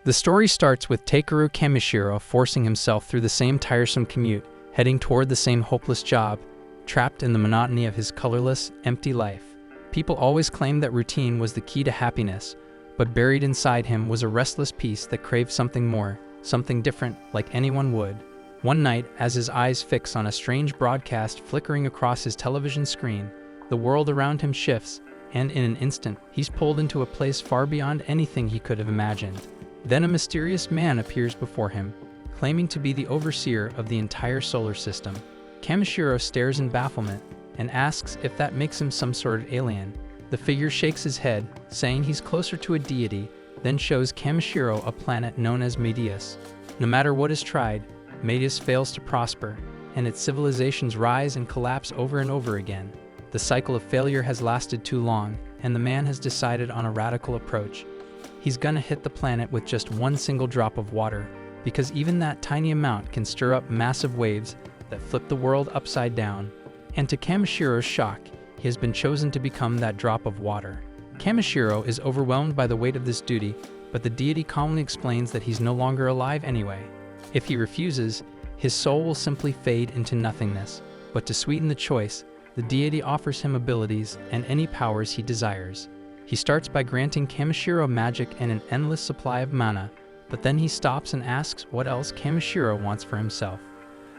The story starts with Takeru Kamishiro forcing himself through the same tiresome commute, heading toward the same hopeless job, trapped in the monotony of his colorless, empty life. People always claimed that routine was the key to happiness, but buried inside him was a restless piece that craved something more, something different, like anyone would. One night, as his eyes fix on a strange broadcast flickering across his television screen, the world around him shifts, and in an instant, he's pulled into a place far beyond anything he could have imagined. Then a mysterious man appears before him, claiming to be the overseer of the entire solar system. Kamishiro stares in bafflement and asks if that makes him some sort of alien. The figure shakes his head, saying he's closer to a deity, then shows Kamishiro a planet known as Medius. No matter what is tried, Medius fails to prosper, and its civilizations rise and collapse over and over again. The cycle of failure has lasted too long, and the man has decided on a radical approach. He's gonna hit the planet with just one single drop of water, because even that tiny amount can stir up massive waves that flip the world upside down. And to Kamishiro's shock, he has been chosen to become that drop of water. Kamishiro is overwhelmed by the weight of this duty, but the deity calmly explains that he's no longer alive anyway. If he refuses, his soul will simply fade into nothingness. But to sweeten the choice, the deity offers him abilities and any powers he desires. He starts by granting Kamishiro magic and an endless supply of mana, but then he stops and asks what else Kamishiro wants for himself.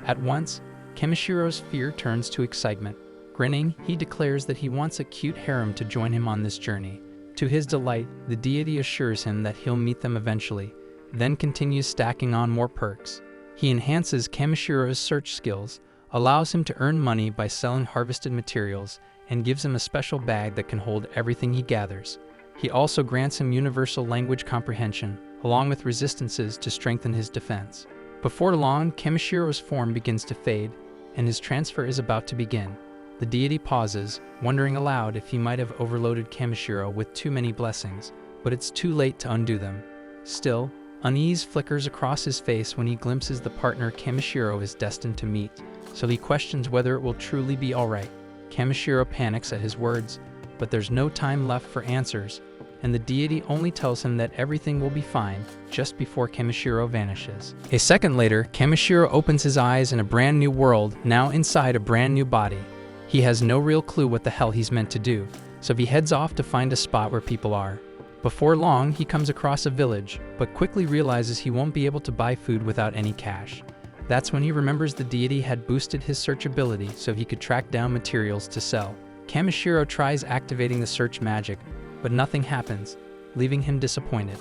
At once, Kamishiro's fear turns to excitement. Grinning, he declares that he wants a cute harem to join him on this journey. To his delight, the deity assures him that he'll meet them eventually, then continues stacking on more perks. He enhances Kamishiro's search skills, allows him to earn money by selling harvested materials, and gives him a special bag that can hold everything he gathers. He also grants him universal language comprehension, along with resistances to strengthen his defense. Before long, Kamishiro's form begins to fade, and his transfer is about to begin. The deity pauses, wondering aloud if he might have overloaded Kamishiro with too many blessings, but it's too late to undo them. Still, unease flickers across his face when he glimpses the partner Kamishiro is destined to meet, so he questions whether it will truly be alright. Kamishiro panics at his words, but there's no time left for answers, and the deity only tells him that everything will be fine just before Kamishiro vanishes. A second later, Kamishiro opens his eyes in a brand new world, now inside a brand new body. He has no real clue what the hell he's meant to do, so he heads off to find a spot where people are. Before long, he comes across a village, but quickly realizes he won't be able to buy food without any cash. That's when he remembers the deity had boosted his search ability so he could track down materials to sell. Kamishiro tries activating the search magic, but nothing happens, leaving him disappointed.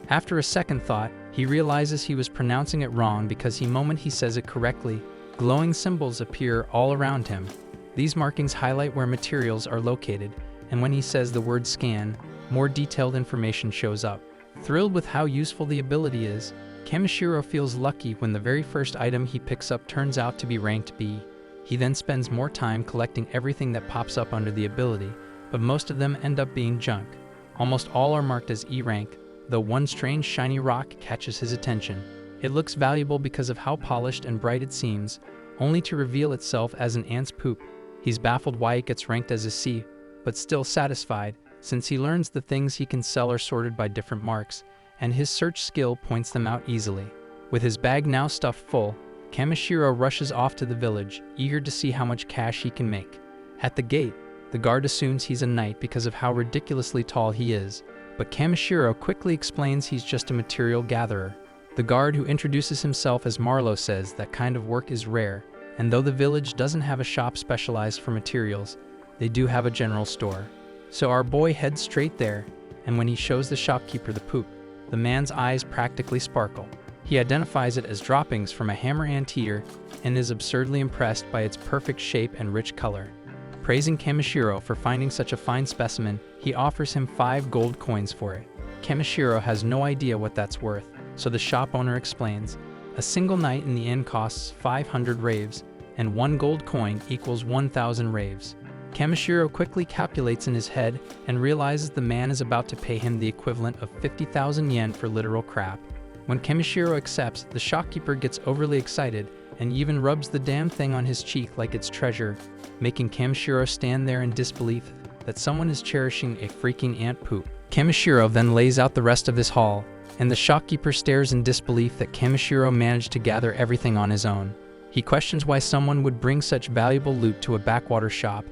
After a second thought, he realizes he was pronouncing it wrong because the moment he says it correctly, glowing symbols appear all around him. These markings highlight where materials are located, and when he says the word scan, more detailed information shows up. Thrilled with how useful the ability is, Kamishiro feels lucky when the very first item he picks up turns out to be ranked B. He then spends more time collecting everything that pops up under the ability, but most of them end up being junk. Almost all are marked as E rank, though one strange shiny rock catches his attention. It looks valuable because of how polished and bright it seems, only to reveal itself as an ant's poop. He's baffled why it gets ranked as a C, but still satisfied, since he learns the things he can sell are sorted by different marks, and his search skill points them out easily. With his bag now stuffed full, Kamishiro rushes off to the village, eager to see how much cash he can make. At the gate, the guard assumes he's a knight because of how ridiculously tall he is, but Kamishiro quickly explains he's just a material gatherer. The guard, who introduces himself as Marlowe, says that kind of work is rare, and though the village doesn't have a shop specialized for materials, they do have a general store. So our boy heads straight there, and when he shows the shopkeeper the poop, the man's eyes practically sparkle. He identifies it as droppings from a hammer anteater and is absurdly impressed by its perfect shape and rich color. Praising Kamishiro for finding such a fine specimen, he offers him 5 gold coins for it. Kamishiro has no idea what that's worth, so the shop owner explains, a single night in the inn costs 500 raves, and 1 gold coin equals 1,000 raves. Kamishiro quickly calculates in his head and realizes the man is about to pay him the equivalent of 50,000 yen for literal crap. When Kamishiro accepts, the shopkeeper gets overly excited and even rubs the damn thing on his cheek like it's treasure, making Kamishiro stand there in disbelief that someone is cherishing a freaking ant poop. Kamishiro then lays out the rest of his haul, and the shopkeeper stares in disbelief that Kamishiro managed to gather everything on his own. He questions why someone would bring such valuable loot to a backwater shop,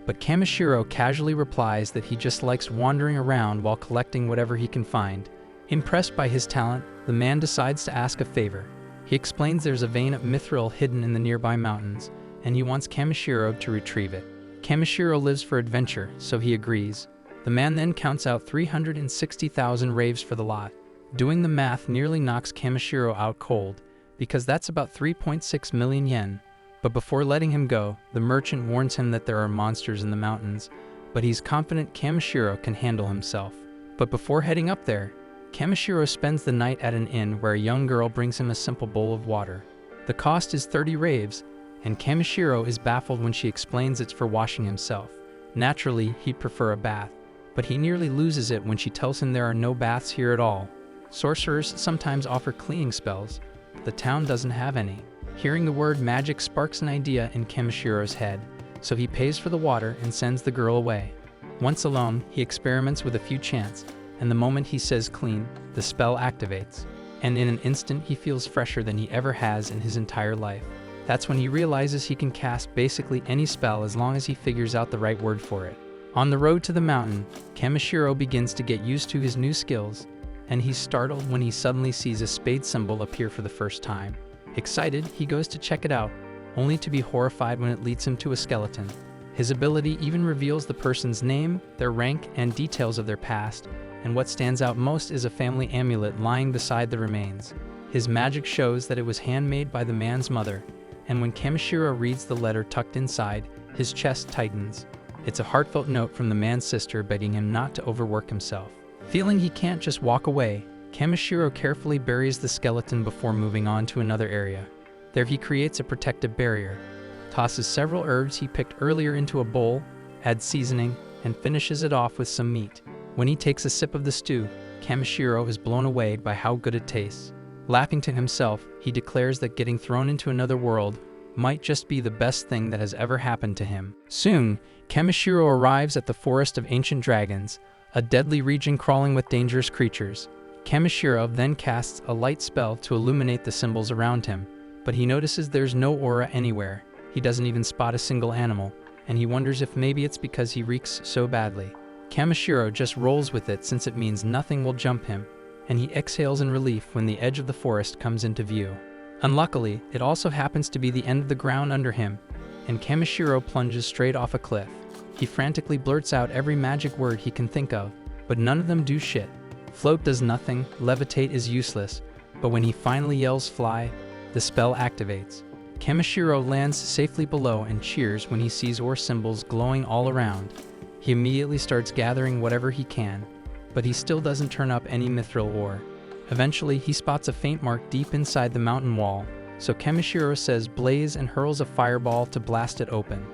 but Kamishiro casually replies that he just likes wandering around while collecting whatever he can find. Impressed by his talent, the man decides to ask a favor. He explains there's a vein of mithril hidden in the nearby mountains, and he wants Kamishiro to retrieve it. Kamishiro lives for adventure, so he agrees. The man then counts out 360,000 raves for the lot. Doing the math nearly knocks Kamishiro out cold, because that's about 3.6 million yen. But before letting him go, the merchant warns him that there are monsters in the mountains, but he's confident Kamishiro can handle himself. But before heading up there, Kamishiro spends the night at an inn where a young girl brings him a simple bowl of water. The cost is 30 raves, and Kamishiro is baffled when she explains it's for washing himself. Naturally, he'd prefer a bath, but he nearly loses it when she tells him there are no baths here at all. Sorcerers sometimes offer cleaning spells, but the town doesn't have any. Hearing the word magic sparks an idea in Kamishiro's head, so he pays for the water and sends the girl away. Once alone, he experiments with a few chants, and the moment he says clean, the spell activates. And in an instant he feels fresher than he ever has in his entire life. That's when he realizes he can cast basically any spell as long as he figures out the right word for it. On the road to the mountain, Kamishiro begins to get used to his new skills, and he's startled when he suddenly sees a spade symbol appear for the first time. Excited, he goes to check it out, only to be horrified when it leads him to a skeleton. His ability even reveals the person's name, their rank, and details of their past, and what stands out most is a family amulet lying beside the remains. His magic shows that it was handmade by the man's mother, and when Kamishiro reads the letter tucked inside, his chest tightens. It's a heartfelt note from the man's sister begging him not to overwork himself. Feeling he can't just walk away, Kamishiro carefully buries the skeleton before moving on to another area. There he creates a protective barrier, tosses several herbs he picked earlier into a bowl, adds seasoning, and finishes it off with some meat. When he takes a sip of the stew, Kamishiro is blown away by how good it tastes. Laughing to himself, he declares that getting thrown into another world might just be the best thing that has ever happened to him. Soon, Kamishiro arrives at the Forest of Ancient Dragons, a deadly region crawling with dangerous creatures. Kamishiro then casts a light spell to illuminate the symbols around him, but he notices there's no aura anywhere. He doesn't even spot a single animal, and he wonders if maybe it's because he reeks so badly. Kamishiro just rolls with it since it means nothing will jump him, and he exhales in relief when the edge of the forest comes into view. Unluckily, it also happens to be the end of the ground under him, and Kamishiro plunges straight off a cliff. He frantically blurts out every magic word he can think of, but none of them do shit. Float does nothing, levitate is useless, but when he finally yells fly, the spell activates. Kamishiro lands safely below and cheers when he sees ore symbols glowing all around. He immediately starts gathering whatever he can, but he still doesn't turn up any mithril ore. Eventually, he spots a faint mark deep inside the mountain wall, so Kamishiro says blaze and hurls a fireball to blast it open.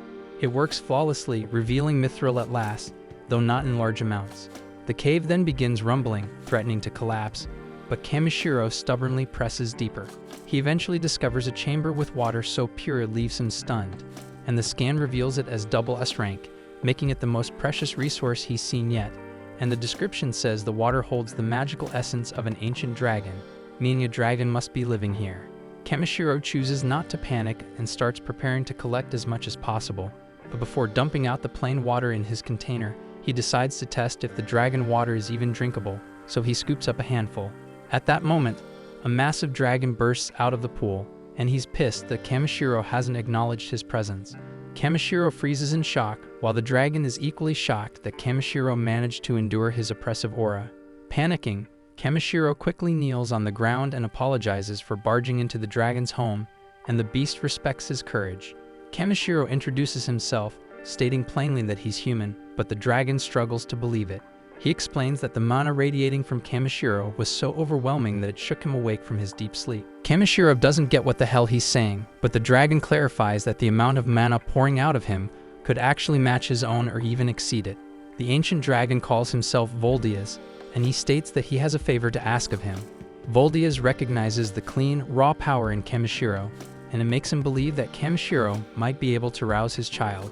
It works flawlessly, revealing mithril at last, though not in large amounts. The cave then begins rumbling, threatening to collapse, but Kamishiro stubbornly presses deeper. He eventually discovers a chamber with water so pure it leaves him stunned, and the scan reveals it as double S rank, making it the most precious resource he's seen yet. And the description says the water holds the magical essence of an ancient dragon, meaning a dragon must be living here. Kamishiro chooses not to panic and starts preparing to collect as much as possible, but before dumping out the plain water in his container, he decides to test if the dragon water is even drinkable, so he scoops up a handful. At that moment, a massive dragon bursts out of the pool, and he's pissed that Kamishiro hasn't acknowledged his presence. Kamishiro freezes in shock, while the dragon is equally shocked that Kamishiro managed to endure his oppressive aura. Panicking, Kamishiro quickly kneels on the ground and apologizes for barging into the dragon's home, and the beast respects his courage. Kamishiro introduces himself, stating plainly that he's human, but the dragon struggles to believe it. He explains that the mana radiating from Kamishiro was so overwhelming that it shook him awake from his deep sleep. Kamishiro doesn't get what the hell he's saying, but the dragon clarifies that the amount of mana pouring out of him could actually match his own or even exceed it. The ancient dragon calls himself Voldias, and he states that he has a favor to ask of him. Voldias recognizes the clean, raw power in Kamishiro, and it makes him believe that Kamishiro might be able to rouse his child.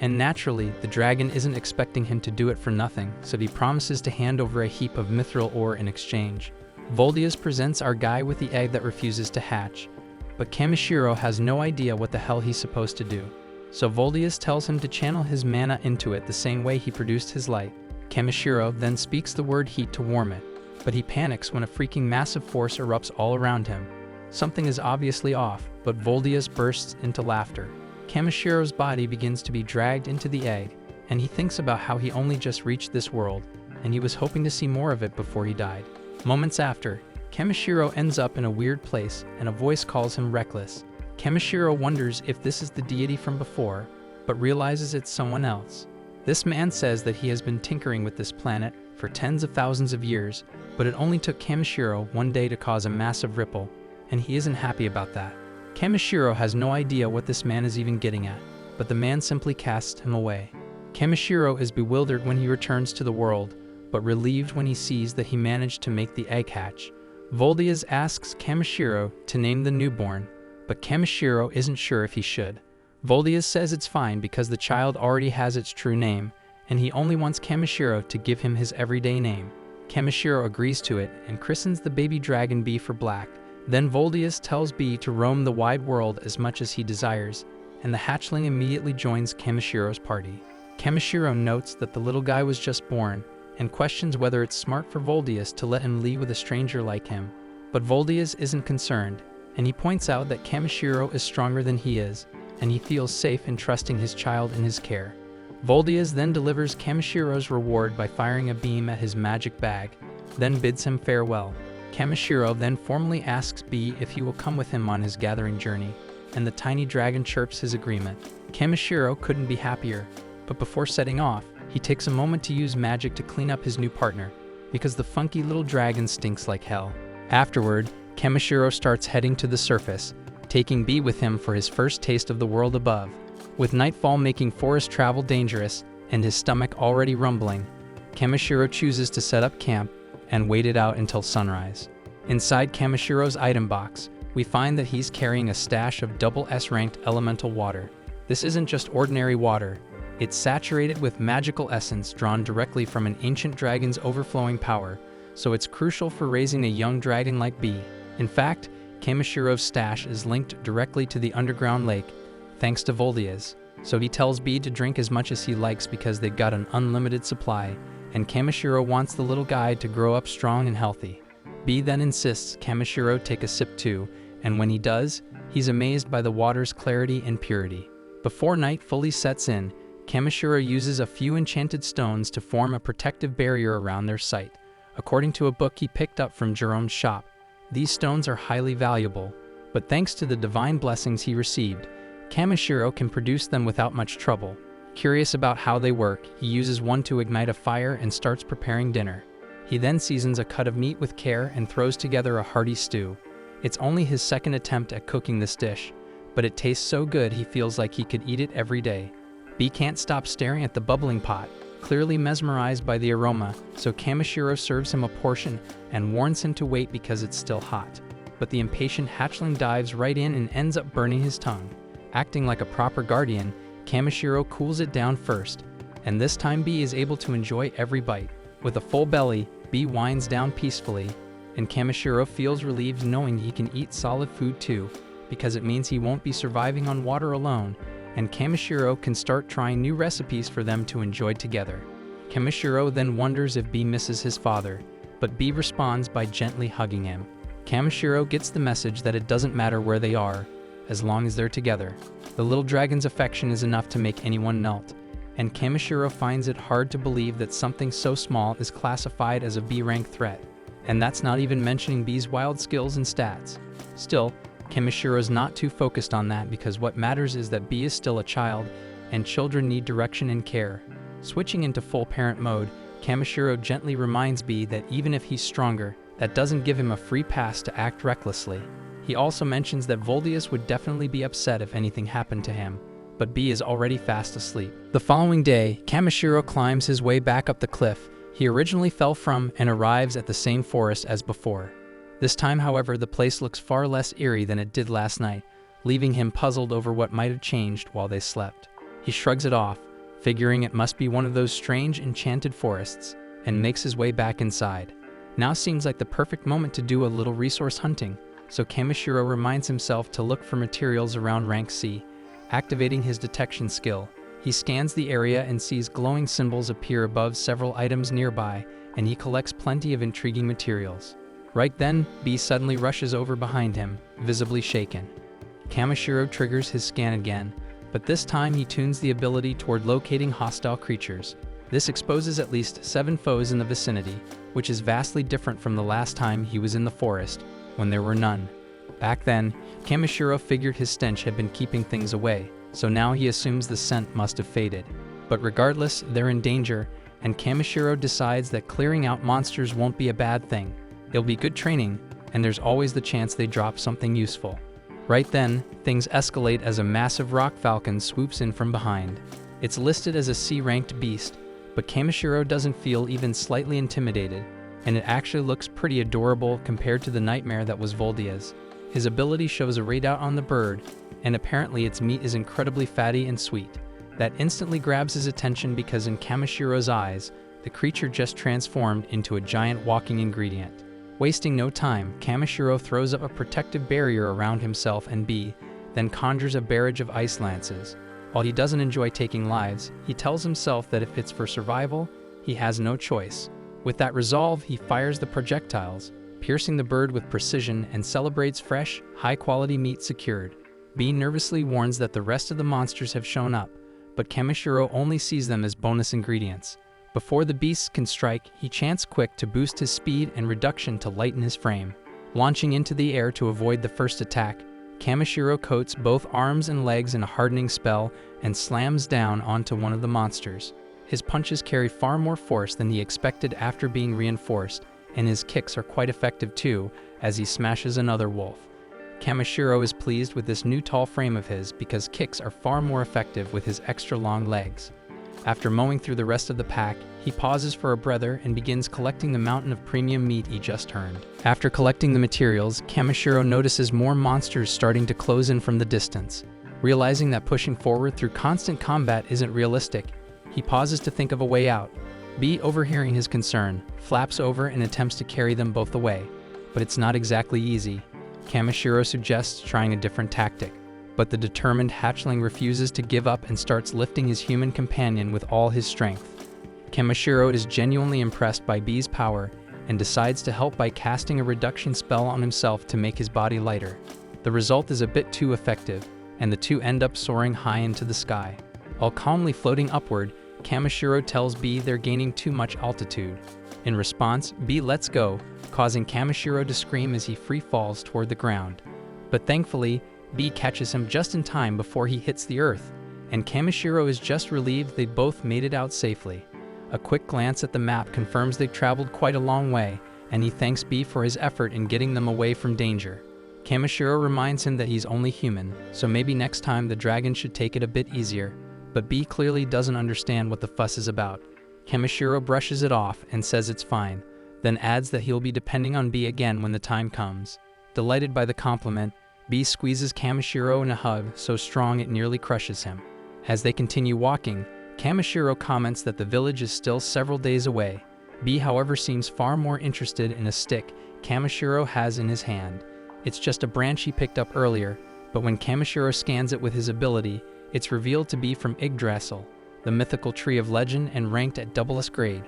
And naturally, the dragon isn't expecting him to do it for nothing, so he promises to hand over a heap of mithril ore in exchange. Voldius presents our guy with the egg that refuses to hatch, but Kamishiro has no idea what the hell he's supposed to do. So Voldius tells him to channel his mana into it the same way he produced his light. Kamishiro then speaks the word heat to warm it, but he panics when a freaking massive force erupts all around him. Something is obviously off, but Voldius bursts into laughter. Kamishiro's body begins to be dragged into the egg, and he thinks about how he only just reached this world, and he was hoping to see more of it before he died. Moments after, Kamishiro ends up in a weird place, and a voice calls him reckless. Kamishiro wonders if this is the deity from before, but realizes it's someone else. This man says that he has been tinkering with this planet for tens of thousands of years, but it only took Kamishiro one day to cause a massive ripple, and he isn't happy about that. Kamishiro has no idea what this man is even getting at, but the man simply casts him away. Kamishiro is bewildered when he returns to the world, but relieved when he sees that he managed to make the egg hatch. Voldius asks Kamishiro to name the newborn, but Kamishiro isn't sure if he should. Voldius says it's fine because the child already has its true name, and he only wants Kamishiro to give him his everyday name. Kamishiro agrees to it and christens the baby dragon Bee for Black. Then Voldius tells Bee to roam the wide world as much as he desires, and the hatchling immediately joins Kamishiro's party. Kamishiro notes that the little guy was just born, and questions whether it's smart for Voldius to let him leave with a stranger like him. But Voldius isn't concerned, and he points out that Kamishiro is stronger than he is, and he feels safe in trusting his child in his care. Voldius then delivers Kamishiro's reward by firing a beam at his magic bag, then bids him farewell. Kamishiro then formally asks Bee if he will come with him on his gathering journey, and the tiny dragon chirps his agreement. Kamishiro couldn't be happier, but before setting off, he takes a moment to use magic to clean up his new partner, because the funky little dragon stinks like hell. Afterward, Kamishiro starts heading to the surface, taking Bee with him for his first taste of the world above. With nightfall making forest travel dangerous and his stomach already rumbling, Kamishiro chooses to set up camp and wait it out until sunrise. Inside Kamishiro's item box, we find that he's carrying a stash of double S-ranked elemental water. This isn't just ordinary water, it's saturated with magical essence drawn directly from an ancient dragon's overflowing power, so it's crucial for raising a young dragon like Bee. In fact, Kamishiro's stash is linked directly to the underground lake, thanks to Voldius, so he tells Bee to drink as much as he likes because they've got an unlimited supply, and Kamishiro wants the little guy to grow up strong and healthy. Bee then insists Kamishiro take a sip too, and when he does, he's amazed by the water's clarity and purity. Before night fully sets in, Kamishiro uses a few enchanted stones to form a protective barrier around their site. According to a book he picked up from Jerome's shop, these stones are highly valuable, but thanks to the divine blessings he received, Kamishiro can produce them without much trouble. Curious about how they work, he uses one to ignite a fire and starts preparing dinner. He then seasons a cut of meat with care and throws together a hearty stew. It's only his second attempt at cooking this dish, but it tastes so good he feels like he could eat it every day. Bee can't stop staring at the bubbling pot, clearly mesmerized by the aroma, so Kamishiro serves him a portion and warns him to wait because it's still hot. But the impatient hatchling dives right in and ends up burning his tongue. Acting like a proper guardian, Kamishiro cools it down first, and this time Bee is able to enjoy every bite. With a full belly, Bee winds down peacefully, and Kamishiro feels relieved knowing he can eat solid food too, because it means he won't be surviving on water alone, and Kamishiro can start trying new recipes for them to enjoy together. Kamishiro then wonders if Bee misses his father, but Bee responds by gently hugging him. Kamishiro gets the message that it doesn't matter where they are, as long as they're together. The little dragon's affection is enough to make anyone melt, and Kamishiro finds it hard to believe that something so small is classified as a B-rank threat, and that's not even mentioning Bee's wild skills and stats. Still, Kamishiro's not too focused on that because what matters is that Bee is still a child, and children need direction and care. Switching into full parent mode, Kamishiro gently reminds Bee that even if he's stronger, that doesn't give him a free pass to act recklessly. He also mentions that Voldius would definitely be upset if anything happened to him, but Bee is already fast asleep. The following day, Kamishiro climbs his way back up the cliff he originally fell from and arrives at the same forest as before. This time, however, the place looks far less eerie than it did last night, leaving him puzzled over what might have changed while they slept. He shrugs it off, figuring it must be one of those strange enchanted forests, and makes his way back inside. Now seems like the perfect moment to do a little resource hunting, so Kamishiro reminds himself to look for materials around rank C. Activating his detection skill, he scans the area and sees glowing symbols appear above several items nearby, and he collects plenty of intriguing materials. Right then, B suddenly rushes over behind him, visibly shaken. Kamishiro triggers his scan again, but this time he tunes the ability toward locating hostile creatures. This exposes at least 7 foes in the vicinity, which is vastly different from the last time he was in the forest, when there were none. Back then, Kamishiro figured his stench had been keeping things away, so now he assumes the scent must have faded. But regardless, they're in danger, and Kamishiro decides that clearing out monsters won't be a bad thing. It'll be good training, and there's always the chance they drop something useful. Right then, things escalate as a massive rock falcon swoops in from behind. It's listed as a C-ranked beast, but Kamishiro doesn't feel even slightly intimidated, and it actually looks pretty adorable compared to the nightmare that was Voldia's. His ability shows a readout on the bird, and apparently its meat is incredibly fatty and sweet. That instantly grabs his attention because in Kamishiro's eyes, the creature just transformed into a giant walking ingredient. Wasting no time, Kamishiro throws up a protective barrier around himself and B, then conjures a barrage of ice lances. While he doesn't enjoy taking lives, he tells himself that if it's for survival, he has no choice. With that resolve, he fires the projectiles, piercing the bird with precision, and celebrates fresh, high-quality meat secured. B nervously warns that the rest of the monsters have shown up, but Kamishiro only sees them as bonus ingredients. Before the beasts can strike, he chants quick to boost his speed and reduction to lighten his frame. Launching into the air to avoid the first attack, Kamishiro coats both arms and legs in a hardening spell and slams down onto one of the monsters. His punches carry far more force than he expected after being reinforced, and his kicks are quite effective too, as he smashes another wolf. Kamishiro is pleased with this new tall frame of his because kicks are far more effective with his extra long legs. After mowing through the rest of the pack, he pauses for a breather and begins collecting the mountain of premium meat he just earned. After collecting the materials, Kamishiro notices more monsters starting to close in from the distance. Realizing that pushing forward through constant combat isn't realistic, he pauses to think of a way out. B, overhearing his concern, flaps over and attempts to carry them both away, but it's not exactly easy. Kamishiro suggests trying a different tactic, but the determined hatchling refuses to give up and starts lifting his human companion with all his strength. Kamishiro is genuinely impressed by B's power and decides to help by casting a reduction spell on himself to make his body lighter. The result is a bit too effective, and the two end up soaring high into the sky. While calmly floating upward, Kamishiro tells B they're gaining too much altitude. In response, B lets go, causing Kamishiro to scream as he free falls toward the ground. But thankfully, B catches him just in time before he hits the earth, and Kamishiro is just relieved they both made it out safely. A quick glance at the map confirms they've traveled quite a long way, and he thanks B for his effort in getting them away from danger. Kamishiro reminds him that he's only human, so maybe next time the dragon should take it a bit easier, but B clearly doesn't understand what the fuss is about. Kamishiro brushes it off and says it's fine, then adds that he'll be depending on B again when the time comes. Delighted by the compliment, B squeezes Kamishiro in a hug so strong it nearly crushes him. As they continue walking, Kamishiro comments that the village is still several days away. B, however, seems far more interested in a stick Kamishiro has in his hand. It's just a branch he picked up earlier, but when Kamishiro scans it with his ability, it's revealed to be from Yggdrasil, the mythical tree of legend and ranked at SS grade.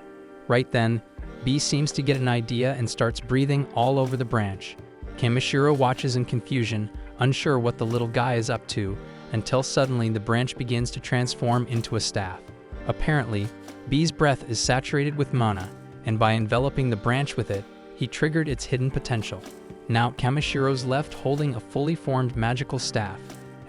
Right then, B seems to get an idea and starts breathing all over the branch. Kamishiro watches in confusion, unsure what the little guy is up to, until suddenly the branch begins to transform into a staff. Apparently, B's breath is saturated with mana, and by enveloping the branch with it, he triggered its hidden potential. Now Kamishiro's left holding a fully formed magical staff,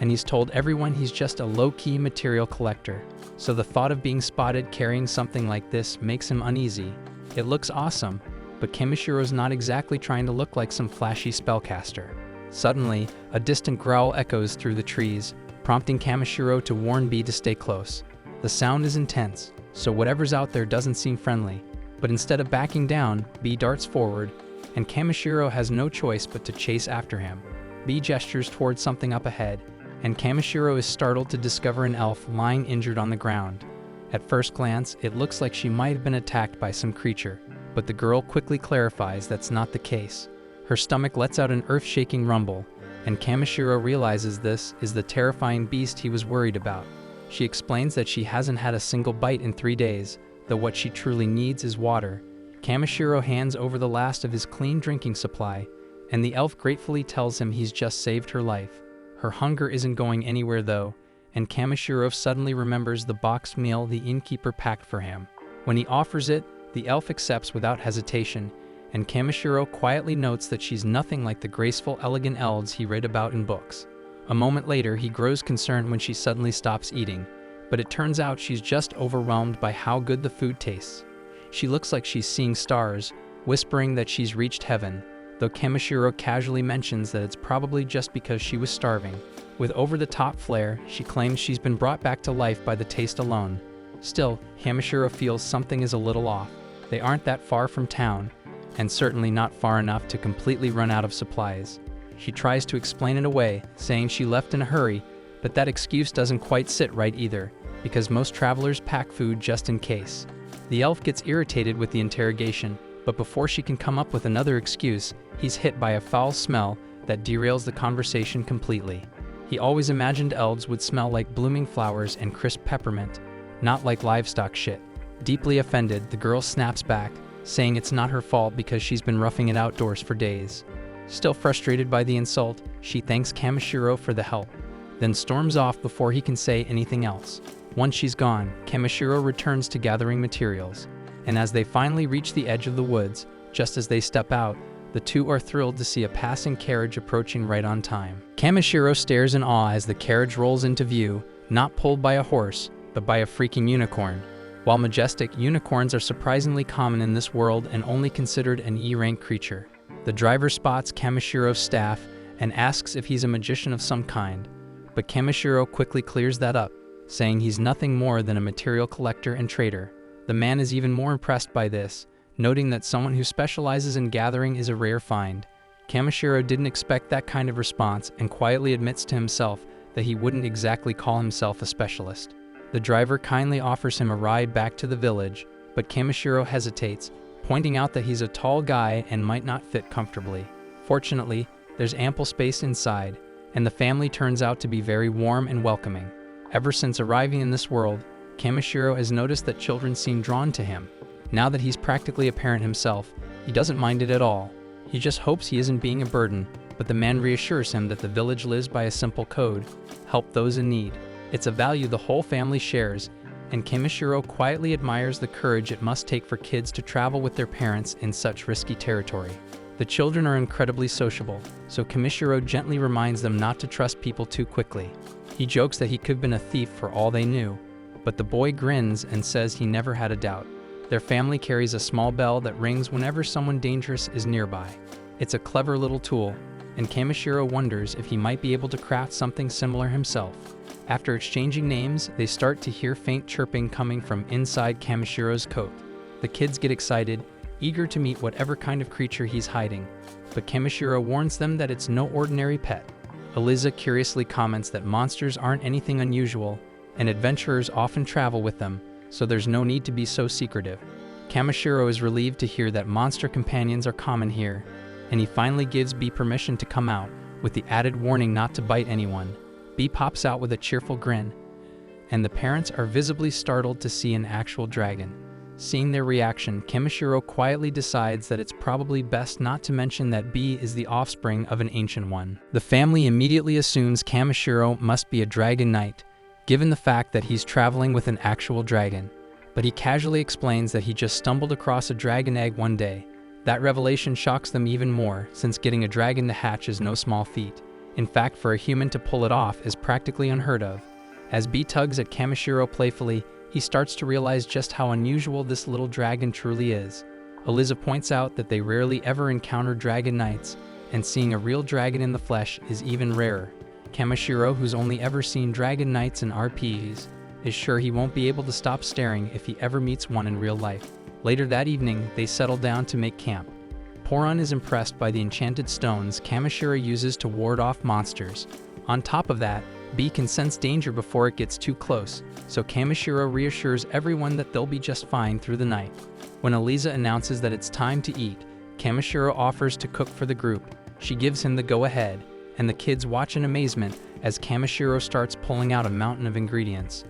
and he's told everyone he's just a low-key material collector, so the thought of being spotted carrying something like this makes him uneasy. It looks awesome, but Kamishiro's not exactly trying to look like some flashy spellcaster. Suddenly, a distant growl echoes through the trees, prompting Kamishiro to warn B to stay close. The sound is intense, so whatever's out there doesn't seem friendly, but instead of backing down, B darts forward, and Kamishiro has no choice but to chase after him. B gestures towards something up ahead, and Kamishiro is startled to discover an elf lying injured on the ground. At first glance, it looks like she might have been attacked by some creature, but the girl quickly clarifies that's not the case. Her stomach lets out an earth-shaking rumble, and Kamishiro realizes this is the terrifying beast he was worried about. She explains that she hasn't had a single bite in 3 days, though what she truly needs is water. Kamishiro hands over the last of his clean drinking supply, and the elf gratefully tells him he's just saved her life. Her hunger isn't going anywhere though, and Kamishiro suddenly remembers the boxed meal the innkeeper packed for him. When he offers it, the elf accepts without hesitation, and Kamishiro quietly notes that she's nothing like the graceful, elegant elves he read about in books. A moment later, he grows concerned when she suddenly stops eating, but it turns out she's just overwhelmed by how good the food tastes. She looks like she's seeing stars, whispering that she's reached heaven, though Kamishiro casually mentions that it's probably just because she was starving. With over-the-top flair, she claims she's been brought back to life by the taste alone. Still, Kamishiro feels something is a little off. They aren't that far from town, and certainly not far enough to completely run out of supplies. She tries to explain it away, saying she left in a hurry, but that excuse doesn't quite sit right either, because most travelers pack food just in case. The elf gets irritated with the interrogation, but before she can come up with another excuse, he's hit by a foul smell that derails the conversation completely. He always imagined elves would smell like blooming flowers and crisp peppermint, not like livestock shit. Deeply offended, the girl snaps back, saying it's not her fault because she's been roughing it outdoors for days. Still frustrated by the insult, she thanks Kamishiro for the help, then storms off before he can say anything else. Once she's gone, Kamishiro returns to gathering materials, and as they finally reach the edge of the woods, just as they step out, the two are thrilled to see a passing carriage approaching right on time. Kamishiro stares in awe as the carriage rolls into view, not pulled by a horse, but by a freaking unicorn. While majestic, unicorns are surprisingly common in this world and only considered an E-rank creature. The driver spots Kamishiro's staff and asks if he's a magician of some kind, but Kamishiro quickly clears that up, saying he's nothing more than a material collector and trader. The man is even more impressed by this, noting that someone who specializes in gathering is a rare find. Kamishiro didn't expect that kind of response and quietly admits to himself that he wouldn't exactly call himself a specialist. The driver kindly offers him a ride back to the village, but Kamishiro hesitates, pointing out that he's a tall guy and might not fit comfortably. Fortunately, there's ample space inside, and the family turns out to be very warm and welcoming. Ever since arriving in this world, Kamishiro has noticed that children seem drawn to him. Now that he's practically a parent himself, he doesn't mind it at all. He just hopes he isn't being a burden, but the man reassures him that the village lives by a simple code: help those in need. It's a value the whole family shares, and Kamishiro quietly admires the courage it must take for kids to travel with their parents in such risky territory. The children are incredibly sociable, so Kamishiro gently reminds them not to trust people too quickly. He jokes that he could have been a thief for all they knew, but the boy grins and says he never had a doubt. Their family carries a small bell that rings whenever someone dangerous is nearby. It's a clever little tool, and Kamishiro wonders if he might be able to craft something similar himself. After exchanging names, they start to hear faint chirping coming from inside Kamishiro's coat. The kids get excited, eager to meet whatever kind of creature he's hiding, but Kamishiro warns them that it's no ordinary pet. Eliza curiously comments that monsters aren't anything unusual, and adventurers often travel with them, so there's no need to be so secretive. Kamishiro is relieved to hear that monster companions are common here, and he finally gives Bee permission to come out, with the added warning not to bite anyone. Bee pops out with a cheerful grin, and the parents are visibly startled to see an actual dragon. Seeing their reaction, Kamishiro quietly decides that it's probably best not to mention that Bee is the offspring of an ancient one. The family immediately assumes Kamishiro must be a dragon knight, given the fact that he's traveling with an actual dragon, but he casually explains that he just stumbled across a dragon egg one day. That revelation shocks them even more, since getting a dragon to hatch is no small feat. In fact, for a human to pull it off is practically unheard of. As Bee tugs at Kamishiro playfully, he starts to realize just how unusual this little dragon truly is. Eliza points out that they rarely ever encounter dragon knights, and seeing a real dragon in the flesh is even rarer. Kamishiro, who's only ever seen dragon knights in RPGs, is sure he won't be able to stop staring if he ever meets one in real life. Later that evening, they settle down to make camp. Poron is impressed by the enchanted stones Kamishiro uses to ward off monsters. On top of that, B can sense danger before it gets too close, so Kamishiro reassures everyone that they'll be just fine through the night. When Eliza announces that it's time to eat, Kamishiro offers to cook for the group. She gives him the go-ahead, and the kids watch in amazement as Kamishiro starts pulling out a mountain of ingredients.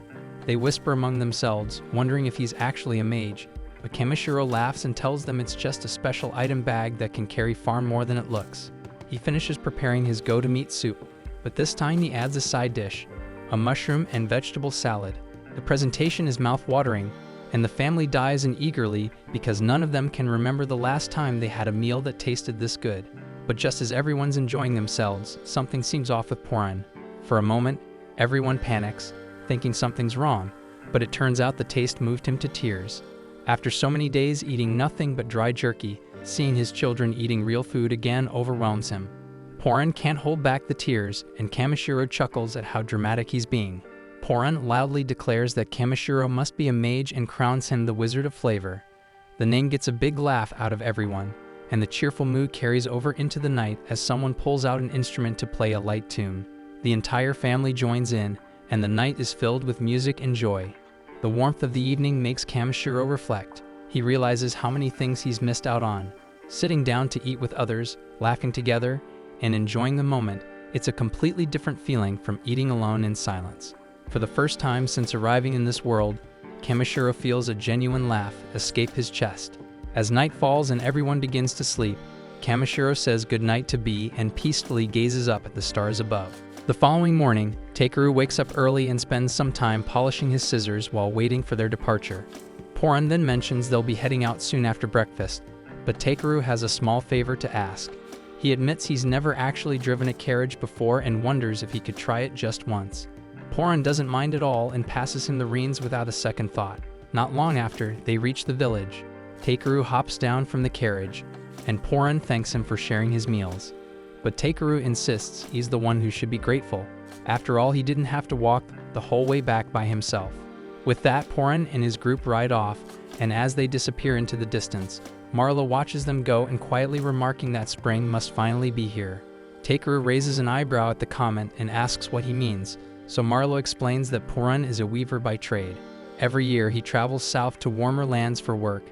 They whisper among themselves, wondering if he's actually a mage, but Kamishiro laughs and tells them it's just a special item bag that can carry far more than it looks. He finishes preparing his go-to-meat soup, but this time he adds a side dish, a mushroom and vegetable salad. The presentation is mouth-watering, and the family dives in eagerly because none of them can remember the last time they had a meal that tasted this good. But just as everyone's enjoying themselves, something seems off with Poran. For a moment, everyone panics, thinking something's wrong, but it turns out the taste moved him to tears. After so many days eating nothing but dry jerky, seeing his children eating real food again overwhelms him. Poran can't hold back the tears, and Kamishiro chuckles at how dramatic he's being. Poran loudly declares that Kamishiro must be a mage and crowns him the Wizard of Flavor. The name gets a big laugh out of everyone, and the cheerful mood carries over into the night as someone pulls out an instrument to play a light tune. The entire family joins in, and the night is filled with music and joy. The warmth of the evening makes Kamishiro reflect. He realizes how many things he's missed out on. Sitting down to eat with others, laughing together, and enjoying the moment, it's a completely different feeling from eating alone in silence. For the first time since arriving in this world, Kamishiro feels a genuine laugh escape his chest. As night falls and everyone begins to sleep, Kamishiro says goodnight to B and peacefully gazes up at the stars above. The following morning, Takeru wakes up early and spends some time polishing his scissors while waiting for their departure. Poran then mentions they'll be heading out soon after breakfast, but Takeru has a small favor to ask. He admits he's never actually driven a carriage before and wonders if he could try it just once. Poran doesn't mind at all and passes him the reins without a second thought. Not long after, they reach the village. Takeru hops down from the carriage, and Poran thanks him for sharing his meals. But Takeru insists he's the one who should be grateful. After all, he didn't have to walk the whole way back by himself. With that, Poran and his group ride off, and as they disappear into the distance, Marla watches them go and quietly remarking that spring must finally be here. Takeru raises an eyebrow at the comment and asks what he means, so Marla explains that Poran is a weaver by trade. Every year he travels south to warmer lands for work,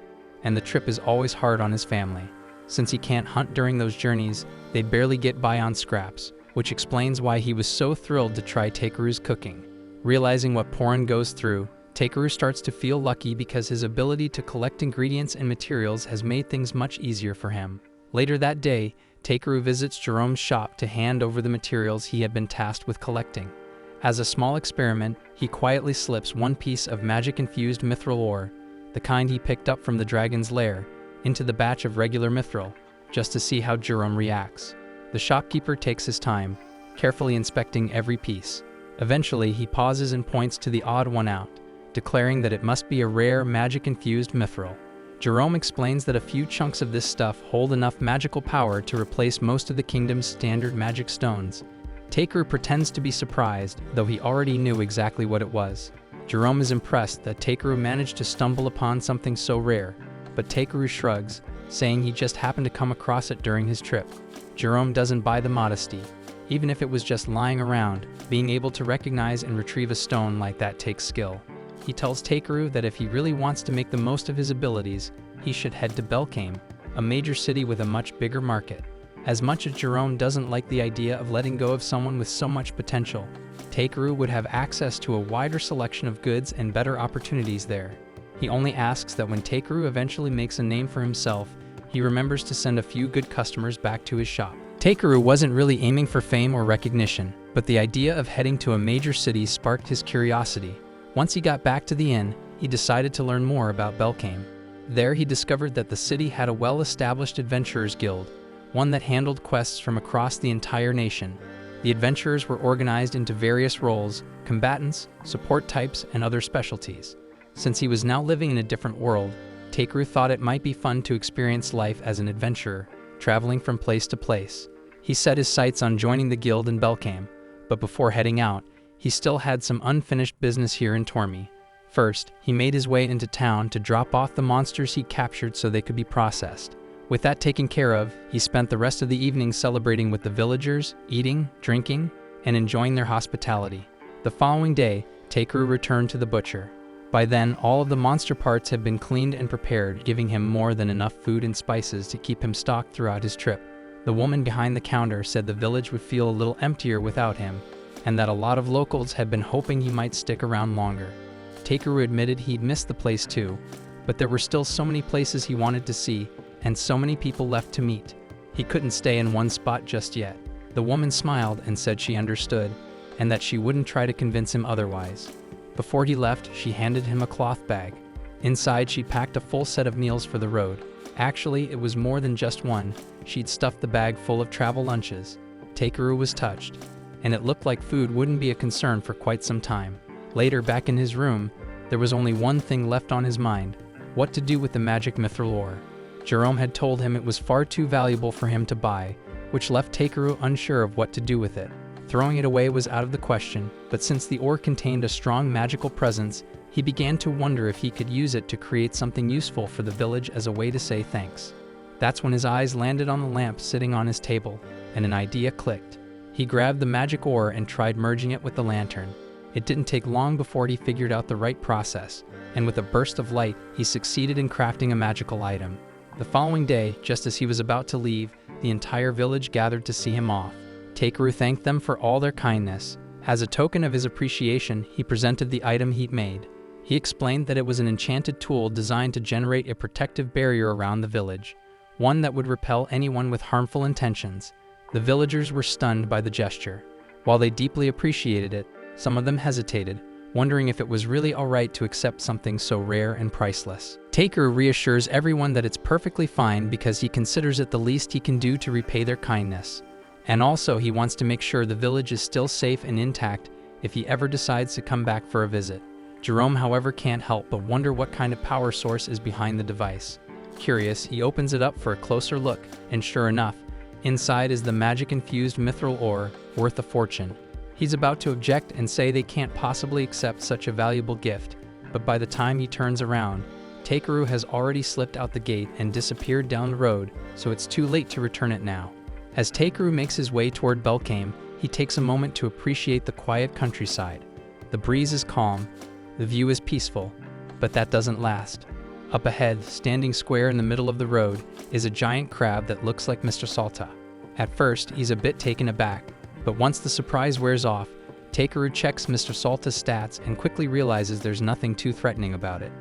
and the trip is always hard on his family. Since he can't hunt during those journeys, they barely get by on scraps, which explains why he was so thrilled to try Takeru's cooking. Realizing what Poran goes through, Takeru starts to feel lucky because his ability to collect ingredients and materials has made things much easier for him. Later that day, Takeru visits Jerome's shop to hand over the materials he had been tasked with collecting. As a small experiment, he quietly slips one piece of magic-infused mithril ore, the kind he picked up from the dragon's lair, into the batch of regular mithril, just to see how Jerome reacts. The shopkeeper takes his time, carefully inspecting every piece. Eventually, he pauses and points to the odd one out, declaring that it must be a rare magic-infused mithril. Jerome explains that a few chunks of this stuff hold enough magical power to replace most of the kingdom's standard magic stones. Takeru pretends to be surprised, though he already knew exactly what it was. Jerome is impressed that Takeru managed to stumble upon something so rare, but Takeru shrugs, saying he just happened to come across it during his trip. Jerome doesn't buy the modesty. Even if it was just lying around, being able to recognize and retrieve a stone like that takes skill. He tells Takeru that if he really wants to make the most of his abilities, he should head to Belkame, a major city with a much bigger market. As much as Jerome doesn't like the idea of letting go of someone with so much potential, Takeru would have access to a wider selection of goods and better opportunities there. He only asks that when Takeru eventually makes a name for himself, he remembers to send a few good customers back to his shop. Takeru wasn't really aiming for fame or recognition, but the idea of heading to a major city sparked his curiosity. Once he got back to the inn, he decided to learn more about Belkame. There he discovered that the city had a well-established adventurers guild, one that handled quests from across the entire nation. The adventurers were organized into various roles, combatants, support types, and other specialties. Since he was now living in a different world, Takeru thought it might be fun to experience life as an adventurer, traveling from place to place. He set his sights on joining the guild in Belkame, but before heading out, he still had some unfinished business here in Tormi. First, he made his way into town to drop off the monsters he captured so they could be processed. With that taken care of, he spent the rest of the evening celebrating with the villagers, eating, drinking, and enjoying their hospitality. The following day, Takeru returned to the butcher. By then, all of the monster parts had been cleaned and prepared, giving him more than enough food and spices to keep him stocked throughout his trip. The woman behind the counter said the village would feel a little emptier without him, and that a lot of locals had been hoping he might stick around longer. Takeru admitted he'd missed the place too, but there were still so many places he wanted to see, and so many people left to meet. He couldn't stay in one spot just yet. The woman smiled and said she understood, and that she wouldn't try to convince him otherwise. Before he left, she handed him a cloth bag. Inside, she'd packed a full set of meals for the road. Actually, it was more than just one. She'd stuffed the bag full of travel lunches. Takeru was touched, and it looked like food wouldn't be a concern for quite some time. Later, back in his room, there was only one thing left on his mind: what to do with the magic mithril ore. Jerome had told him it was far too valuable for him to buy, which left Takeru unsure of what to do with it. Throwing it away was out of the question, but since the ore contained a strong magical presence, he began to wonder if he could use it to create something useful for the village as a way to say thanks. That's when his eyes landed on the lamp sitting on his table, and an idea clicked. He grabbed the magic ore and tried merging it with the lantern. It didn't take long before he figured out the right process, and with a burst of light, he succeeded in crafting a magical item. The following day, just as he was about to leave, the entire village gathered to see him off. Takeru thanked them for all their kindness. As a token of his appreciation, he presented the item he'd made. He explained that it was an enchanted tool designed to generate a protective barrier around the village, one that would repel anyone with harmful intentions. The villagers were stunned by the gesture. While they deeply appreciated it, some of them hesitated, wondering if it was really alright to accept something so rare and priceless. Takeru reassures everyone that it's perfectly fine because he considers it the least he can do to repay their kindness. And also, he wants to make sure the village is still safe and intact if he ever decides to come back for a visit. Jerome, however, can't help but wonder what kind of power source is behind the device. Curious, he opens it up for a closer look, and sure enough, inside is the magic-infused mithril ore, worth a fortune. He's about to object and say they can't possibly accept such a valuable gift, but by the time he turns around, Takeru has already slipped out the gate and disappeared down the road, so it's too late to return it now. As Takeru makes his way toward Belkame, he takes a moment to appreciate the quiet countryside. The breeze is calm, the view is peaceful, but that doesn't last. Up ahead, standing square in the middle of the road, is a giant crab that looks like Mr. Salta. At first, he's a bit taken aback, but once the surprise wears off, Takeru checks Mr. Salta's stats and quickly realizes there's nothing too threatening about it.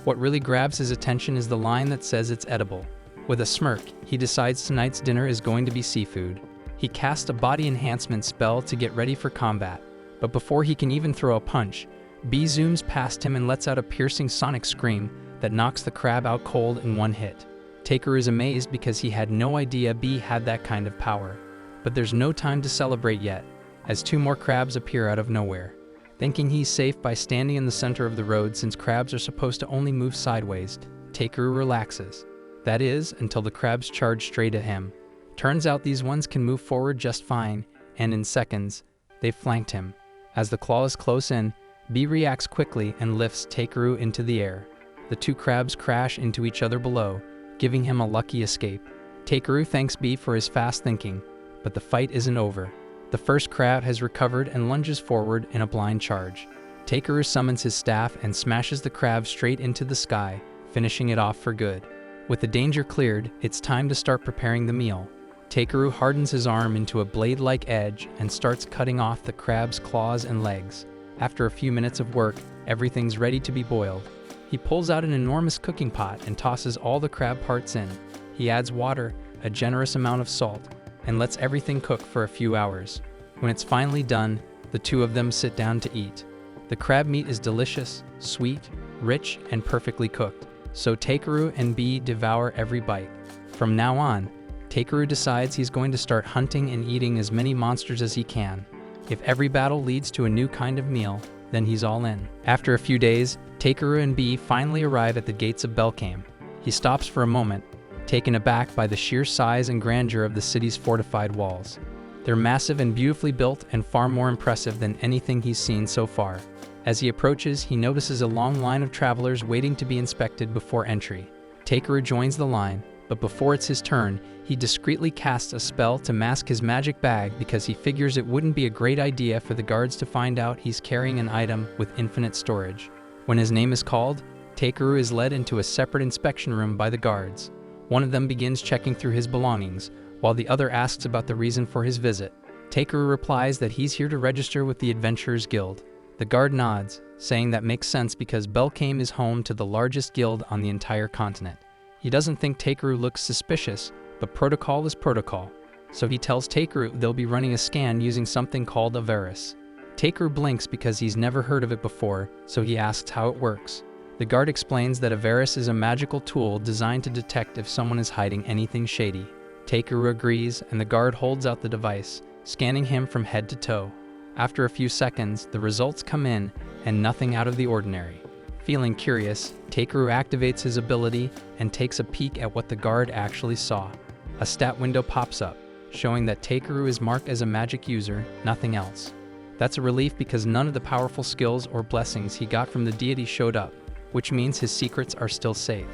What really grabs his attention is the line that says it's edible. With a smirk, he decides tonight's dinner is going to be seafood. He casts a body enhancement spell to get ready for combat, but before he can even throw a punch, B zooms past him and lets out a piercing sonic scream that knocks the crab out cold in one hit. Takeru is amazed because he had no idea B had that kind of power. But there's no time to celebrate yet, as two more crabs appear out of nowhere. Thinking he's safe by standing in the center of the road since crabs are supposed to only move sideways, Takeru relaxes. That is, until the crabs charge straight at him. Turns out these ones can move forward just fine, and in seconds, they've flanked him. As the claws close in, B reacts quickly and lifts Takeru into the air. The two crabs crash into each other below, giving him a lucky escape. Takeru thanks B for his fast thinking, but the fight isn't over. The first crab has recovered and lunges forward in a blind charge. Takeru summons his staff and smashes the crab straight into the sky, finishing it off for good. With the danger cleared, it's time to start preparing the meal. Takeru hardens his arm into a blade-like edge and starts cutting off the crab's claws and legs. After a few minutes of work, everything's ready to be boiled. He pulls out an enormous cooking pot and tosses all the crab parts in. He adds water, a generous amount of salt, and lets everything cook for a few hours. When it's finally done, the two of them sit down to eat. The crab meat is delicious, sweet, rich, and perfectly cooked, so Takeru and B devour every bite. From now on, Takeru decides he's going to start hunting and eating as many monsters as he can. If every battle leads to a new kind of meal, then he's all in. After a few days, Takeru and B finally arrive at the gates of Belkame. He stops for a moment, taken aback by the sheer size and grandeur of the city's fortified walls. They're massive and beautifully built and far more impressive than anything he's seen so far. As he approaches, he notices a long line of travelers waiting to be inspected before entry. Takeru joins the line, but before it's his turn, he discreetly casts a spell to mask his magic bag because he figures it wouldn't be a great idea for the guards to find out he's carrying an item with infinite storage. When his name is called, Takeru is led into a separate inspection room by the guards. One of them begins checking through his belongings, while the other asks about the reason for his visit. Takeru replies that he's here to register with the Adventurers Guild. The guard nods, saying that makes sense because Belcame is home to the largest guild on the entire continent. He doesn't think Takeru looks suspicious, but protocol is protocol. So he tells Takeru they'll be running a scan using something called a virus. Takeru blinks because he's never heard of it before, so he asks how it works. The guard explains that a virus is a magical tool designed to detect if someone is hiding anything shady. Takeru agrees, and the guard holds out the device, scanning him from head to toe. After a few seconds, the results come in, and nothing out of the ordinary. Feeling curious, Takeru activates his ability and takes a peek at what the guard actually saw. A stat window pops up, showing that Takeru is marked as a magic user, nothing else. That's a relief because none of the powerful skills or blessings he got from the deity showed up, which means his secrets are still safe.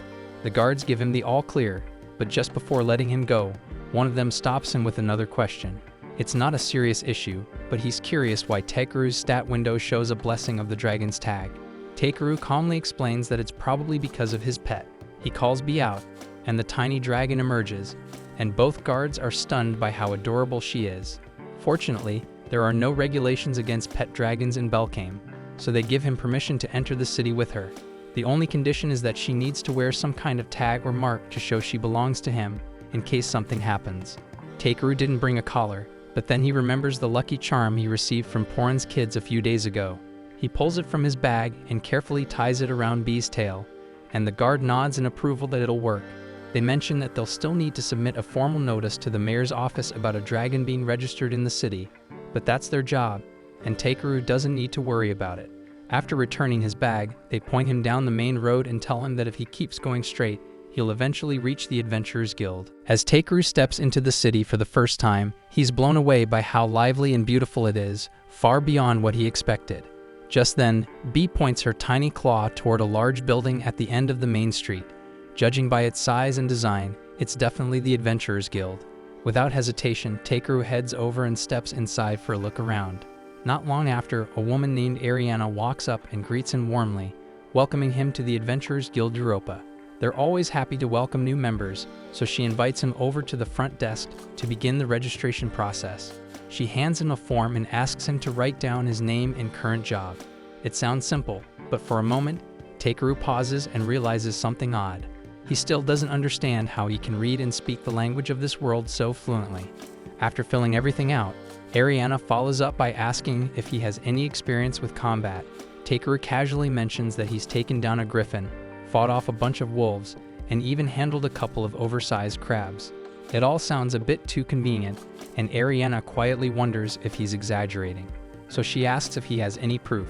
The guards give him the all clear, but just before letting him go, one of them stops him with another question. It's not a serious issue, but he's curious why Takeru's stat window shows a blessing of the dragon's tag. Takeru calmly explains that it's probably because of his pet. He calls B out, and the tiny dragon emerges, and both guards are stunned by how adorable she is. Fortunately, there are no regulations against pet dragons in Belcame, so they give him permission to enter the city with her. The only condition is that she needs to wear some kind of tag or mark to show she belongs to him, in case something happens. Takeru didn't bring a collar, but then he remembers the lucky charm he received from Porin's kids a few days ago. He pulls it from his bag and carefully ties it around B's tail, and the guard nods in approval that it'll work. They mention that they'll still need to submit a formal notice to the mayor's office about a dragon being registered in the city, but that's their job, and Takeru doesn't need to worry about it. After returning his bag, they point him down the main road and tell him that if he keeps going straight, he'll eventually reach the Adventurers Guild. As Takeru steps into the city for the first time, he's blown away by how lively and beautiful it is, far beyond what he expected. Just then, B points her tiny claw toward a large building at the end of the main street. Judging by its size and design, it's definitely the Adventurers Guild. Without hesitation, Takeru heads over and steps inside for a look around. Not long after, a woman named Ariana walks up and greets him warmly, welcoming him to the Adventurers Guild Europa. They're always happy to welcome new members, so she invites him over to the front desk to begin the registration process. She hands him a form and asks him to write down his name and current job. It sounds simple, but for a moment, Takeru pauses and realizes something odd. He still doesn't understand how he can read and speak the language of this world so fluently. After filling everything out, Ariana follows up by asking if he has any experience with combat. Takeru casually mentions that he's taken down a griffin, fought off a bunch of wolves, and even handled a couple of oversized crabs. It all sounds a bit too convenient, and Ariana quietly wonders if he's exaggerating. So she asks if he has any proof.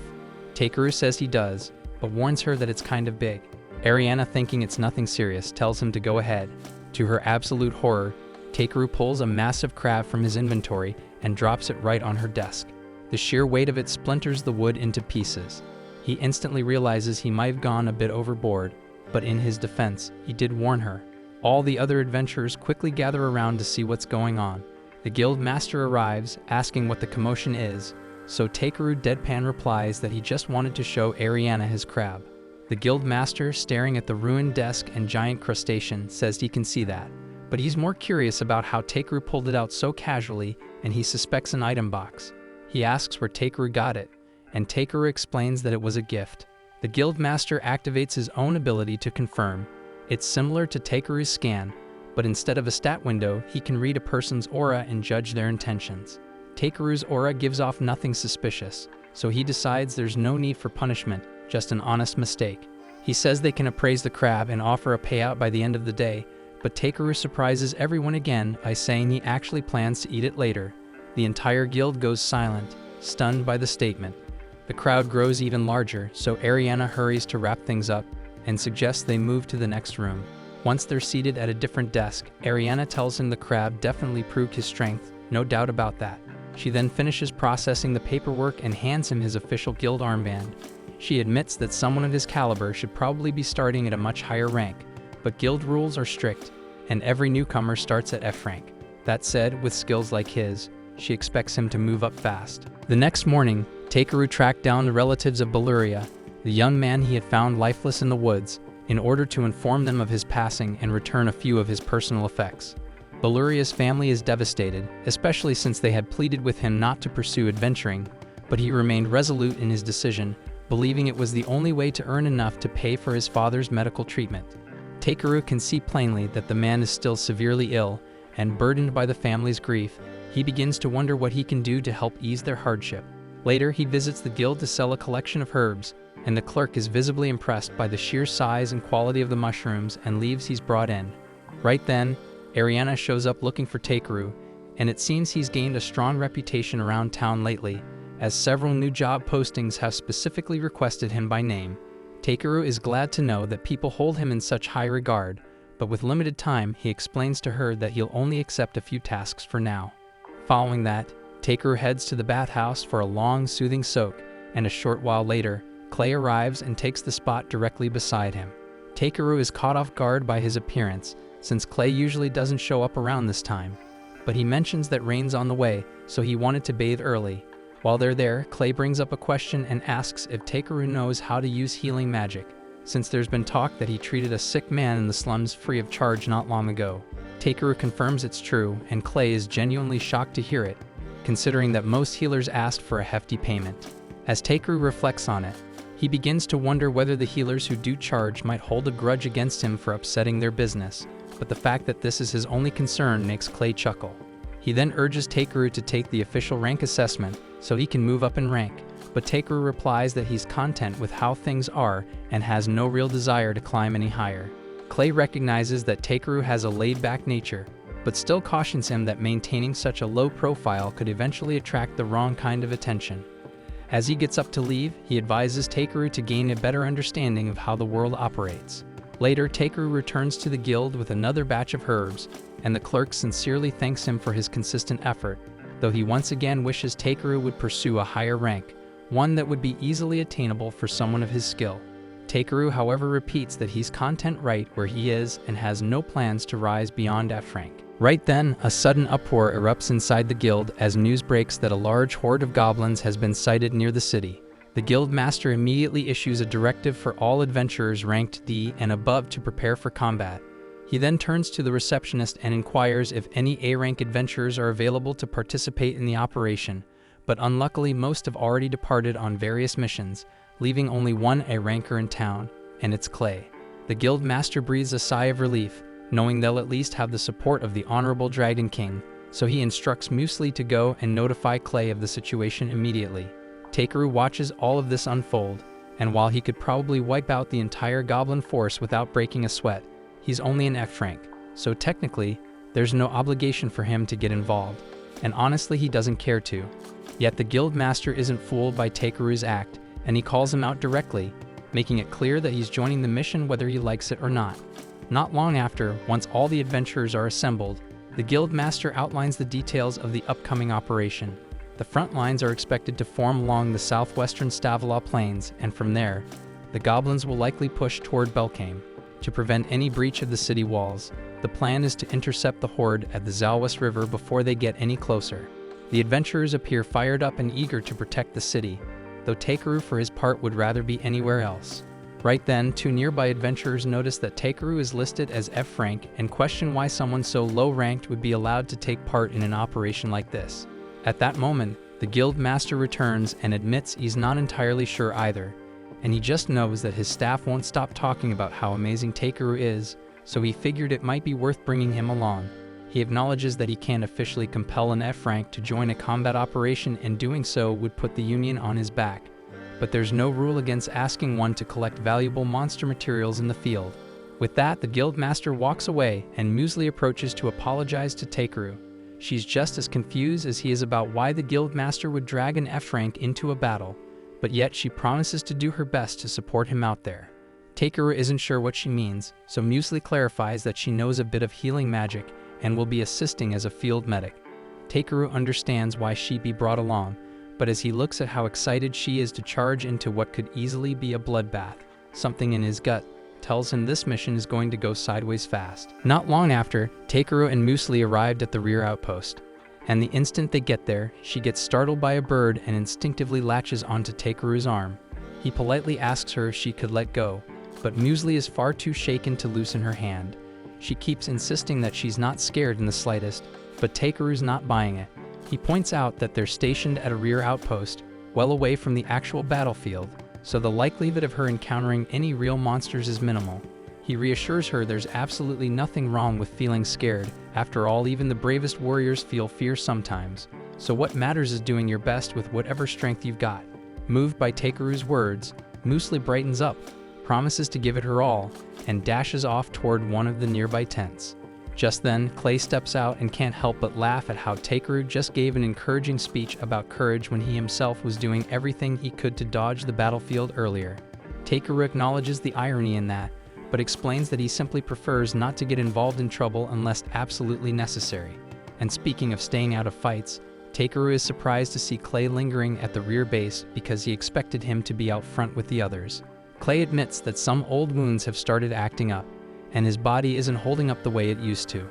Takeru says he does, but warns her that it's kind of big. Ariana, thinking it's nothing serious, tells him to go ahead. To her absolute horror, Takeru pulls a massive crab from his inventory and drops it right on her desk. The sheer weight of it splinters the wood into pieces. He instantly realizes he might have gone a bit overboard, but in his defense, he did warn her. All the other adventurers quickly gather around to see what's going on. The guild master arrives, asking what the commotion is, so Takeru deadpan replies that he just wanted to show Ariana his crab. The guild master, staring at the ruined desk and giant crustacean, says he can see that, but he's more curious about how Takeru pulled it out so casually, and he suspects an item box. He asks where Takeru got it, and Takeru explains that it was a gift. The guild master activates his own ability to confirm. It's similar to Takeru's scan, but instead of a stat window, he can read a person's aura and judge their intentions. Takeru's aura gives off nothing suspicious, so he decides there's no need for punishment, just an honest mistake. He says they can appraise the crab and offer a payout by the end of the day, but Takeru surprises everyone again by saying he actually plans to eat it later. The entire guild goes silent, stunned by the statement. The crowd grows even larger, so Ariana hurries to wrap things up and suggests they move to the next room. Once they're seated at a different desk, Ariana tells him the crab definitely proved his strength, no doubt about that. She then finishes processing the paperwork and hands him his official guild armband. She admits that someone of his caliber should probably be starting at a much higher rank, but guild rules are strict, and every newcomer starts at F rank. That said, with skills like his, she expects him to move up fast. The next morning, Takeru tracked down the relatives of Beluria, the young man he had found lifeless in the woods, in order to inform them of his passing and return a few of his personal effects. Beluria's family is devastated, especially since they had pleaded with him not to pursue adventuring, but he remained resolute in his decision, believing it was the only way to earn enough to pay for his father's medical treatment. Takeru can see plainly that the man is still severely ill, and burdened by the family's grief, he begins to wonder what he can do to help ease their hardship. Later, he visits the guild to sell a collection of herbs, and the clerk is visibly impressed by the sheer size and quality of the mushrooms and leaves he's brought in. Right then, Ariana shows up looking for Takeru, and it seems he's gained a strong reputation around town lately, as several new job postings have specifically requested him by name. Takeru is glad to know that people hold him in such high regard, but with limited time, he explains to her that he'll only accept a few tasks for now. Following that, Takeru heads to the bathhouse for a long, soothing soak, and a short while later, Clay arrives and takes the spot directly beside him. Takeru is caught off guard by his appearance, since Clay usually doesn't show up around this time. But he mentions that rain's on the way, so he wanted to bathe early. While they're there, Clay brings up a question and asks if Takeru knows how to use healing magic, since there's been talk that he treated a sick man in the slums free of charge not long ago. Takeru confirms it's true, and Clay is genuinely shocked to hear it, considering that most healers asked for a hefty payment. As Takeru reflects on it, he begins to wonder whether the healers who do charge might hold a grudge against him for upsetting their business, but the fact that this is his only concern makes Clay chuckle. He then urges Takeru to take the official rank assessment so he can move up in rank, but Takeru replies that he's content with how things are and has no real desire to climb any higher. Clay recognizes that Takeru has a laid-back nature, but still cautions him that maintaining such a low profile could eventually attract the wrong kind of attention. As he gets up to leave, he advises Takeru to gain a better understanding of how the world operates. Later, Takeru returns to the guild with another batch of herbs, and the clerk sincerely thanks him for his consistent effort, though he once again wishes Takeru would pursue a higher rank, one that would be easily attainable for someone of his skill. Takeru, however, repeats that he's content right where he is and has no plans to rise beyond F rank. Right then, a sudden uproar erupts inside the guild as news breaks that a large horde of goblins has been sighted near the city. The guild master immediately issues a directive for all adventurers ranked D and above to prepare for combat. He then turns to the receptionist and inquires if any A-rank adventurers are available to participate in the operation, but unluckily most have already departed on various missions, leaving only one A-ranker in town, and it's Clay. The guild master breathes a sigh of relief, knowing they'll at least have the support of the Honorable Dragon King, so he instructs Muesli to go and notify Clay of the situation immediately. Takeru watches all of this unfold, and while he could probably wipe out the entire goblin force without breaking a sweat, he's only an F rank, so technically, there's no obligation for him to get involved, and honestly he doesn't care to. Yet the guild master isn't fooled by Takeru's act, and he calls him out directly, making it clear that he's joining the mission whether he likes it or not. Not long after, once all the adventurers are assembled, the guild master outlines the details of the upcoming operation. The front lines are expected to form along the southwestern Stavala plains, and from there, the goblins will likely push toward Belkame. To prevent any breach of the city walls, the plan is to intercept the horde at the Zalwest River before they get any closer. The adventurers appear fired up and eager to protect the city, though Takeru for his part would rather be anywhere else. Right then, two nearby adventurers notice that Takeru is listed as F rank and question why someone so low-ranked would be allowed to take part in an operation like this. At that moment, the guild master returns and admits he's not entirely sure either, and he just knows that his staff won't stop talking about how amazing Takeru is, so he figured it might be worth bringing him along. He acknowledges that he can't officially compel an F rank to join a combat operation, and doing so would put the Union on his back. But there's no rule against asking one to collect valuable monster materials in the field. With that, the guild master walks away, and Muesli approaches to apologize to Takeru. She's just as confused as he is about why the guild master would drag an F rank into a battle, but yet she promises to do her best to support him out there. Takeru isn't sure what she means, so Muesli clarifies that she knows a bit of healing magic and will be assisting as a field medic. Takeru understands why she'd be brought along, but as he looks at how excited she is to charge into what could easily be a bloodbath, something in his gut tells him this mission is going to go sideways fast. Not long after, Takeru and Muesli arrived at the rear outpost, and the instant they get there, she gets startled by a bird and instinctively latches onto Takeru's arm. He politely asks her if she could let go, but Muesli is far too shaken to loosen her hand. She keeps insisting that she's not scared in the slightest, but Takeru's not buying it. He points out that they're stationed at a rear outpost, well away from the actual battlefield, so the likelihood of her encountering any real monsters is minimal. He reassures her there's absolutely nothing wrong with feeling scared. After all, even the bravest warriors feel fear sometimes. So what matters is doing your best with whatever strength you've got. Moved by Takeru's words, Muesli brightens up, promises to give it her all, and dashes off toward one of the nearby tents. Just then, Clay steps out and can't help but laugh at how Takeru just gave an encouraging speech about courage when he himself was doing everything he could to dodge the battlefield earlier. Takeru acknowledges the irony in that, but explains that he simply prefers not to get involved in trouble unless absolutely necessary. And speaking of staying out of fights, Takeru is surprised to see Clay lingering at the rear base because he expected him to be out front with the others. Clay admits that some old wounds have started acting up, and his body isn't holding up the way it used to.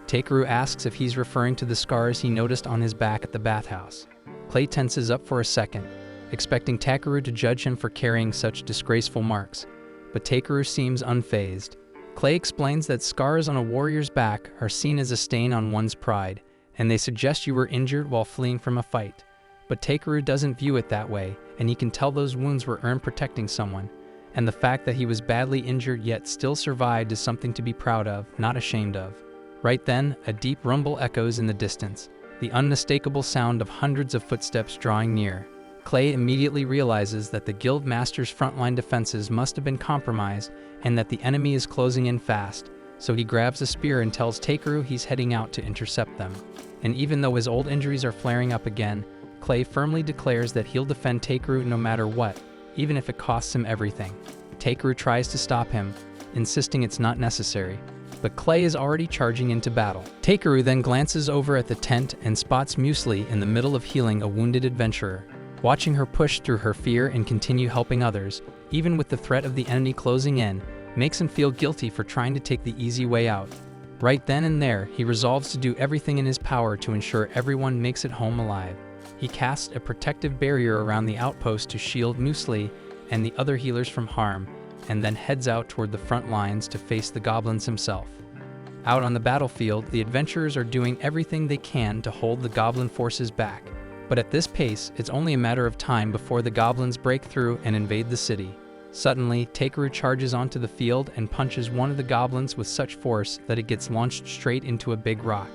Takeru asks if he's referring to the scars he noticed on his back at the bathhouse. Clay tenses up for a second, expecting Takeru to judge him for carrying such disgraceful marks, but Takeru seems unfazed. Clay explains that scars on a warrior's back are seen as a stain on one's pride, and they suggest you were injured while fleeing from a fight. But Takeru doesn't view it that way, and he can tell those wounds were earned protecting someone, and the fact that he was badly injured yet still survived is something to be proud of, not ashamed of. Right then, a deep rumble echoes in the distance, the unmistakable sound of hundreds of footsteps drawing near. Clay immediately realizes that the guild master's frontline defenses must have been compromised and that the enemy is closing in fast, so he grabs a spear and tells Takeru he's heading out to intercept them. And even though his old injuries are flaring up again, Clay firmly declares that he'll defend Takeru no matter what, even if it costs him everything. Takeru tries to stop him, insisting it's not necessary, but Clay is already charging into battle. Takeru then glances over at the tent and spots Muesli in the middle of healing a wounded adventurer. Watching her push through her fear and continue helping others, even with the threat of the enemy closing in, makes him feel guilty for trying to take the easy way out. Right then and there, he resolves to do everything in his power to ensure everyone makes it home alive. He casts a protective barrier around the outpost to shield Muesli and the other healers from harm, and then heads out toward the front lines to face the goblins himself. Out on the battlefield, the adventurers are doing everything they can to hold the goblin forces back. But at this pace, it's only a matter of time before the goblins break through and invade the city. Suddenly, Takeru charges onto the field and punches one of the goblins with such force that it gets launched straight into a big rock.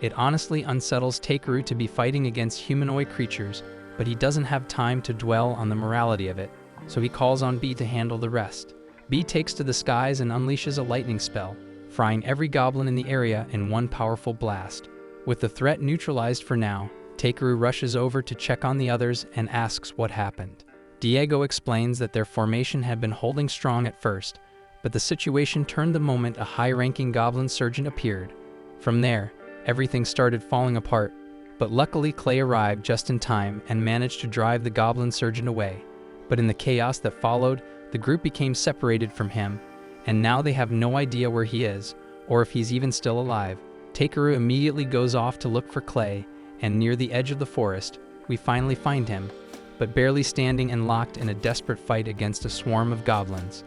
It honestly unsettles Takeru to be fighting against humanoid creatures, but he doesn't have time to dwell on the morality of it, so he calls on B to handle the rest. B takes to the skies and unleashes a lightning spell, frying every goblin in the area in one powerful blast. With the threat neutralized for now, Takeru rushes over to check on the others and asks what happened. Diego explains that their formation had been holding strong at first, but the situation turned the moment a high-ranking goblin sergeant appeared. From there, everything started falling apart, but luckily Clay arrived just in time and managed to drive the goblin sergeant away. But in the chaos that followed, the group became separated from him, and now they have no idea where he is, or if he's even still alive. Takeru immediately goes off to look for Clay, and near the edge of the forest, we finally find him, but barely standing and locked in a desperate fight against a swarm of goblins.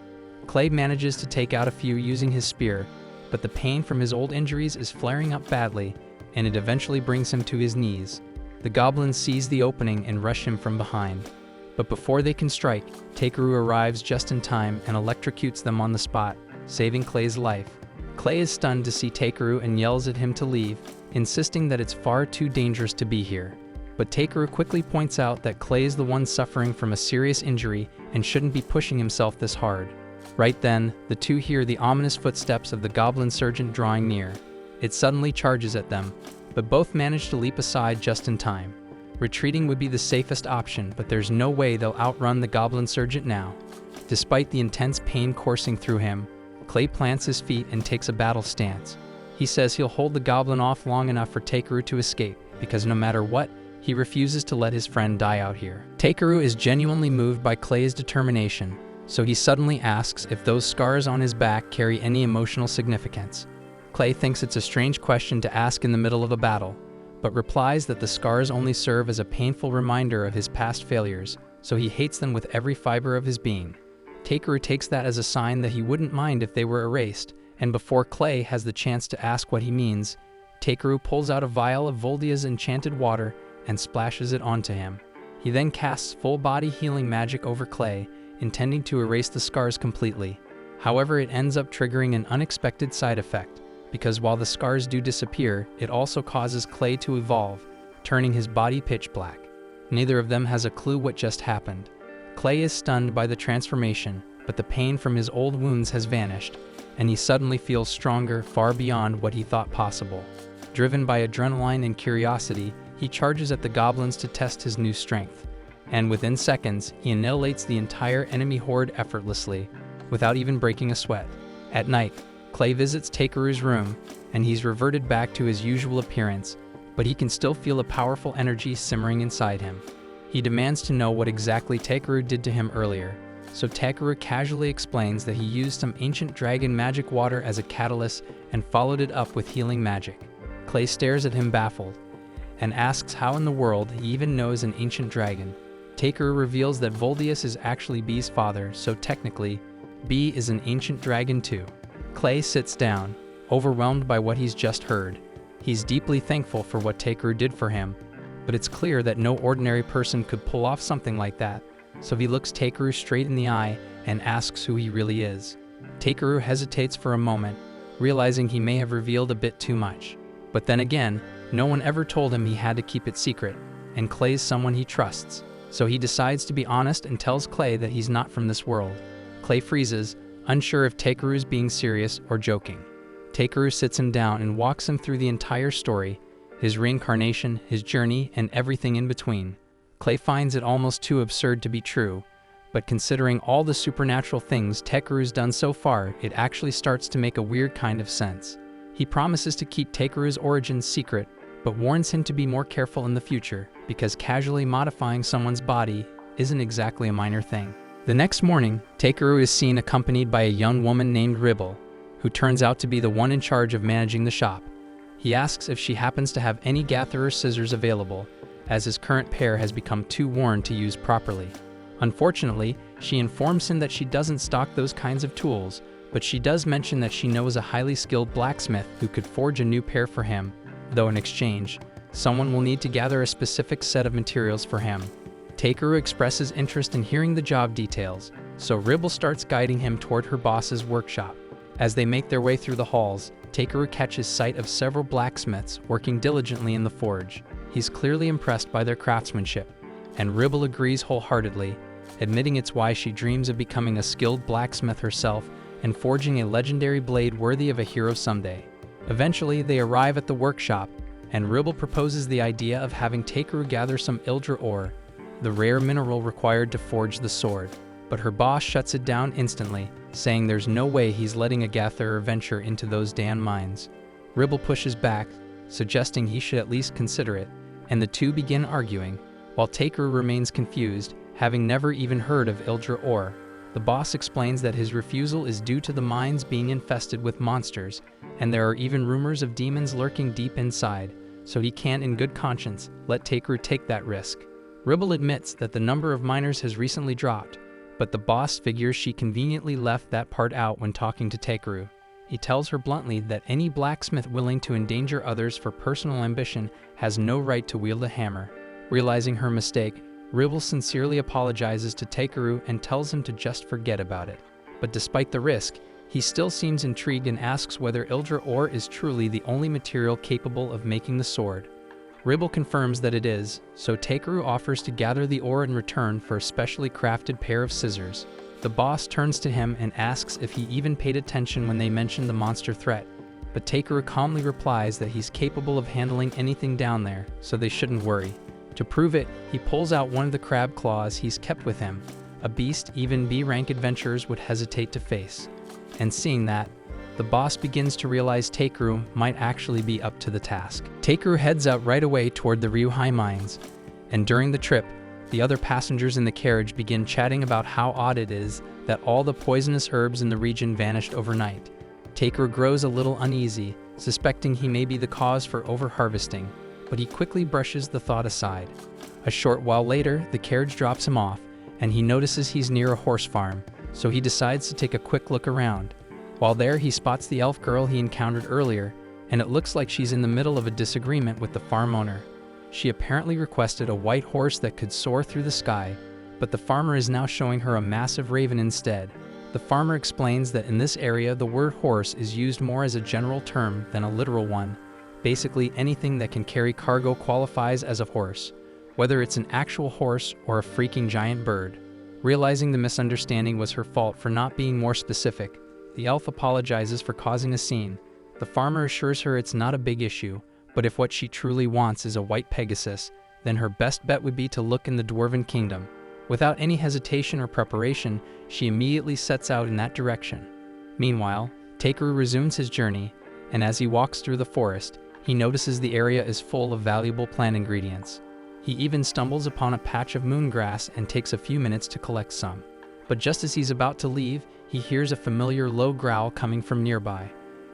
Clay manages to take out a few using his spear, but the pain from his old injuries is flaring up badly, and it eventually brings him to his knees. The goblins seize the opening and rush him from behind. But before they can strike, Takeru arrives just in time and electrocutes them on the spot, saving Clay's life. Clay is stunned to see Takeru and yells at him to leave, insisting that it's far too dangerous to be here. But Takeru quickly points out that Clay is the one suffering from a serious injury and shouldn't be pushing himself this hard. Right then, the two hear the ominous footsteps of the goblin sergeant drawing near. It suddenly charges at them, but both manage to leap aside just in time. Retreating would be the safest option, but there's no way they'll outrun the goblin sergeant now. Despite the intense pain coursing through him, Clay plants his feet and takes a battle stance. He says he'll hold the goblin off long enough for Takeru to escape, because no matter what, he refuses to let his friend die out here. Takeru is genuinely moved by Clay's determination, so he suddenly asks if those scars on his back carry any emotional significance. Clay thinks it's a strange question to ask in the middle of a battle, but replies that the scars only serve as a painful reminder of his past failures, so he hates them with every fiber of his being. Takeru takes that as a sign that he wouldn't mind if they were erased, and before Clay has the chance to ask what he means, Takeru pulls out a vial of Voldia's enchanted water and splashes it onto him. He then casts full-body healing magic over Clay, intending to erase the scars completely. However, it ends up triggering an unexpected side effect, because while the scars do disappear, it also causes Clay to evolve, turning his body pitch black. Neither of them has a clue what just happened. Clay is stunned by the transformation, but the pain from his old wounds has vanished, and he suddenly feels stronger far beyond what he thought possible. Driven by adrenaline and curiosity, he charges at the goblins to test his new strength, and within seconds, he annihilates the entire enemy horde effortlessly, without even breaking a sweat. At night, Clay visits Takeru's room, and he's reverted back to his usual appearance, but he can still feel a powerful energy simmering inside him. He demands to know what exactly Takeru did to him earlier, so Takeru casually explains that he used some ancient dragon magic water as a catalyst and followed it up with healing magic. Clay stares at him baffled, and asks how in the world he even knows an ancient dragon. Takeru reveals that Voldius is actually B's father, so technically, B is an ancient dragon too. Clay sits down, overwhelmed by what he's just heard. He's deeply thankful for what Takeru did for him, but it's clear that no ordinary person could pull off something like that, so he looks Takeru straight in the eye and asks who he really is. Takeru hesitates for a moment, realizing he may have revealed a bit too much. But then again, no one ever told him he had to keep it secret, and Clay's someone he trusts, so he decides to be honest and tells Clay that he's not from this world. Clay freezes, unsure if Takeru is being serious or joking. Takeru sits him down and walks him through the entire story, his reincarnation, his journey, and everything in between. Clay finds it almost too absurd to be true, but considering all the supernatural things Takeru's done so far, it actually starts to make a weird kind of sense. He promises to keep Takeru's origins secret, but warns him to be more careful in the future, because casually modifying someone's body isn't exactly a minor thing. The next morning, Takeru is seen accompanied by a young woman named Reborn, who turns out to be the one in charge of managing the shop. He asks if she happens to have any gatherer scissors available, as his current pair has become too worn to use properly. Unfortunately, she informs him that she doesn't stock those kinds of tools, but she does mention that she knows a highly skilled blacksmith who could forge a new pair for him, though in exchange, someone will need to gather a specific set of materials for him. Takeru expresses interest in hearing the job details, so Reborn starts guiding him toward her boss's workshop. As they make their way through the halls, Takeru catches sight of several blacksmiths working diligently in the forge. He's clearly impressed by their craftsmanship, and Reborn agrees wholeheartedly, admitting it's why she dreams of becoming a skilled blacksmith herself and forging a legendary blade worthy of a hero someday. Eventually, they arrive at the workshop, and Reborn proposes the idea of having Takeru gather some Ildra ore, the rare mineral required to forge the sword, but her boss shuts it down instantly, saying there's no way he's letting a gatherer venture into those damn mines. Reborn pushes back, suggesting he should at least consider it, and the two begin arguing, while Takeru remains confused, having never even heard of Ildra ore. The boss explains that his refusal is due to the mines being infested with monsters, and there are even rumors of demons lurking deep inside, so he can't in good conscience let Takeru take that risk. Reborn admits that the number of miners has recently dropped, but the boss figures she conveniently left that part out when talking to Takeru. He tells her bluntly that any blacksmith willing to endanger others for personal ambition has no right to wield a hammer. Realizing her mistake, Reborn sincerely apologizes to Takeru and tells him to just forget about it. But despite the risk, he still seems intrigued and asks whether Ildra ore is truly the only material capable of making the sword. Reborn confirms that it is, so Takeru offers to gather the ore in return for a specially crafted pair of scissors. The boss turns to him and asks if he even paid attention when they mentioned the monster threat, but Takeru calmly replies that he's capable of handling anything down there, so they shouldn't worry. To prove it, he pulls out one of the crab claws he's kept with him, a beast even B-rank adventurers would hesitate to face. And seeing that, the boss begins to realize Takeru might actually be up to the task. Takeru heads out right away toward the Ryuhai mines, and during the trip, The other passengers in the carriage begin chatting about how odd it is that all the poisonous herbs in the region vanished overnight. Takeru grows a little uneasy, suspecting he may be the cause for overharvesting, but he quickly brushes the thought aside. A short while later, the carriage drops him off, and he notices he's near a horse farm, so he decides to take a quick look around. While there, he spots the elf girl he encountered earlier, and it looks like she's in the middle of a disagreement with the farm owner. She apparently requested a white horse that could soar through the sky, but the farmer is now showing her a massive raven instead. The farmer explains that in this area the word horse is used more as a general term than a literal one. Basically, anything that can carry cargo qualifies as a horse, whether it's an actual horse or a freaking giant bird. Realizing the misunderstanding was her fault for not being more specific, the elf apologizes for causing a scene. The farmer assures her it's not a big issue, but if what she truly wants is a white Pegasus, then her best bet would be to look in the Dwarven Kingdom. Without any hesitation or preparation, she immediately sets out in that direction. Meanwhile, Takeru resumes his journey, and as he walks through the forest, he notices the area is full of valuable plant ingredients. He even stumbles upon a patch of moongrass and takes a few minutes to collect some. But just as he's about to leave, he hears a familiar low growl coming from nearby.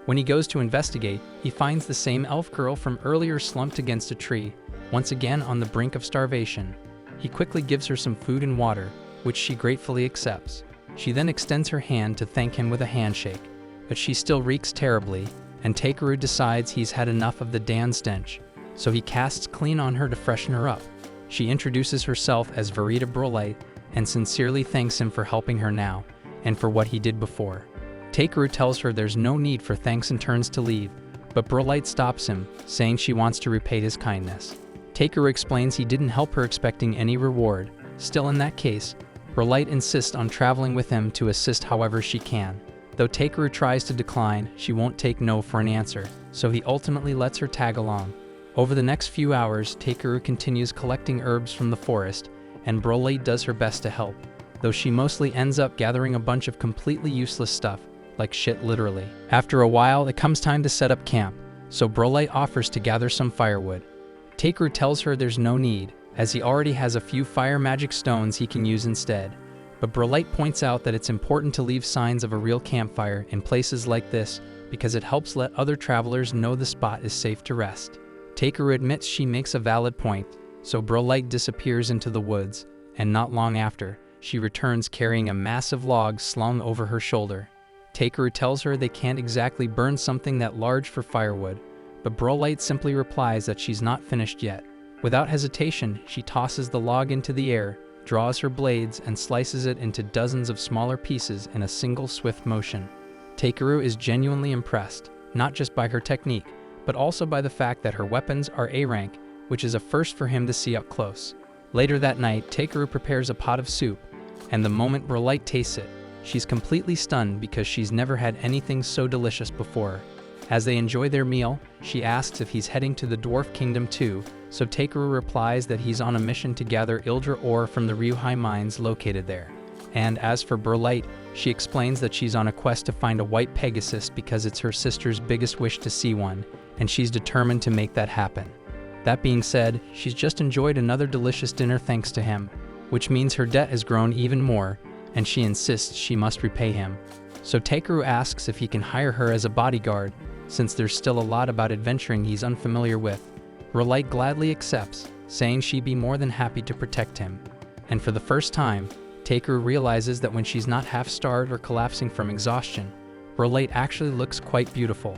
When he goes to investigate, he finds the same elf girl from earlier slumped against a tree, once again on the brink of starvation. He quickly gives her some food and water, which she gratefully accepts. She then extends her hand to thank him with a handshake, but she still reeks terribly, and Takeru decides he's had enough of the damn stench, so he casts clean on her to freshen her up. She introduces herself as Verita Brolite and sincerely thanks him for helping her now, and for what he did before. Takeru tells her there's no need for thanks and turns to leave, but Brolite stops him, saying she wants to repay his kindness. Takeru explains he didn't help her expecting any reward. Still, in that case, Brolite insists on traveling with him to assist however she can. Though Takeru tries to decline, she won't take no for an answer, so he ultimately lets her tag along. Over the next few hours, Takeru continues collecting herbs from the forest, and Brolite does her best to help, though she mostly ends up gathering a bunch of completely useless stuff, like shit literally. After a while, it comes time to set up camp, so Brolite offers to gather some firewood. Takeru tells her there's no need, as he already has a few fire magic stones he can use instead. But Brolite points out that it's important to leave signs of a real campfire in places like this because it helps let other travelers know the spot is safe to rest. Takeru admits she makes a valid point, so Brolite disappears into the woods, and not long after, she returns carrying a massive log slung over her shoulder. Takeru tells her they can't exactly burn something that large for firewood, but Brolite simply replies that she's not finished yet. Without hesitation, she tosses the log into the air, draws her blades, and slices it into dozens of smaller pieces in a single swift motion. Takeru is genuinely impressed, not just by her technique, but also by the fact that her weapons are A rank, which is a first for him to see up close. Later that night, Takeru prepares a pot of soup, and the moment Brolite tastes it, she's completely stunned because she's never had anything so delicious before. As they enjoy their meal, she asks if he's heading to the Dwarf Kingdom too, so Takeru replies that he's on a mission to gather Ildra ore from the Ryuhai mines located there. And as for Brolite, she explains that she's on a quest to find a white Pegasus because it's her sister's biggest wish to see one, and she's determined to make that happen. That being said, she's just enjoyed another delicious dinner thanks to him, which means her debt has grown even more, and she insists she must repay him. So Takeru asks if he can hire her as a bodyguard, since there's still a lot about adventuring he's unfamiliar with. Brolite gladly accepts, saying she'd be more than happy to protect him. And for the first time, Takeru realizes that when she's not half-starved or collapsing from exhaustion, Brolite actually looks quite beautiful.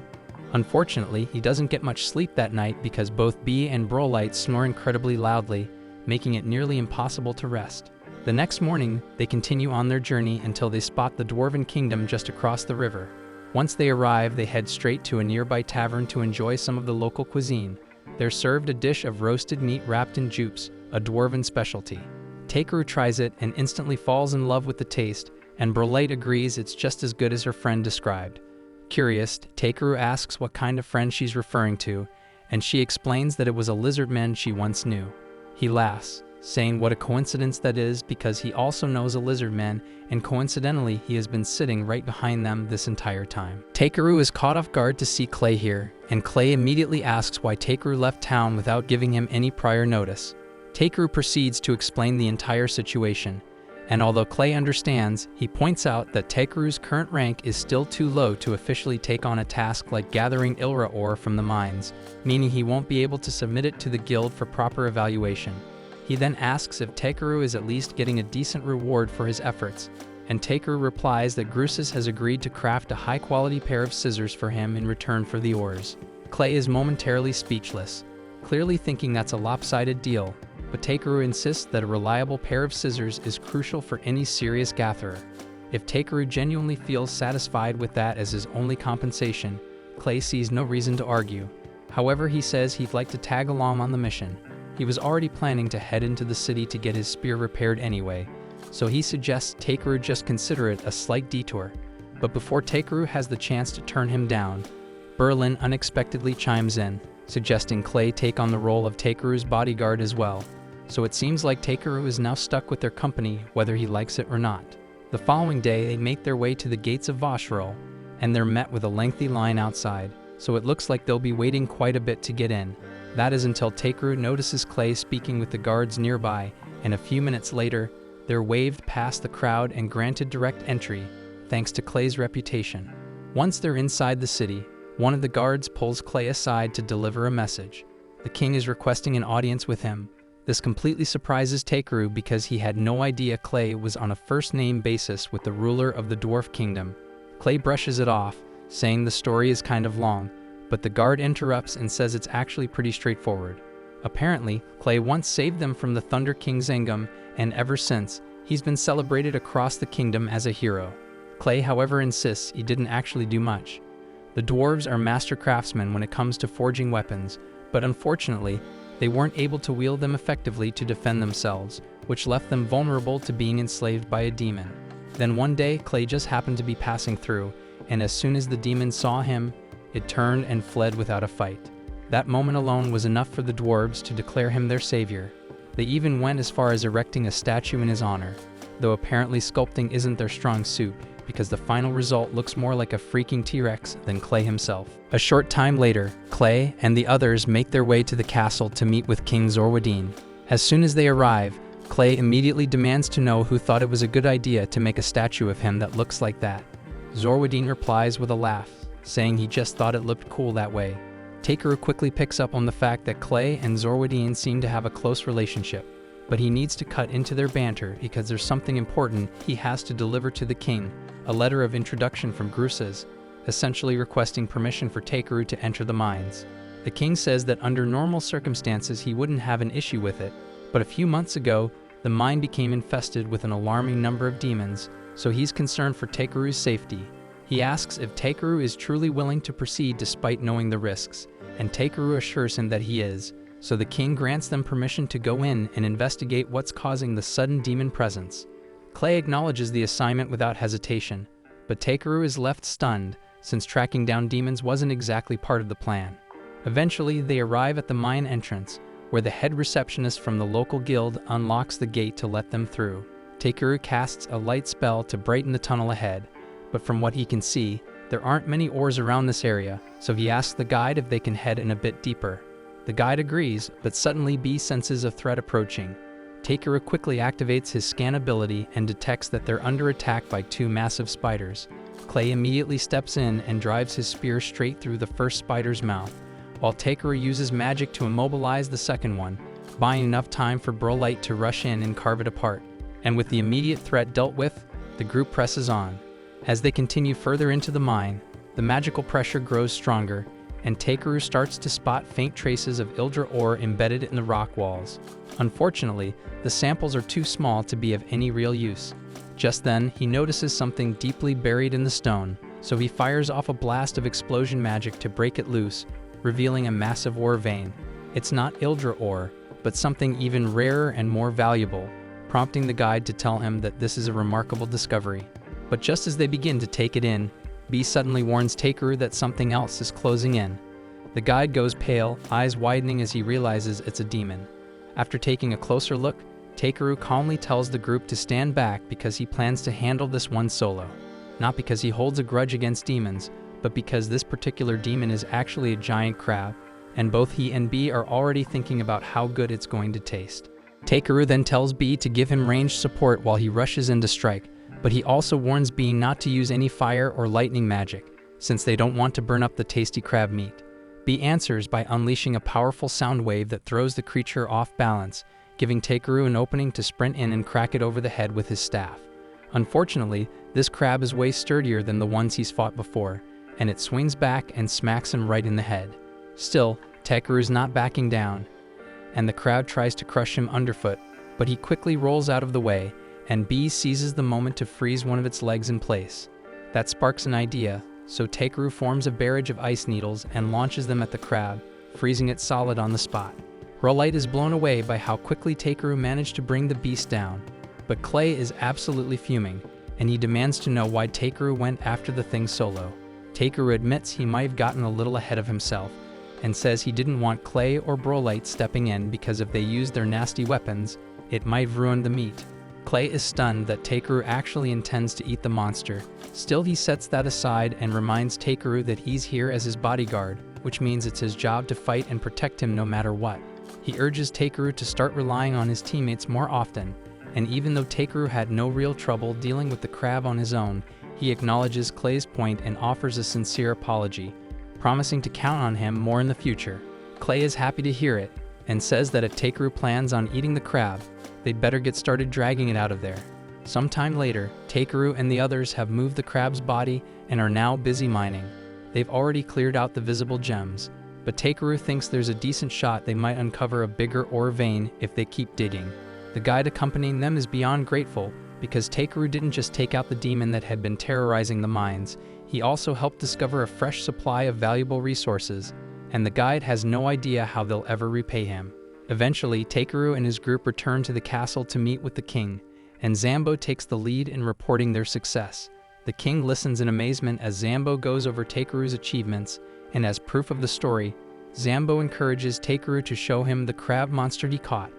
Unfortunately, he doesn't get much sleep that night because both Bee and Brolite snore incredibly loudly, making it nearly impossible to rest. The next morning, they continue on their journey until they spot the Dwarven Kingdom just across the river. Once they arrive, they head straight to a nearby tavern to enjoy some of the local cuisine. They're served a dish of roasted meat wrapped in jupes, a Dwarven specialty. Takeru tries it and instantly falls in love with the taste, and Brolite agrees it's just as good as her friend described. Curious, Takeru asks what kind of friend she's referring to, and she explains that it was a lizardman she once knew. He laughs, saying what a coincidence that is because he also knows a lizardman, and coincidentally he has been sitting right behind them this entire time. Takeru is caught off guard to see Clay here, and Clay immediately asks why Takeru left town without giving him any prior notice. Takeru proceeds to explain the entire situation, and although Clay understands, he points out that Takeru's current rank is still too low to officially take on a task like gathering Ilra ore from the mines, meaning he won't be able to submit it to the guild for proper evaluation. He then asks if Takeru is at least getting a decent reward for his efforts, and Takeru replies that Grusis has agreed to craft a high-quality pair of scissors for him in return for the ores. Clay is momentarily speechless, clearly thinking that's a lopsided deal, but Takeru insists that a reliable pair of scissors is crucial for any serious gatherer. If Takeru genuinely feels satisfied with that as his only compensation, Clay sees no reason to argue. However, he says he'd like to tag along on the mission. He was already planning to head into the city to get his spear repaired anyway, so he suggests Takeru just consider it a slight detour. But before Takeru has the chance to turn him down, Berlin unexpectedly chimes in, suggesting Clay take on the role of Takeru's bodyguard as well. So it seems like Takeru is now stuck with their company whether he likes it or not. The following day they make their way to the gates of Vashral, and they're met with a lengthy line outside, so it looks like they'll be waiting quite a bit to get in. That is until Takeru notices Clay speaking with the guards nearby, and a few minutes later, they're waved past the crowd and granted direct entry, thanks to Clay's reputation. Once they're inside the city, one of the guards pulls Clay aside to deliver a message. The king is requesting an audience with him. This completely surprises Takeru because he had no idea Clay was on a first-name basis with the ruler of the Dwarf Kingdom. Clay brushes it off, saying the story is kind of long, but the guard interrupts and says it's actually pretty straightforward. Apparently, Clay once saved them from the Thunder King Zengum, and ever since, he's been celebrated across the kingdom as a hero. Clay, however, insists he didn't actually do much. The dwarves are master craftsmen when it comes to forging weapons, but unfortunately, they weren't able to wield them effectively to defend themselves, which left them vulnerable to being enslaved by a demon. Then one day, Clay just happened to be passing through, and as soon as the demon saw him, it turned and fled without a fight. That moment alone was enough for the dwarves to declare him their savior. They even went as far as erecting a statue in his honor, though apparently sculpting isn't their strong suit, because the final result looks more like a freaking T-Rex than Clay himself. A short time later, Clay and the others make their way to the castle to meet with King Zorwadin. As soon as they arrive, Clay immediately demands to know who thought it was a good idea to make a statue of him that looks like that. Zorwadin replies with a laugh, saying he just thought it looked cool that way. Takeru quickly picks up on the fact that Clay and Zorwadin seem to have a close relationship, but he needs to cut into their banter because there's something important he has to deliver to the king, a letter of introduction from Grusis, essentially requesting permission for Takeru to enter the mines. The king says that under normal circumstances he wouldn't have an issue with it, but a few months ago, the mine became infested with an alarming number of demons, so he's concerned for Takeru's safety. He asks if Takeru is truly willing to proceed despite knowing the risks, and Takeru assures him that he is, so the king grants them permission to go in and investigate what's causing the sudden demon presence. Clay acknowledges the assignment without hesitation, but Takeru is left stunned, since tracking down demons wasn't exactly part of the plan. Eventually, they arrive at the mine entrance, where the head receptionist from the local guild unlocks the gate to let them through. Takeru casts a light spell to brighten the tunnel ahead, but from what he can see, there aren't many ores around this area, so he asks the guide if they can head in a bit deeper. The guide agrees, but suddenly B senses a threat approaching. Takeru quickly activates his scan ability and detects that they're under attack by two massive spiders. Clay immediately steps in and drives his spear straight through the first spider's mouth, while Takeru uses magic to immobilize the second one, buying enough time for Brolight to rush in and carve it apart. And with the immediate threat dealt with, the group presses on. As they continue further into the mine, the magical pressure grows stronger, and Takeru starts to spot faint traces of Ildra ore embedded in the rock walls. Unfortunately, the samples are too small to be of any real use. Just then, he notices something deeply buried in the stone, so he fires off a blast of explosion magic to break it loose, revealing a massive ore vein. It's not Ildra ore, but something even rarer and more valuable, prompting the guide to tell him that this is a remarkable discovery. But just as they begin to take it in, B suddenly warns Takeru that something else is closing in. The guide goes pale, eyes widening as he realizes it's a demon. After taking a closer look, Takeru calmly tells the group to stand back because he plans to handle this one solo. Not because he holds a grudge against demons, but because this particular demon is actually a giant crab, and both he and B are already thinking about how good it's going to taste. Takeru then tells B to give him ranged support while he rushes in to strike, but he also warns B not to use any fire or lightning magic, since they don't want to burn up the tasty crab meat. B answers by unleashing a powerful sound wave that throws the creature off balance, giving Takeru an opening to sprint in and crack it over the head with his staff. Unfortunately, this crab is way sturdier than the ones he's fought before, and it swings back and smacks him right in the head. Still, Takeru's not backing down, and the crowd tries to crush him underfoot, but he quickly rolls out of the way, and B seizes the moment to freeze one of its legs in place. That sparks an idea, so Takeru forms a barrage of ice needles and launches them at the crab, freezing it solid on the spot. Rolite is blown away by how quickly Takeru managed to bring the beast down, but Clay is absolutely fuming, and he demands to know why Takeru went after the thing solo. Takeru admits he might have gotten a little ahead of himself, and says he didn't want Clay or Brolite stepping in because if they used their nasty weapons, it might have ruined the meat. Clay is stunned that Takeru actually intends to eat the monster. Still, he sets that aside and reminds Takeru that he's here as his bodyguard, which means it's his job to fight and protect him no matter what. He urges Takeru to start relying on his teammates more often, and even though Takeru had no real trouble dealing with the crab on his own, he acknowledges Clay's point and offers a sincere apology, promising to count on him more in the future. Clay is happy to hear it, and says that if Takeru plans on eating the crab, they'd better get started dragging it out of there. Sometime later, Takeru and the others have moved the crab's body and are now busy mining. They've already cleared out the visible gems, but Takeru thinks there's a decent shot they might uncover a bigger ore vein if they keep digging. The guide accompanying them is beyond grateful, because Takeru didn't just take out the demon that had been terrorizing the mines, he also helped discover a fresh supply of valuable resources, and the guide has no idea how they'll ever repay him. Eventually, Takeru and his group return to the castle to meet with the king, and Zambo takes the lead in reporting their success. The king listens in amazement as Zambo goes over Takeru's achievements, and as proof of the story, Zambo encourages Takeru to show him the crab monster he caught.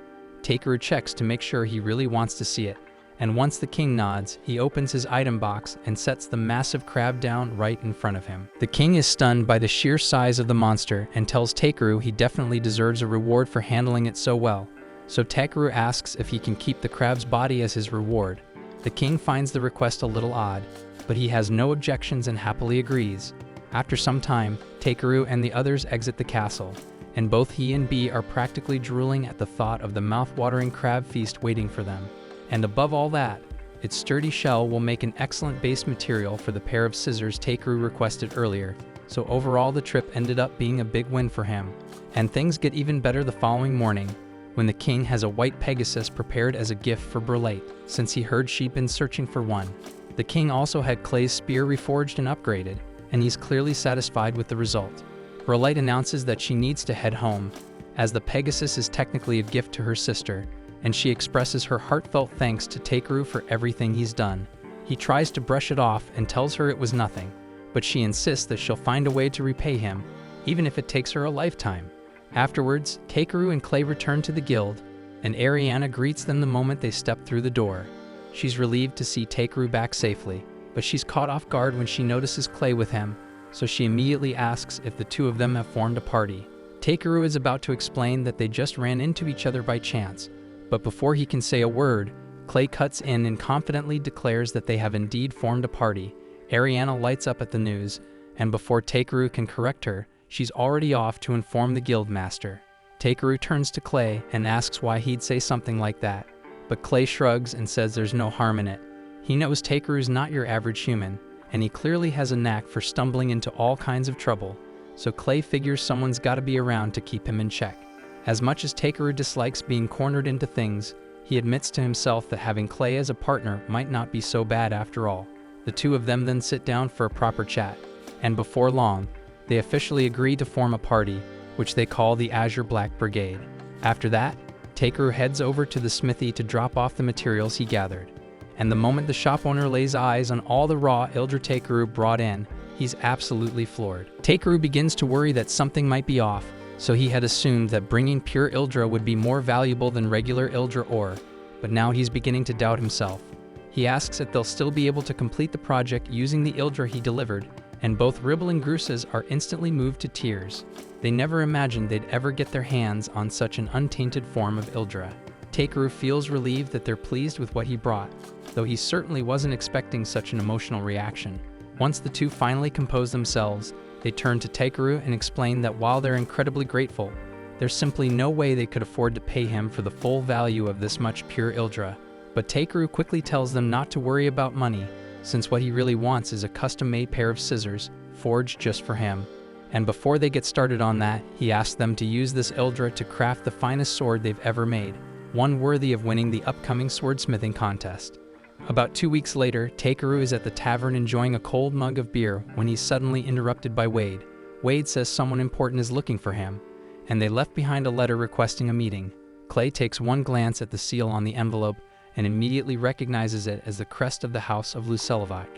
Takeru checks to make sure he really wants to see it, and once the king nods, he opens his item box and sets the massive crab down right in front of him. The king is stunned by the sheer size of the monster and tells Takeru he definitely deserves a reward for handling it so well. So Takeru asks if he can keep the crab's body as his reward. The king finds the request a little odd, but he has no objections and happily agrees. After some time, Takeru and the others exit the castle, and both he and B are practically drooling at the thought of the mouth-watering crab feast waiting for them. And above all that, its sturdy shell will make an excellent base material for the pair of scissors Takeru requested earlier, so overall the trip ended up being a big win for him. And things get even better the following morning, when the king has a white Pegasus prepared as a gift for Brolite, since he heard she'd been searching for one. The king also had Clay's spear reforged and upgraded, and he's clearly satisfied with the result. Brolite announces that she needs to head home, as the Pegasus is technically a gift to her sister, and she expresses her heartfelt thanks to Takeru for everything he's done. He tries to brush it off and tells her it was nothing, but she insists that she'll find a way to repay him, even if it takes her a lifetime. Afterwards, Takeru and Clay return to the guild, and Ariana greets them the moment they step through the door. She's relieved to see Takeru back safely, but she's caught off guard when she notices Clay with him, so she immediately asks if the two of them have formed a party. Takeru is about to explain that they just ran into each other by chance, but before he can say a word, Clay cuts in and confidently declares that they have indeed formed a party. Ariana lights up at the news, and before Takeru can correct her, she's already off to inform the guild master. Takeru turns to Clay and asks why he'd say something like that, but Clay shrugs and says there's no harm in it. He knows Takeru's not your average human, and he clearly has a knack for stumbling into all kinds of trouble, so Clay figures someone's gotta be around to keep him in check. As much as Takeru dislikes being cornered into things, he admits to himself that having Clay as a partner might not be so bad after all. The two of them then sit down for a proper chat, and before long, they officially agree to form a party, which they call the Azure Black Brigade. After that, Takeru heads over to the smithy to drop off the materials he gathered. And the moment the shop owner lays eyes on all the raw Ildra Takeru brought in, he's absolutely floored. Takeru begins to worry that something might be off, so he had assumed that bringing pure Ildra would be more valuable than regular Ildra ore, but now he's beginning to doubt himself. He asks if they'll still be able to complete the project using the Ildra he delivered, and both Ribble and Grusas are instantly moved to tears. They never imagined they'd ever get their hands on such an untainted form of Ildra. Takeru feels relieved that they're pleased with what he brought, though he certainly wasn't expecting such an emotional reaction. Once the two finally compose themselves, they turn to Takeru and explain that while they're incredibly grateful, there's simply no way they could afford to pay him for the full value of this much pure Ildra. But Takeru quickly tells them not to worry about money, since what he really wants is a custom-made pair of scissors, forged just for him. And before they get started on that, he asks them to use this Ildra to craft the finest sword they've ever made, one worthy of winning the upcoming swordsmithing contest. About 2 weeks later, Takeru is at the tavern enjoying a cold mug of beer when he's suddenly interrupted by Wade. Wade says someone important is looking for him, and they left behind a letter requesting a meeting. Clay takes one glance at the seal on the envelope and immediately recognizes it as the crest of the House of Lucelovac.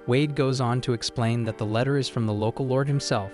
Wade goes on to explain that the letter is from the local lord himself,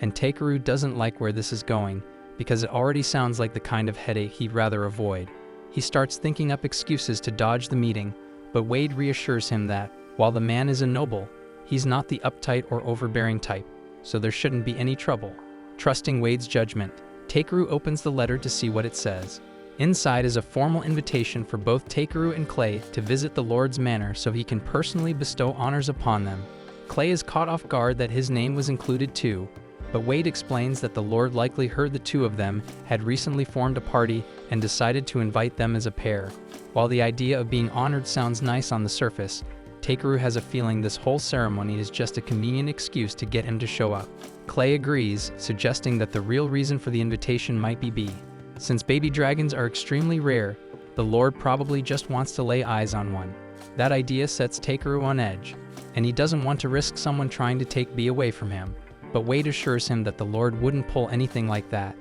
and Takeru doesn't like where this is going because it already sounds like the kind of headache he'd rather avoid. He starts thinking up excuses to dodge the meeting, but Wade reassures him that, while the man is a noble, he's not the uptight or overbearing type, so there shouldn't be any trouble. Trusting Wade's judgment, Takeru opens the letter to see what it says. Inside is a formal invitation for both Takeru and Clay to visit the Lord's manor so he can personally bestow honors upon them. Clay is caught off guard that his name was included too, but Wade explains that the Lord likely heard the two of them had recently formed a party and decided to invite them as a pair. While the idea of being honored sounds nice on the surface, Takeru has a feeling this whole ceremony is just a convenient excuse to get him to show up. Clay agrees, suggesting that the real reason for the invitation might be B. Since baby dragons are extremely rare, the Lord probably just wants to lay eyes on one. That idea sets Takeru on edge, and he doesn't want to risk someone trying to take B away from him. But Wade assures him that the Lord wouldn't pull anything like that,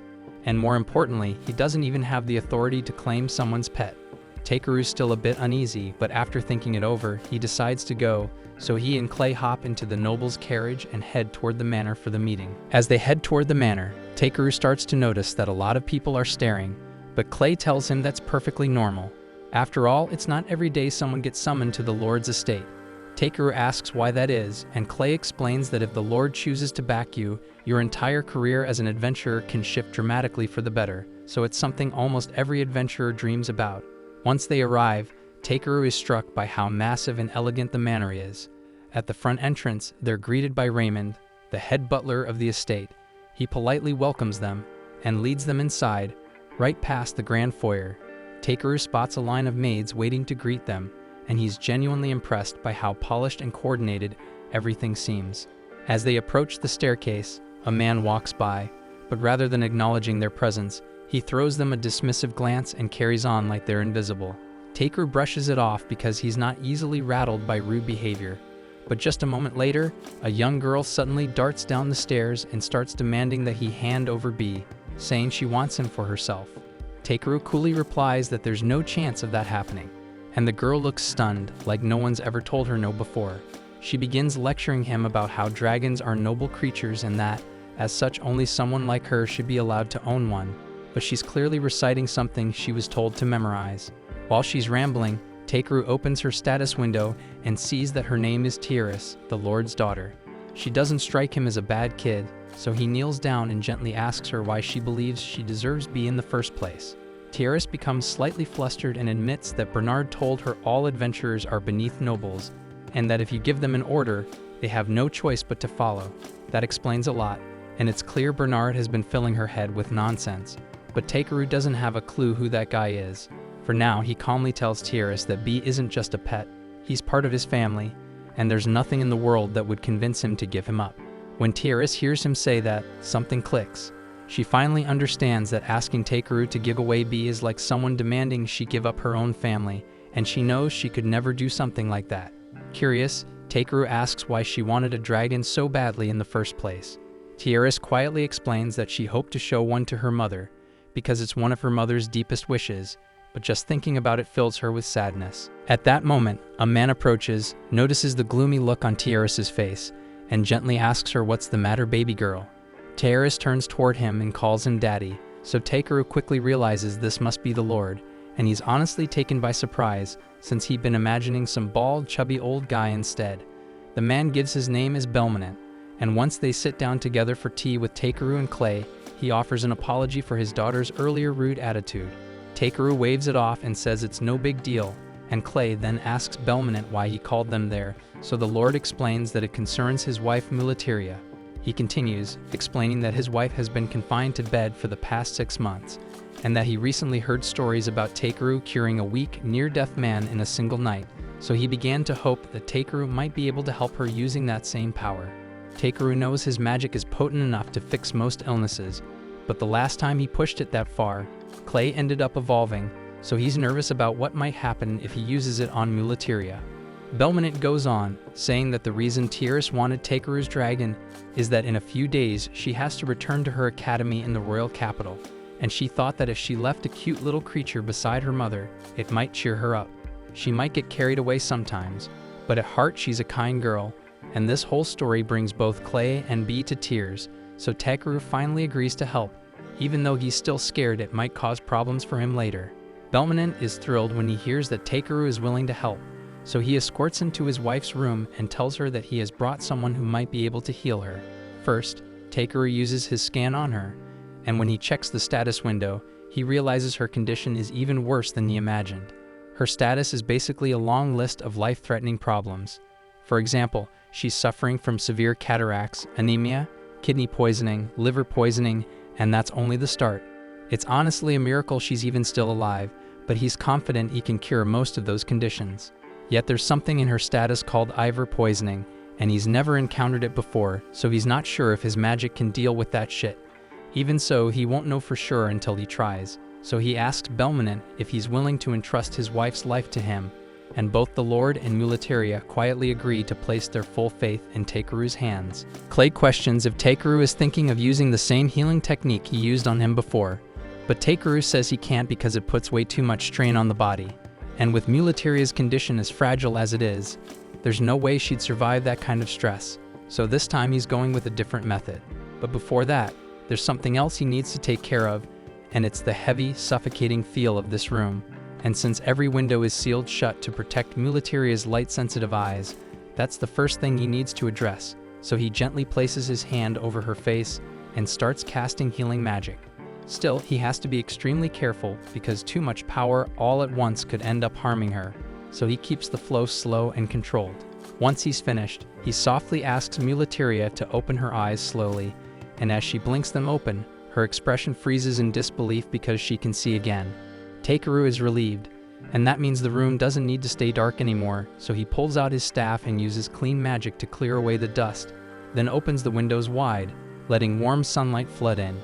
and more importantly, he doesn't even have the authority to claim someone's pet. Takeru's still a bit uneasy, but after thinking it over, he decides to go, so he and Clay hop into the noble's carriage and head toward the manor for the meeting. As they head toward the manor, Takeru starts to notice that a lot of people are staring, but Clay tells him that's perfectly normal. After all, it's not every day someone gets summoned to the Lord's estate. Takeru asks why that is, and Clay explains that if the Lord chooses to back you, your entire career as an adventurer can shift dramatically for the better, so it's something almost every adventurer dreams about. Once they arrive, Takeru is struck by how massive and elegant the manor is. At the front entrance, they're greeted by Raymond, the head butler of the estate. He politely welcomes them and leads them inside, right past the grand foyer. Takeru spots a line of maids waiting to greet them, and he's genuinely impressed by how polished and coordinated everything seems. As they approach the staircase, a man walks by, but rather than acknowledging their presence, he throws them a dismissive glance and carries on like they're invisible. Takeru brushes it off because he's not easily rattled by rude behavior. But just a moment later, a young girl suddenly darts down the stairs and starts demanding that he hand over B, saying she wants him for herself. Takeru coolly replies that there's no chance of that happening, and the girl looks stunned, like no one's ever told her no before. She begins lecturing him about how dragons are noble creatures and that, as such, only someone like her should be allowed to own one. But she's clearly reciting something she was told to memorize. While she's rambling, Takeru opens her status window and sees that her name is Tiaris, the Lord's daughter. She doesn't strike him as a bad kid, so he kneels down and gently asks her why she believes she deserves B in the first place. Tiaris becomes slightly flustered and admits that Bernard told her all adventurers are beneath nobles, and that if you give them an order, they have no choice but to follow. That explains a lot, and it's clear Bernard has been filling her head with nonsense. But Takeru doesn't have a clue who that guy is. For now, he calmly tells Tiaris that B isn't just a pet, he's part of his family, and there's nothing in the world that would convince him to give him up. When Tiaris hears him say that, something clicks. She finally understands that asking Takeru to give away B is like someone demanding she give up her own family, and she knows she could never do something like that. Curious, Takeru asks why she wanted a dragon so badly in the first place. Tiaris quietly explains that she hoped to show one to her mother, because it's one of her mother's deepest wishes, but just thinking about it fills her with sadness. At that moment, a man approaches, notices the gloomy look on Tiaris's face, and gently asks her what's the matter, baby girl. Tiaris turns toward him and calls him daddy, so Takeru quickly realizes this must be the Lord, and he's honestly taken by surprise since he'd been imagining some bald, chubby old guy instead. The man gives his name as Belmonent, and once they sit down together for tea with Takeru and Clay, he offers an apology for his daughter's earlier rude attitude. Takeru waves it off and says it's no big deal, and Clay then asks Belmonent why he called them there, so the Lord explains that it concerns his wife Mulateria. He continues, explaining that his wife has been confined to bed for the past 6 months, and that he recently heard stories about Takeru curing a weak, near-death man in a single night, so he began to hope that Takeru might be able to help her using that same power. Takeru knows his magic is potent enough to fix most illnesses, but the last time he pushed it that far, Clay ended up evolving, so he's nervous about what might happen if he uses it on Mulateria. Belmonent goes on, saying that the reason Tyrus wanted Takeru's dragon is that in a few days she has to return to her academy in the royal capital, and she thought that if she left a cute little creature beside her mother, it might cheer her up. She might get carried away sometimes, but at heart she's a kind girl, and this whole story brings both Clay and Bee to tears, so Takeru finally agrees to help, even though he's still scared it might cause problems for him later. Belmonent is thrilled when he hears that Takeru is willing to help, so he escorts him to his wife's room and tells her that he has brought someone who might be able to heal her. First, Takeru uses his scan on her, and when he checks the status window, he realizes her condition is even worse than he imagined. Her status is basically a long list of life-threatening problems. For example, she's suffering from severe cataracts, anemia, kidney poisoning, liver poisoning, and that's only the start. It's honestly a miracle she's even still alive, but he's confident he can cure most of those conditions. Yet there's something in her status called Ivor poisoning, and he's never encountered it before, so he's not sure if his magic can deal with that shit. Even so, he won't know for sure until he tries, so he asks Belmonent if he's willing to entrust his wife's life to him, and both the Lord and Mulateria quietly agree to place their full faith in Takeru's hands. Clay questions if Takeru is thinking of using the same healing technique he used on him before, but Takeru says he can't because it puts way too much strain on the body. And with Mulateria's condition as fragile as it is, there's no way she'd survive that kind of stress. So this time he's going with a different method. But before that, there's something else he needs to take care of, and it's the heavy, suffocating feel of this room. And since every window is sealed shut to protect Mulateria's light-sensitive eyes, that's the first thing he needs to address. So he gently places his hand over her face and starts casting healing magic. Still, he has to be extremely careful because too much power all at once could end up harming her, so he keeps the flow slow and controlled. Once he's finished, he softly asks Mulateria to open her eyes slowly, and as she blinks them open, her expression freezes in disbelief because she can see again. Takeru is relieved, and that means the room doesn't need to stay dark anymore, so he pulls out his staff and uses clean magic to clear away the dust, then opens the windows wide, letting warm sunlight flood in.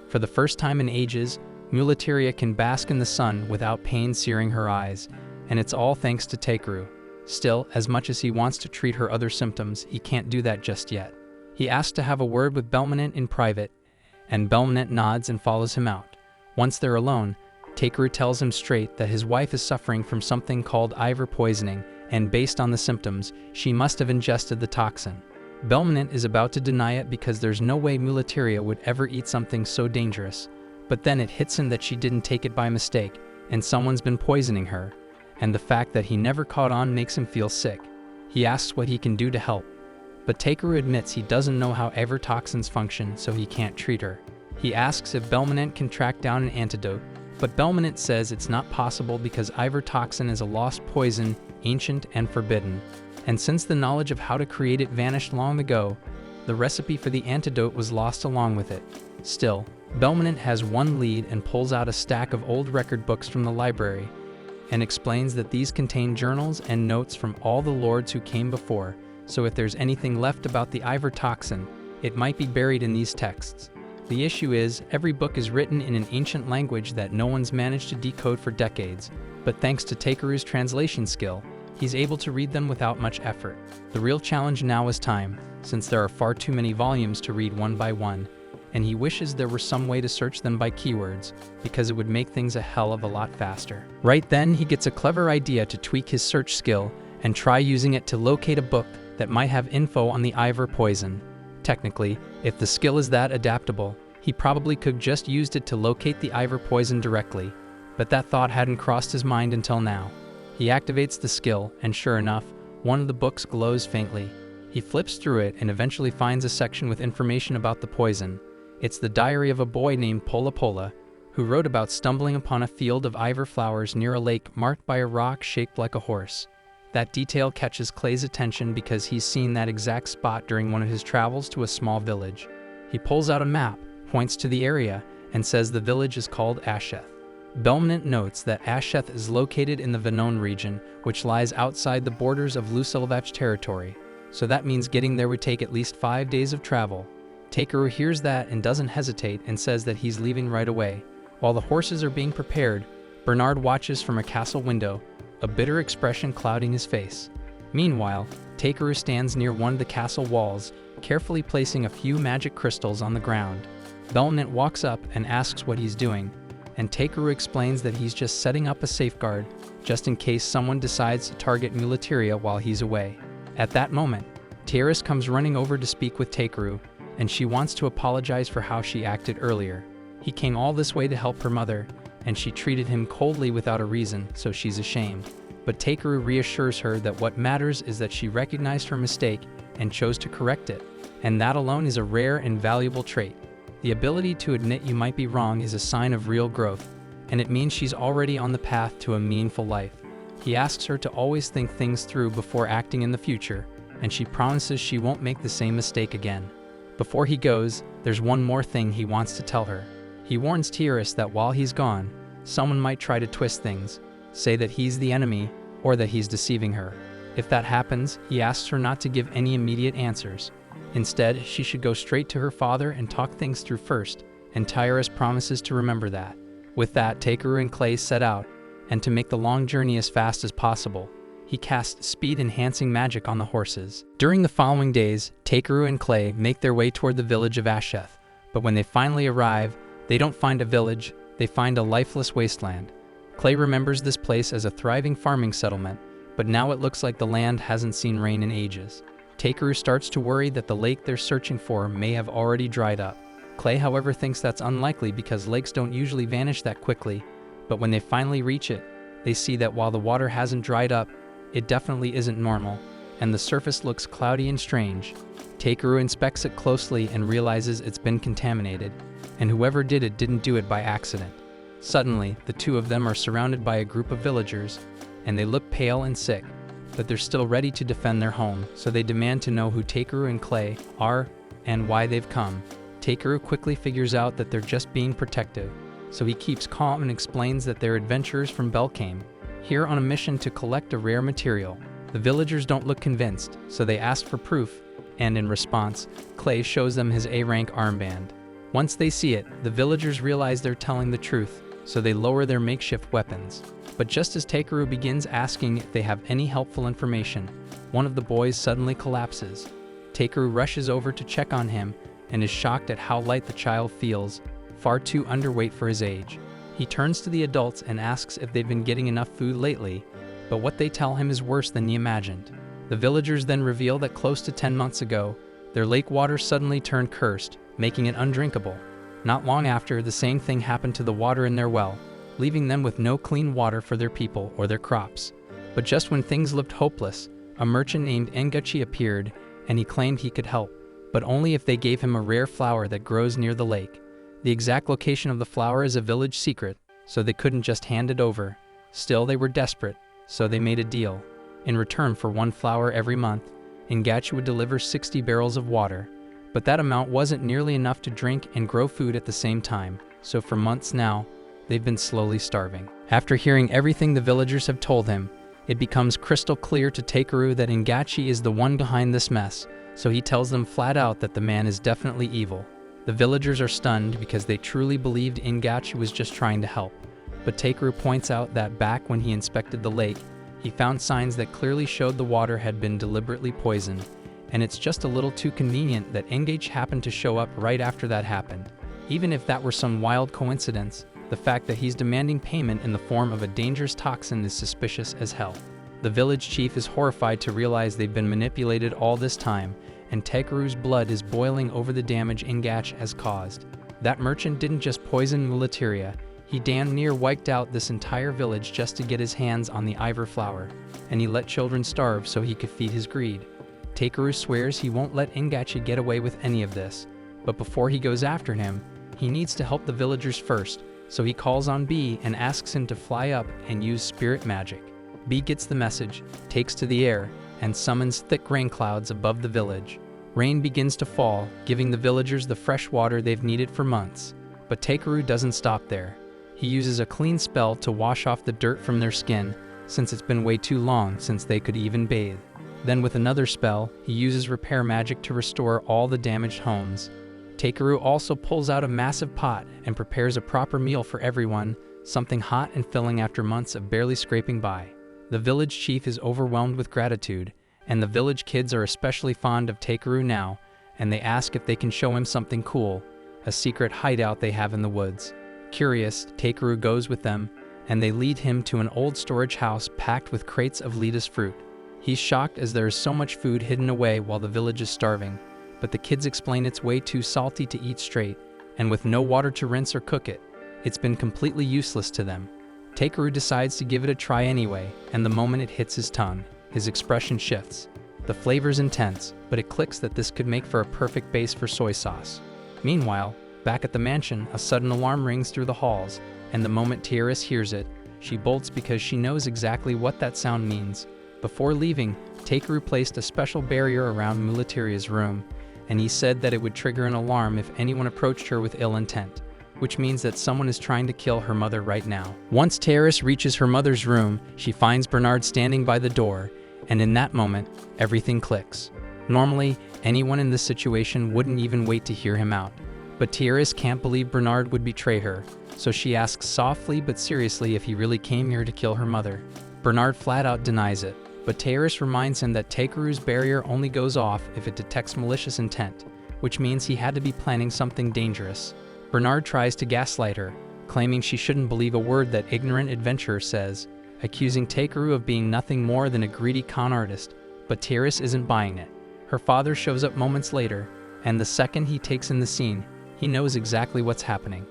For the first time in ages, Mulateria can bask in the sun without pain searing her eyes, and it's all thanks to Takeru. Still, as much as he wants to treat her other symptoms, he can't do that just yet. He asks to have a word with Belmonent in private, and Belmonent nods and follows him out. Once they're alone, Takeru tells him straight that his wife is suffering from something called Ivor poisoning, and based on the symptoms, she must have ingested the toxin. Belmonent is about to deny it because there's no way Mulateria would ever eat something so dangerous, but then it hits him that she didn't take it by mistake, and someone's been poisoning her, and the fact that he never caught on makes him feel sick. He asks what he can do to help, but Takeru admits he doesn't know how Ivor toxins function, so he can't treat her. He asks if Belmonent can track down an antidote, but Belmonent says it's not possible because Ivor toxin is a lost poison, ancient and forbidden. And since the knowledge of how to create it vanished long ago, the recipe for the antidote was lost along with it. Still, Belmonent has one lead and pulls out a stack of old record books from the library, and explains that these contain journals and notes from all the lords who came before, so if there's anything left about the Ivor toxin, it might be buried in these texts. The issue is, every book is written in an ancient language that no one's managed to decode for decades, but thanks to Takeru's translation skill, he's able to read them without much effort. The real challenge now is time, since there are far too many volumes to read one by one, and he wishes there were some way to search them by keywords, because it would make things a hell of a lot faster. Right then, he gets a clever idea to tweak his search skill and try using it to locate a book that might have info on the Ivor poison. Technically, if the skill is that adaptable, he probably could just used it to locate the Ivor poison directly, but that thought hadn't crossed his mind until now. He activates the skill, and sure enough, one of the books glows faintly. He flips through it and eventually finds a section with information about the poison. It's the diary of a boy named Pola Pola, who who wrote about stumbling upon a field of ivory flowers near a lake marked by a rock shaped like a horse. That detail catches Clay's attention because he's seen that exact spot during one of his travels to a small village. He pulls out a map, points to the area, and says the village is called Asheth. Belmont notes that Asheth is located in the Venon region, which lies outside the borders of Lusilvach territory, so that means getting there would take at least 5 days of travel. Takeru hears that and doesn't hesitate and says that he's leaving right away. While the horses are being prepared, Bernard watches from a castle window, a bitter expression clouding his face. Meanwhile, Takeru stands near one of the castle walls, carefully placing a few magic crystals on the ground. Belmont walks up and asks what he's doing, and Takeru explains that he's just setting up a safeguard, just in case someone decides to target Mulateria while he's away. At that moment, Tiaris comes running over to speak with Takeru, and she wants to apologize for how she acted earlier. He came all this way to help her mother, and she treated him coldly without a reason, so she's ashamed. But Takeru reassures her that what matters is that she recognized her mistake and chose to correct it, and that alone is a rare and valuable trait. The ability to admit you might be wrong is a sign of real growth, and it means she's already on the path to a meaningful life. He asks her to always think things through before acting in the future, and she promises she won't make the same mistake again. Before he goes, there's one more thing he wants to tell her. He warns Tiaris that while he's gone, someone might try to twist things, say that he's the enemy, or that he's deceiving her. If that happens, he asks her not to give any immediate answers. Instead, she should go straight to her father and talk things through first, and Tiaris promises to remember that. With that, Takeru and Clay set out, and to make the long journey as fast as possible, he casts speed-enhancing magic on the horses. During the following days, Takeru and Clay make their way toward the village of Asheth, but when they finally arrive, they don't find a village, they find a lifeless wasteland. Clay remembers this place as a thriving farming settlement, but now it looks like the land hasn't seen rain in ages. Takeru starts to worry that the lake they're searching for may have already dried up. Clay, however, thinks that's unlikely because lakes don't usually vanish that quickly, but when they finally reach it, they see that while the water hasn't dried up, it definitely isn't normal, and the surface looks cloudy and strange. Takeru inspects it closely and realizes it's been contaminated, and whoever did it didn't do it by accident. Suddenly, the two of them are surrounded by a group of villagers, and they look pale and sick, but they're still ready to defend their home, so they demand to know who Takeru and Clay are and why they've come. Takeru quickly figures out that they're just being protective, so he keeps calm and explains that they're adventurers from Belkame, here on a mission to collect a rare material. The villagers don't look convinced, so they ask for proof, and in response, Clay shows them his A-rank armband. Once they see it, the villagers realize they're telling the truth, so they lower their makeshift weapons. But just as Takeru begins asking if they have any helpful information, one of the boys suddenly collapses. Takeru rushes over to check on him and is shocked at how light the child feels, far too underweight for his age. He turns to the adults and asks if they've been getting enough food lately, but what they tell him is worse than he imagined. The villagers then reveal that close to 10 months ago, their lake water suddenly turned cursed, making it undrinkable. Not long after, the same thing happened to the water in their well, leaving them with no clean water for their people or their crops. But just when things looked hopeless, a merchant named Engachi appeared, and he claimed he could help, but only if they gave him a rare flower that grows near the lake. The exact location of the flower is a village secret, so they couldn't just hand it over. Still, they were desperate, so they made a deal. In return for one flower every month, Engachi would deliver 60 barrels of water. But that amount wasn't nearly enough to drink and grow food at the same time, so for months now, they've been slowly starving. After hearing everything the villagers have told him, it becomes crystal clear to Takeru that Engachi is the one behind this mess, so he tells them flat out that the man is definitely evil. The villagers are stunned because they truly believed Engachi was just trying to help. But Takeru points out that back when he inspected the lake, he found signs that clearly showed the water had been deliberately poisoned, and it's just a little too convenient that Engachi happened to show up right after that happened. Even if that were some wild coincidence, the fact that he's demanding payment in the form of a dangerous toxin is suspicious as hell. The village chief is horrified to realize they've been manipulated all this time, and Takeru's blood is boiling over the damage Engachi has caused. That merchant didn't just poison Mulateria, he damn near wiped out this entire village just to get his hands on the ivory flower, and he let children starve so he could feed his greed. Takeru swears he won't let Engachi get away with any of this, but before he goes after him, he needs to help the villagers first, so he calls on B and asks him to fly up and use spirit magic. B gets the message, takes to the air, and summons thick rain clouds above the village. Rain begins to fall, giving the villagers the fresh water they've needed for months. But Takeru doesn't stop there. He uses a clean spell to wash off the dirt from their skin, since it's been way too long since they could even bathe. Then with another spell, he uses repair magic to restore all the damaged homes. Takeru also pulls out a massive pot and prepares a proper meal for everyone, something hot and filling after months of barely scraping by. The village chief is overwhelmed with gratitude, and the village kids are especially fond of Takeru now, and they ask if they can show him something cool, a secret hideout they have in the woods. Curious, Takeru goes with them, and they lead him to an old storage house packed with crates of lettuce fruit. He's shocked as there is so much food hidden away while the village is starving, but the kids explain it's way too salty to eat straight, and with no water to rinse or cook it, it's been completely useless to them. Takeru decides to give it a try anyway, and the moment it hits his tongue, his expression shifts. The flavor's intense, but it clicks that this could make for a perfect base for soy sauce. Meanwhile, back at the mansion, a sudden alarm rings through the halls, and the moment Tiaris hears it, she bolts because she knows exactly what that sound means. Before leaving, Takeru placed a special barrier around Mulatiria's room, and he said that it would trigger an alarm if anyone approached her with ill intent, which means that someone is trying to kill her mother right now. Once Tiaris reaches her mother's room, she finds Bernard standing by the door, and in that moment, everything clicks. Normally, anyone in this situation wouldn't even wait to hear him out, but Tiaris can't believe Bernard would betray her, so she asks softly but seriously if he really came here to kill her mother. Bernard flat out denies it, but Tiaris reminds him that Takeru's barrier only goes off if it detects malicious intent, which means he had to be planning something dangerous. Bernard tries to gaslight her, claiming she shouldn't believe a word that ignorant adventurer says, accusing Takeru of being nothing more than a greedy con artist, but Tiaris isn't buying it. Her father shows up moments later, and the second he takes in the scene, he knows exactly what's happening.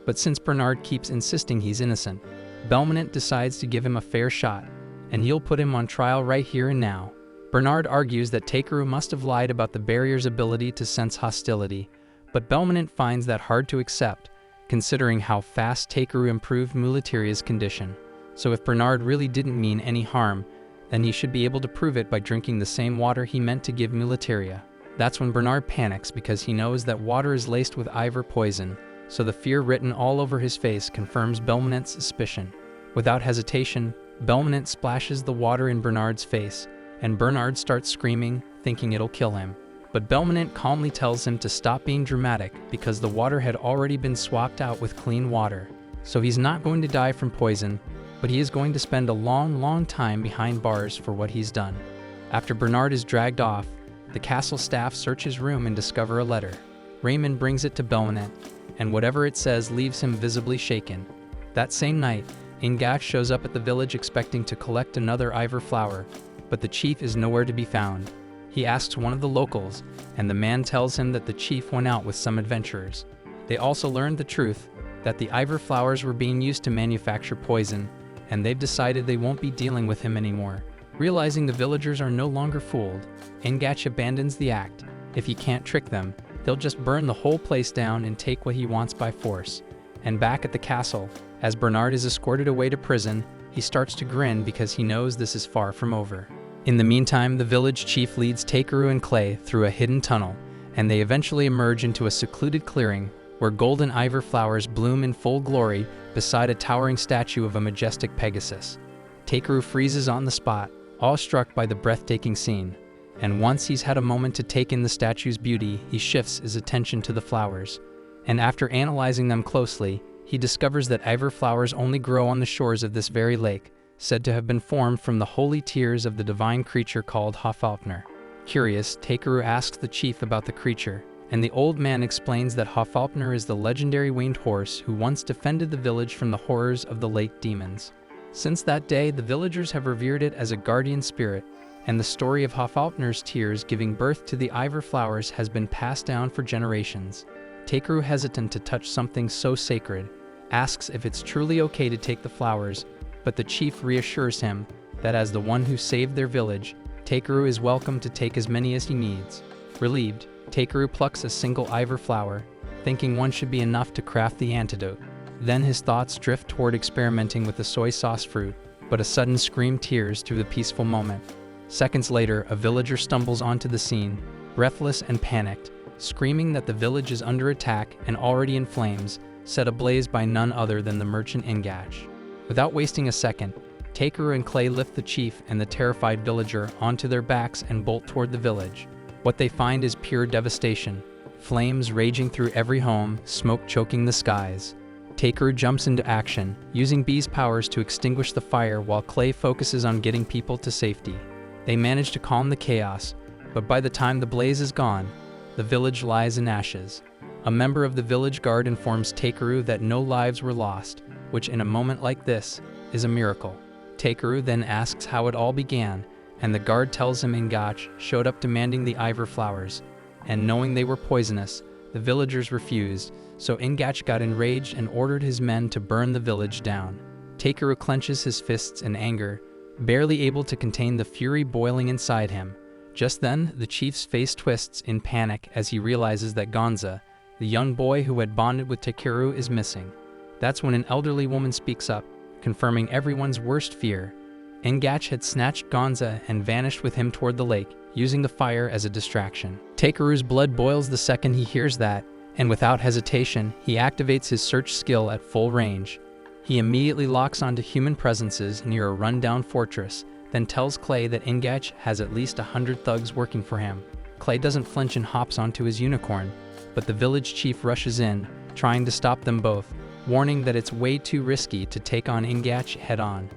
But since Bernard keeps insisting he's innocent, Belmonte decides to give him a fair shot, and he'll put him on trial right here and now. Bernard argues that Takeru must have lied about the barrier's ability to sense hostility, but Belmonte finds that hard to accept, considering how fast Takeru improved Mulatiria's condition. So if Bernard really didn't mean any harm, then he should be able to prove it by drinking the same water he meant to give Mulatiria. That's when Bernard panics because he knows that water is laced with Ivor poison, so the fear written all over his face confirms Belmonte's suspicion. Without hesitation, Belmonte splashes the water in Bernard's face, and Bernard starts screaming, thinking it'll kill him. But Belmonte calmly tells him to stop being dramatic because the water had already been swapped out with clean water. So he's not going to die from poison, but he is going to spend a long time behind bars for what he's done. After Bernard is dragged off, the castle staff search his room and discover a letter. Raymond brings it to Belmonte, and whatever it says leaves him visibly shaken. That same night, Ingash shows up at the village expecting to collect another Ivor flower, but the chief is nowhere to be found. He asks one of the locals, and the man tells him that the chief went out with some adventurers. They also learned the truth, that the Ivor flowers were being used to manufacture poison, and they've decided they won't be dealing with him anymore. Realizing the villagers are no longer fooled, Ingash abandons the act. If he can't trick them, they'll just burn the whole place down and take what he wants by force. And back at the castle, as Bernard is escorted away to prison, he starts to grin because he knows this is far from over. In the meantime, the village chief leads Takeru and Clay through a hidden tunnel, and they eventually emerge into a secluded clearing where golden Ivor flowers bloom in full glory beside a towering statue of a majestic Pegasus. Takeru freezes on the spot, awestruck by the breathtaking scene, and once he's had a moment to take in the statue's beauty, he shifts his attention to the flowers. And after analyzing them closely, he discovers that Ivor flowers only grow on the shores of this very lake, said to have been formed from the holy tears of the divine creature called Hafalpner. Curious, Takeru asks the chief about the creature, and the old man explains that Hafalpner is the legendary winged horse who once defended the village from the horrors of the lake demons. Since that day, the villagers have revered it as a guardian spirit, and the story of Hafalpner's tears giving birth to the Ivor flowers has been passed down for generations. Takeru, hesitant to touch something so sacred, asks if it's truly okay to take the flowers, but the chief reassures him that as the one who saved their village, Takeru is welcome to take as many as he needs. Relieved, Takeru plucks a single Ivor flower, thinking one should be enough to craft the antidote. Then his thoughts drift toward experimenting with the soy sauce fruit, but a sudden scream tears through the peaceful moment. Seconds later, a villager stumbles onto the scene, breathless and panicked, screaming that the village is under attack and already in flames, set ablaze by none other than the merchant Ingach. Without wasting a second, Takeru and Clay lift the chief and the terrified villager onto their backs and bolt toward the village. What they find is pure devastation, flames raging through every home, smoke choking the skies. Takeru jumps into action, using B's powers to extinguish the fire while Clay focuses on getting people to safety. They manage to calm the chaos, but by the time the blaze is gone, the village lies in ashes. A member of the village guard informs Takeru that no lives were lost, which in a moment like this is a miracle. Takeru then asks how it all began, and the guard tells him Ingach showed up demanding the Ivor flowers, and knowing they were poisonous, the villagers refused, so Ingach got enraged and ordered his men to burn the village down. Takeru clenches his fists in anger, barely able to contain the fury boiling inside him. Just then, the chief's face twists in panic as he realizes that Gonza, the young boy who had bonded with Takeru, is missing. That's when an elderly woman speaks up, confirming everyone's worst fear. Ingach had snatched Gonza and vanished with him toward the lake, using the fire as a distraction. Takeru's blood boils the second he hears that, and without hesitation, he activates his search skill at full range. He immediately locks onto human presences near a run-down fortress, then tells Clay that Ingach has at least 100 thugs working for him. Clay doesn't flinch and hops onto his unicorn, but the village chief rushes in, trying to stop them both, warning that it's way too risky to take on Ingach head-on.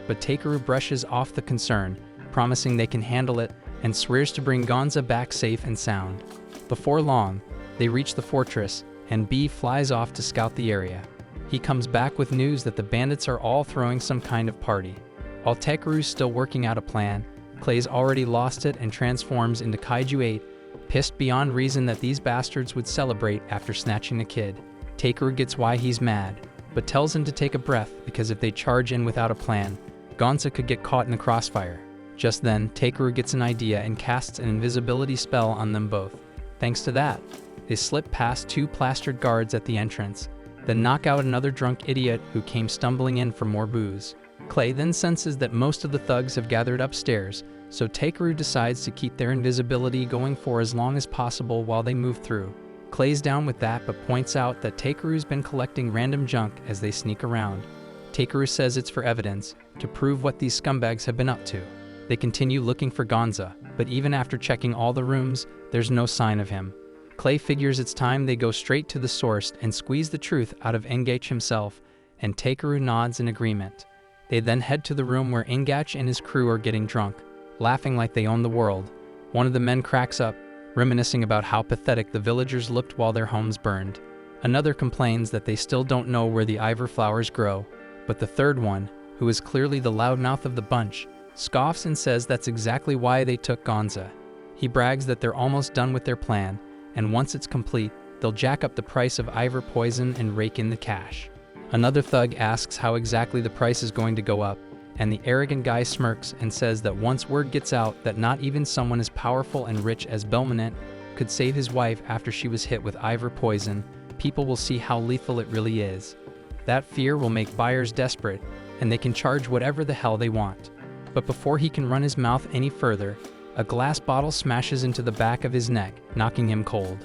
But Takeru brushes off the concern, promising they can handle it, and swears to bring Gonza back safe and sound. Before long, they reach the fortress, and B flies off to scout the area. He comes back with news that the bandits are all throwing some kind of party. While Takeru's still working out a plan, Clay's already lost it and transforms into Kaiju 8, pissed beyond reason that these bastards would celebrate after snatching the kid. Takeru gets why he's mad, but tells him to take a breath because if they charge in without a plan, Gonza could get caught in the crossfire. Just then, Takeru gets an idea and casts an invisibility spell on them both. Thanks to that, they slip past two plastered guards at the entrance, then knock out another drunk idiot who came stumbling in for more booze. Clay then senses that most of the thugs have gathered upstairs, so Takeru decides to keep their invisibility going for as long as possible while they move through. Clay's down with that but points out that Takeru's been collecting random junk as they sneak around. Takeru says it's for evidence, to prove what these scumbags have been up to. They continue looking for Gonza, but even after checking all the rooms, there's no sign of him. Clay figures it's time they go straight to the source and squeeze the truth out of Ingach himself, and Takeru nods in agreement. They then head to the room where Ingach and his crew are getting drunk, laughing like they own the world. One of the men cracks up, reminiscing about how pathetic the villagers looked while their homes burned. Another complains that they still don't know where the Ivor flowers grow, but the third one, who is clearly the loudmouth of the bunch, scoffs and says that's exactly why they took Gonza. He brags that they're almost done with their plan, and once it's complete, they'll jack up the price of Ivor poison and rake in the cash. Another thug asks how exactly the price is going to go up, and the arrogant guy smirks and says that once word gets out that not even someone as powerful and rich as Belmonent could save his wife after she was hit with Ivor poison, people will see how lethal it really is. That fear will make buyers desperate, and they can charge whatever the hell they want. But before he can run his mouth any further, a glass bottle smashes into the back of his neck, knocking him cold.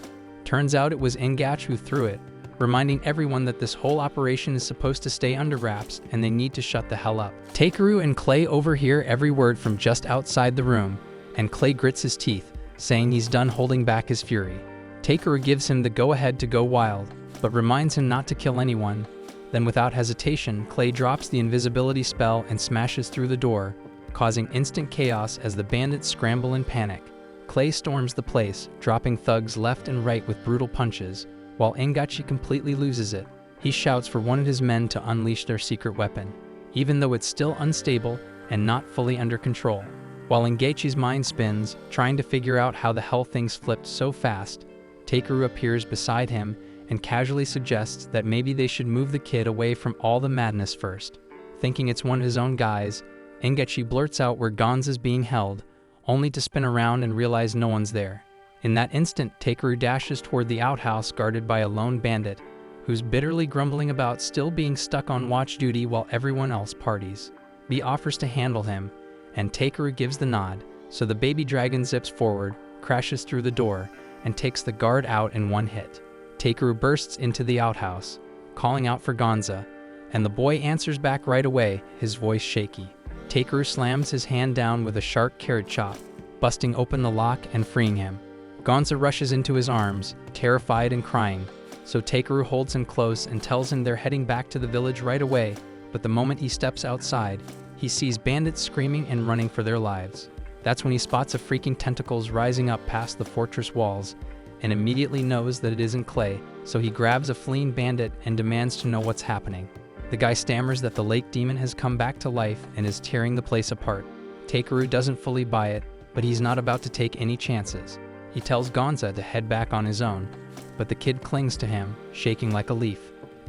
Turns out it was Ingach who threw it, reminding everyone that this whole operation is supposed to stay under wraps and they need to shut the hell up. Takeru and Clay overhear every word from just outside the room, and Clay grits his teeth, saying he's done holding back his fury. Takeru gives him the go-ahead to go wild, but reminds him not to kill anyone. Then without hesitation, Clay drops the invisibility spell and smashes through the door, causing instant chaos as the bandits scramble in panic. Clay storms the place, dropping thugs left and right with brutal punches, while Ingach completely loses it. He shouts for one of his men to unleash their secret weapon, even though it's still unstable and not fully under control. While Ingach's mind spins, trying to figure out how the hell things flipped so fast, Takeru appears beside him and casually suggests that maybe they should move the kid away from all the madness first. Thinking it's one of his own guys, Ingach blurts out where Gonza is being held, only to spin around and realize no one's there. In that instant, Takeru dashes toward the outhouse guarded by a lone bandit, who's bitterly grumbling about still being stuck on watch duty while everyone else parties. Bee offers to handle him, and Takeru gives the nod, so the baby dragon zips forward, crashes through the door, and takes the guard out in one hit. Takeru bursts into the outhouse, calling out for Gonza, and the boy answers back right away, his voice shaky. Takeru slams his hand down with a sharp carrot chop, busting open the lock and freeing him. Gonza rushes into his arms, terrified and crying, so Takeru holds him close and tells him they're heading back to the village right away, but the moment he steps outside, he sees bandits screaming and running for their lives. That's when he spots a freaking tentacles rising up past the fortress walls, and immediately knows that it isn't Clay, so he grabs a fleeing bandit and demands to know what's happening. The guy stammers that the lake demon has come back to life and is tearing the place apart. Takeru doesn't fully buy it, but he's not about to take any chances. He tells Gonza to head back on his own, but the kid clings to him, shaking like a leaf.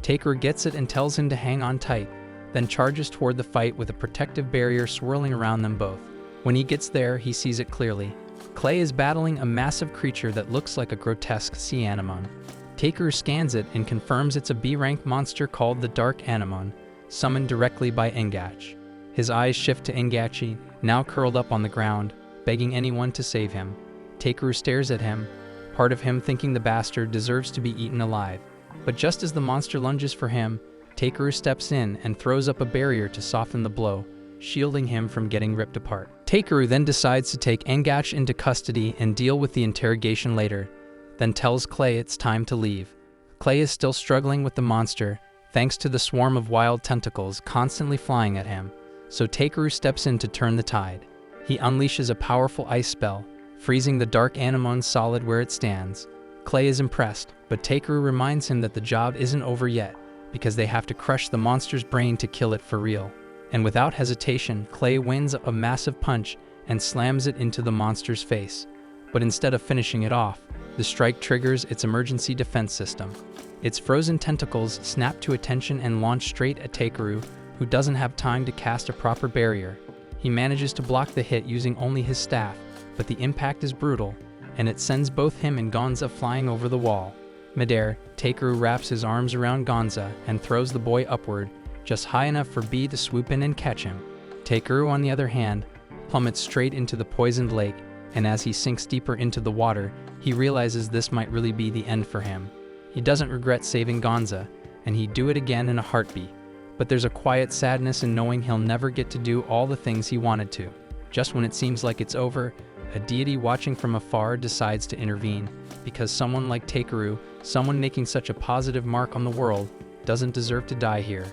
Takeru gets it and tells him to hang on tight, then charges toward the fight with a protective barrier swirling around them both. When he gets there, he sees it clearly. Clay is battling a massive creature that looks like a grotesque sea anemone. Takeru scans it and confirms it's a B-rank monster called the Dark Anemone, summoned directly by Engach. His eyes shift to Engachi, now curled up on the ground, begging anyone to save him. Takeru stares at him, part of him thinking the bastard deserves to be eaten alive. But just as the monster lunges for him, Takeru steps in and throws up a barrier to soften the blow, shielding him from getting ripped apart. Takeru then decides to take Engach into custody and deal with the interrogation later, then tells Clay it's time to leave. Clay is still struggling with the monster, thanks to the swarm of wild tentacles constantly flying at him, so Takeru steps in to turn the tide. He unleashes a powerful ice spell, freezing the Dark Anemone solid where it stands. Clay is impressed, but Takeru reminds him that the job isn't over yet, because they have to crush the monster's brain to kill it for real. And without hesitation, Clay wins a massive punch and slams it into the monster's face. But instead of finishing it off, the strike triggers its emergency defense system. Its frozen tentacles snap to attention and launch straight at Takeru, who doesn't have time to cast a proper barrier. He manages to block the hit using only his staff, but the impact is brutal, and it sends both him and Gonza flying over the wall. Midair, Takeru wraps his arms around Gonza and throws the boy upward, just high enough for Bee to swoop in and catch him. Takeru, on the other hand, plummets straight into the poisoned lake, and as he sinks deeper into the water, he realizes this might really be the end for him. He doesn't regret saving Gonza, and he'd do it again in a heartbeat, but there's a quiet sadness in knowing he'll never get to do all the things he wanted to. Just when it seems like it's over, a deity watching from afar decides to intervene, because someone like Takeru, someone making such a positive mark on the world, doesn't deserve to die here.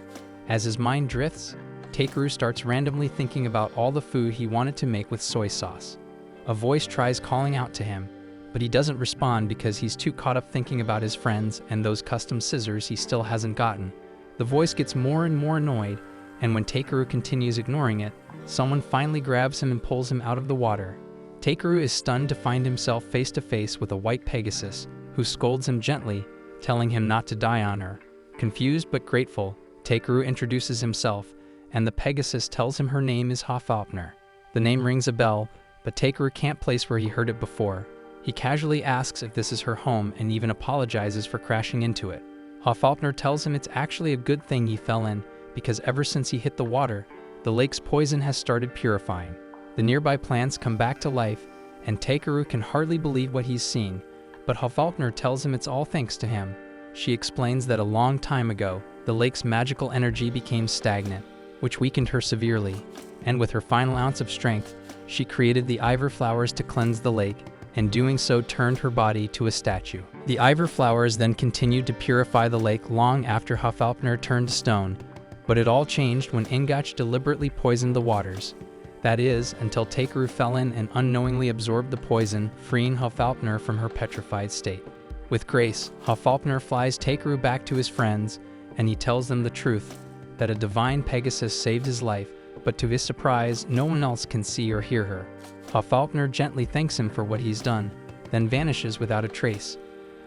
As his mind drifts, Takeru starts randomly thinking about all the food he wanted to make with soy sauce. A voice tries calling out to him, but he doesn't respond because he's too caught up thinking about his friends and those custom scissors he still hasn't gotten. The voice gets more and more annoyed, and when Takeru continues ignoring it, someone finally grabs him and pulls him out of the water. Takeru is stunned to find himself face to face with a white Pegasus, who scolds him gently, telling him not to die on her. Confused but grateful, Takeru introduces himself, and the Pegasus tells him her name is Hofalpner. The name rings a bell, but Takeru can't place where he heard it before. He casually asks if this is her home and even apologizes for crashing into it. Hofalpner tells him it's actually a good thing he fell in, because ever since he hit the water, the lake's poison has started purifying. The nearby plants come back to life, and Takeru can hardly believe what he's seeing, but Hofalpner tells him it's all thanks to him. She explains that a long time ago, the lake's magical energy became stagnant, which weakened her severely, and with her final ounce of strength, she created the Ivor flowers to cleanse the lake, and doing so turned her body to a statue. The Ivor flowers then continued to purify the lake long after Hofalpner turned to stone, but it all changed when Engach deliberately poisoned the waters. That is, until Takeru fell in and unknowingly absorbed the poison, freeing Hofalpner from her petrified state. With grace, Hofalpner flies Takeru back to his friends, and he tells them the truth, that a divine Pegasus saved his life, but to his surprise, no one else can see or hear her. Hofalpner gently thanks him for what he's done, then vanishes without a trace.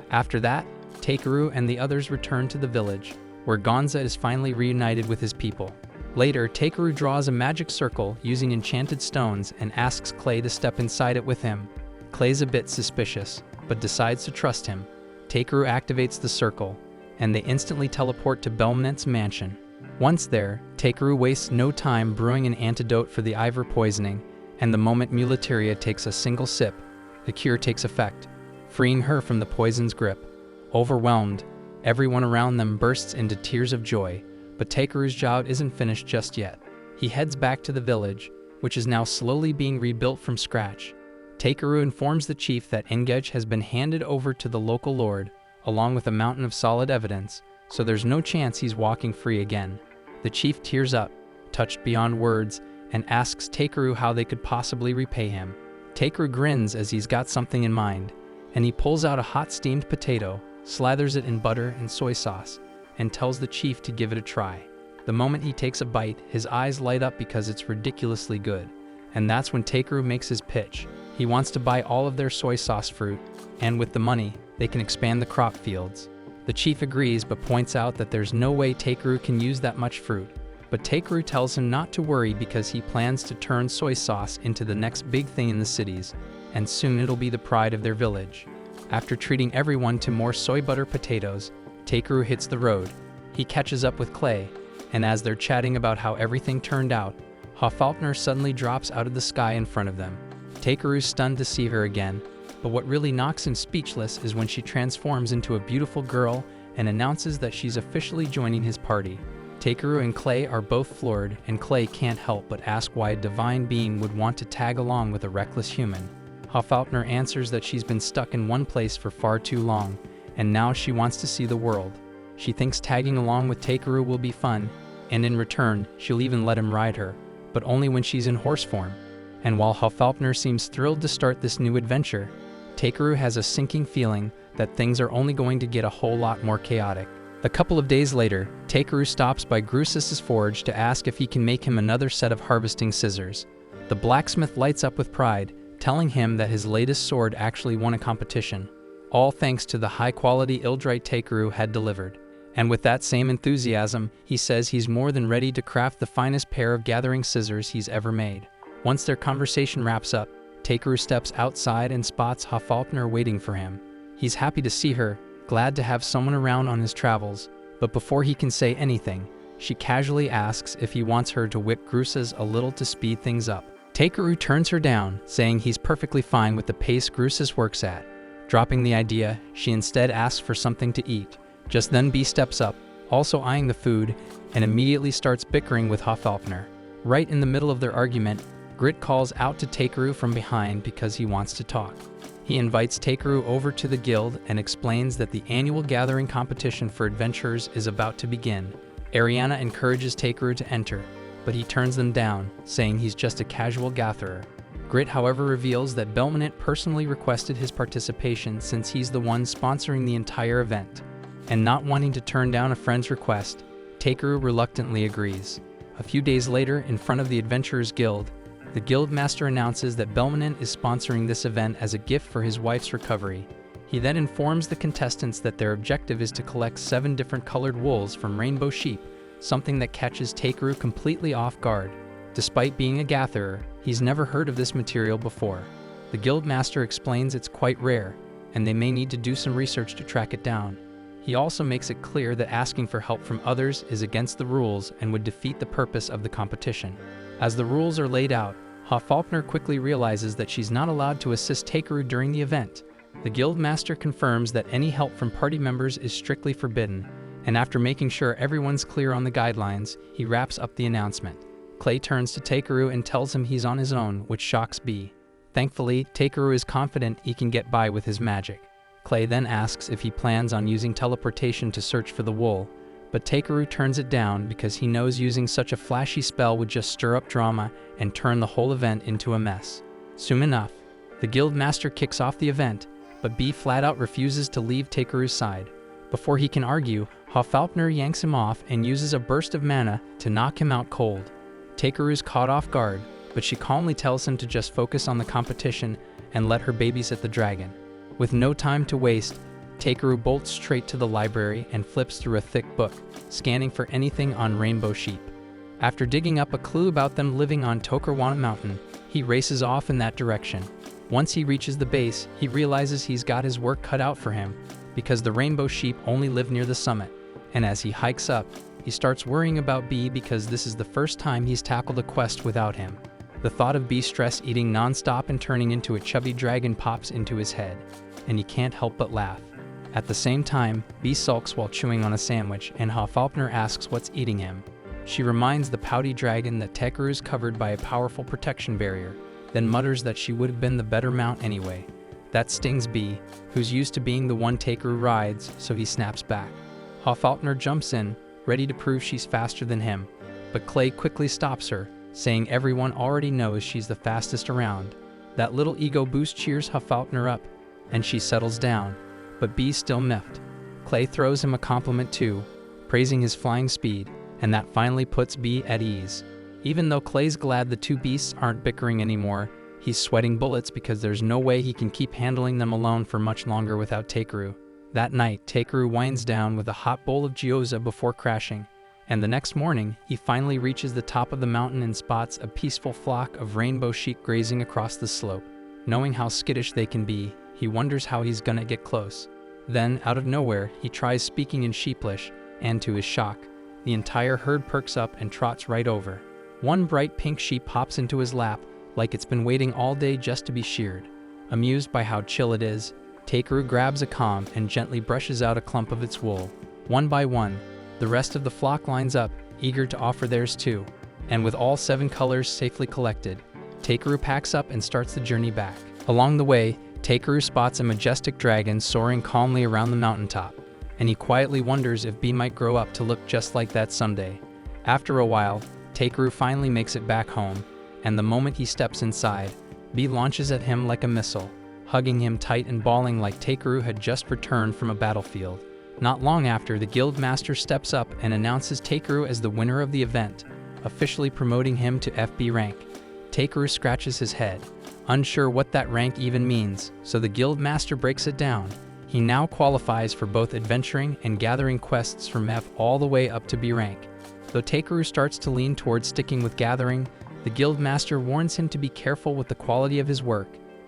After that, Takeru and the others return to the village, where Gonza is finally reunited with his people. Later, Takeru draws a magic circle using enchanted stones and asks Clay to step inside it with him. Clay's a bit suspicious, but decides to trust him. Takeru activates the circle, and they instantly teleport to Belmonet's mansion. Once there, Takeru wastes no time brewing an antidote for the Ivor poisoning, and the moment Muleteria takes a single sip, the cure takes effect, freeing her from the poison's grip. Overwhelmed, everyone around them bursts into tears of joy, but Takeru's job isn't finished just yet. He heads back to the village, which is now slowly being rebuilt from scratch. Takeru informs the chief that Engage has been handed over to the local lord, along with a mountain of solid evidence, so there's no chance he's walking free again. The chief tears up, touched beyond words, and asks Takeru how they could possibly repay him. Takeru grins as he's got something in mind, and he pulls out a hot steamed potato, slathers it in butter and soy sauce, and tells the chief to give it a try. The moment he takes a bite, his eyes light up because it's ridiculously good. And that's when Takeru makes his pitch. He wants to buy all of their soy sauce fruit, and with the money, they can expand the crop fields. The chief agrees but points out that there's no way Takeru can use that much fruit. But Takeru tells him not to worry because he plans to turn soy sauce into the next big thing in the cities, and soon it'll be the pride of their village. After treating everyone to more soy butter potatoes, Takeru hits the road. He catches up with Clay, and as they're chatting about how everything turned out, Hoffaulkner suddenly drops out of the sky in front of them. Takeru's stunned to see her again, but what really knocks him speechless is when she transforms into a beautiful girl and announces that she's officially joining his party. Takeru and Clay are both floored, and Clay can't help but ask why a divine being would want to tag along with a reckless human. Hoffaulkner answers that she's been stuck in one place for far too long, and now she wants to see the world. She thinks tagging along with Takeru will be fun, and in return, she'll even let him ride her, but only when she's in horse form. And while Hoffaulkner seems thrilled to start this new adventure, Takeru has a sinking feeling that things are only going to get a whole lot more chaotic. A couple of days later, Takeru stops by Grusus's forge to ask if he can make him another set of harvesting scissors. The blacksmith lights up with pride, telling him that his latest sword actually won a competition, all thanks to the high-quality Ildrite Takeru had delivered. And with that same enthusiasm, he says he's more than ready to craft the finest pair of gathering scissors he's ever made. Once their conversation wraps up, Takeru steps outside and spots Hoffaulkner waiting for him. He's happy to see her, glad to have someone around on his travels, but before he can say anything, she casually asks if he wants her to whip Grusus a little to speed things up. Takeru turns her down, saying he's perfectly fine with the pace Grusus works at. Dropping the idea, she instead asks for something to eat. Just then B steps up, also eyeing the food, and immediately starts bickering with Hoffaulkner. Right in the middle of their argument, Grit calls out to Takeru from behind because he wants to talk. He invites Takeru over to the guild and explains that the annual gathering competition for adventurers is about to begin. Ariana encourages Takeru to enter, but he turns them down, saying he's just a casual gatherer. Grit, however, reveals that Belmonet personally requested his participation since he's the one sponsoring the entire event. And not wanting to turn down a friend's request, Takeru reluctantly agrees. A few days later, in front of the Adventurers Guild, the Guildmaster announces that Belmonet is sponsoring this event as a gift for his wife's recovery. He then informs the contestants that their objective is to collect 7 different colored wools from rainbow sheep, something that catches Takeru completely off guard. Despite being a gatherer, he's never heard of this material before. The Guildmaster explains it's quite rare, and they may need to do some research to track it down. He also makes it clear that asking for help from others is against the rules and would defeat the purpose of the competition. As the rules are laid out, Hoffaulkner quickly realizes that she's not allowed to assist Takeru during the event. The Guildmaster confirms that any help from party members is strictly forbidden, and after making sure everyone's clear on the guidelines, he wraps up the announcement. Clay turns to Takeru and tells him he's on his own, which shocks B. Thankfully, Takeru is confident he can get by with his magic. Clay then asks if he plans on using teleportation to search for the wool, but Takeru turns it down because he knows using such a flashy spell would just stir up drama and turn the whole event into a mess. Soon enough, the Guildmaster kicks off the event, but B flat out refuses to leave Takeru's side. Before he can argue, Hoffaulkner yanks him off and uses a burst of mana to knock him out cold. Takeru's caught off guard, but she calmly tells him to just focus on the competition and let her babysit the dragon. With no time to waste, Takeru bolts straight to the library and flips through a thick book, scanning for anything on rainbow sheep. After digging up a clue about them living on Tokerwana Mountain, he races off in that direction. Once he reaches the base, he realizes he's got his work cut out for him, because the rainbow sheep only live near the summit, and as he hikes up, he starts worrying about Bee because this is the first time he's tackled a quest without him. The thought of Bee stress eating non-stop and turning into a chubby dragon pops into his head, and he can't help but laugh. At the same time, Bee sulks while chewing on a sandwich, and Hofalpner asks what's eating him. She reminds the pouty dragon that Tekeru is covered by a powerful protection barrier, then mutters that she would have been the better mount anyway. That stings Bee, who's used to being the one Tekeru rides, so he snaps back. Hofalpner jumps in, ready to prove she's faster than him, but Clay quickly stops her, saying everyone already knows she's the fastest around. That little ego boost cheers Hofalpner up, and she settles down, but Bee's still miffed. Clay throws him a compliment too, praising his flying speed, and that finally puts Bee at ease. Even though Clay's glad the two beasts aren't bickering anymore, he's sweating bullets because there's no way he can keep handling them alone for much longer without Tekeru. That night, Tekeru winds down with a hot bowl of gyoza before crashing, and the next morning, he finally reaches the top of the mountain and spots a peaceful flock of rainbow sheep grazing across the slope. Knowing how skittish they can be, he wonders how he's gonna get close. Then, out of nowhere, he tries speaking in Sheeplish, and to his shock, the entire herd perks up and trots right over. One bright pink sheep hops into his lap, like it's been waiting all day just to be sheared. Amused by how chill it is, Tekeru grabs a comb and gently brushes out a clump of its wool. One by one, the rest of the flock lines up, eager to offer theirs too. And with all 7 colors safely collected, Tekeru packs up and starts the journey back. Along the way, Tekeru spots a majestic dragon soaring calmly around the mountaintop, and he quietly wonders if Bee might grow up to look just like that someday. After a while, Tekeru finally makes it back home, and the moment he steps inside, Bee launches at him like a missile, hugging him tight and bawling like Tekeru had just returned from a battlefield. Not long after, the guild master steps up and announces Tekeru as the winner of the event, officially promoting him to FB rank. Tekeru scratches his head, unsure what that rank even means, so the guild master breaks it down. He now qualifies for both adventuring and gathering quests from F all the way up to B rank. Though Tekeru starts to lean towards sticking with gathering, the guild master warns him to be careful with the quality of his work.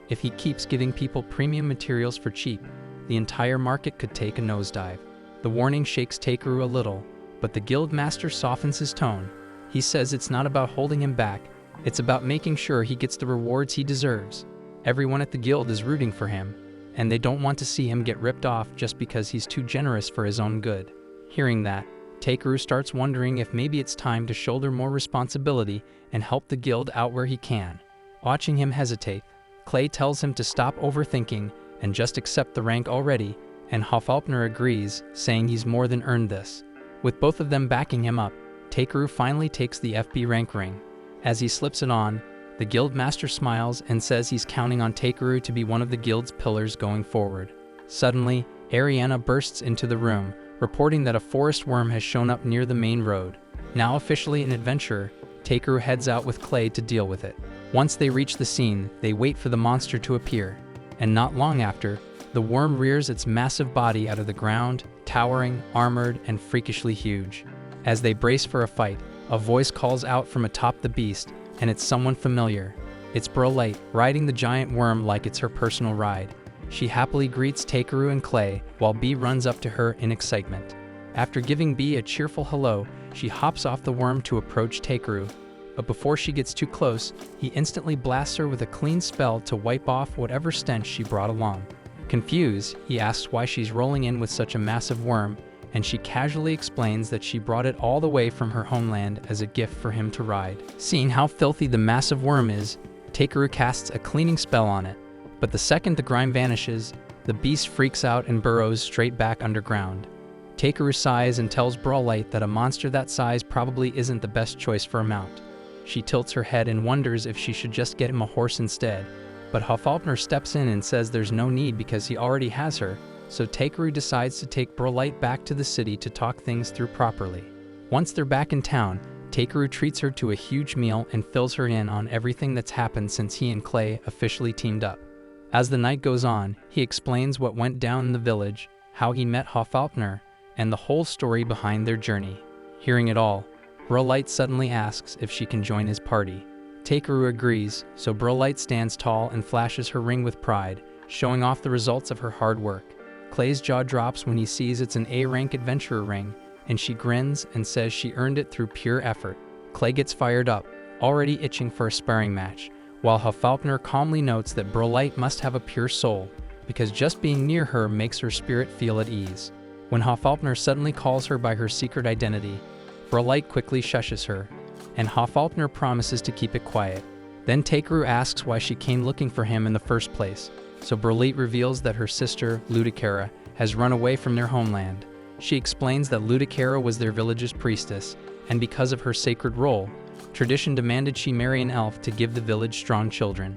If he keeps giving people premium materials for cheap, the entire market could take a nosedive. The warning shakes Tekeru a little, but the guild master softens his tone. He says it's not about holding him back, it's about making sure he gets the rewards he deserves. Everyone at the guild is rooting for him, and they don't want to see him get ripped off just because he's too generous for his own good. Hearing that, Tekeru starts wondering if maybe it's time to shoulder more responsibility and help the guild out where he can. Watching him hesitate, Clay tells him to stop overthinking and just accept the rank already, and Hofalpner agrees, saying he's more than earned this. With both of them backing him up, Tekeru finally takes the FB rank ring. As he slips it on, the guild master smiles and says he's counting on Tekeru to be one of the guild's pillars going forward. Suddenly, Ariana bursts into the room, reporting that a forest worm has shown up near the main road. Now officially an adventurer, Tekeru heads out with Clay to deal with it. Once they reach the scene, they wait for the monster to appear, and not long after, the worm rears its massive body out of the ground, towering, armored, and freakishly huge. As they brace for a fight, a voice calls out from atop the beast, and it's someone familiar. It's Brolite, riding the giant worm like it's her personal ride. She happily greets Tekeru and Clay, while Bee runs up to her in excitement. After giving Bee a cheerful hello, she hops off the worm to approach Tekeru. But before she gets too close, he instantly blasts her with a clean spell to wipe off whatever stench she brought along. Confused, he asks why she's rolling in with such a massive worm, and she casually explains that she brought it all the way from her homeland as a gift for him to ride. Seeing how filthy the massive worm is, Tekeru casts a cleaning spell on it, but the second the grime vanishes, the beast freaks out and burrows straight back underground. Tekeru sighs and tells Brolite that a monster that size probably isn't the best choice for a mount. She tilts her head and wonders if she should just get him a horse instead, but Hofalpner steps in and says there's no need because he already has her, so Tekeru decides to take Brolite back to the city to talk things through properly. Once they're back in town, Tekeru treats her to a huge meal and fills her in on everything that's happened since he and Clay officially teamed up. As the night goes on, he explains what went down in the village, how he met Hofalpner, and the whole story behind their journey. Hearing it all, Brolite suddenly asks if she can join his party. Tekeru agrees, so Brolite stands tall and flashes her ring with pride, showing off the results of her hard work. Clay's jaw drops when he sees it's an A-rank adventurer ring, and she grins and says she earned it through pure effort. Clay gets fired up, already itching for a sparring match, while Hoffaulpner calmly notes that Brolight must have a pure soul, because just being near her makes her spirit feel at ease. When Hoffaulpner suddenly calls her by her secret identity, Brolight quickly shushes her, and Hoffaulpner promises to keep it quiet. Then Takeru asks why she came looking for him in the first place, so Brolight reveals that her sister, Ludicara, has run away from their homeland. She explains that Ludicara was their village's priestess, and because of her sacred role, tradition demanded she marry an elf to give the village strong children.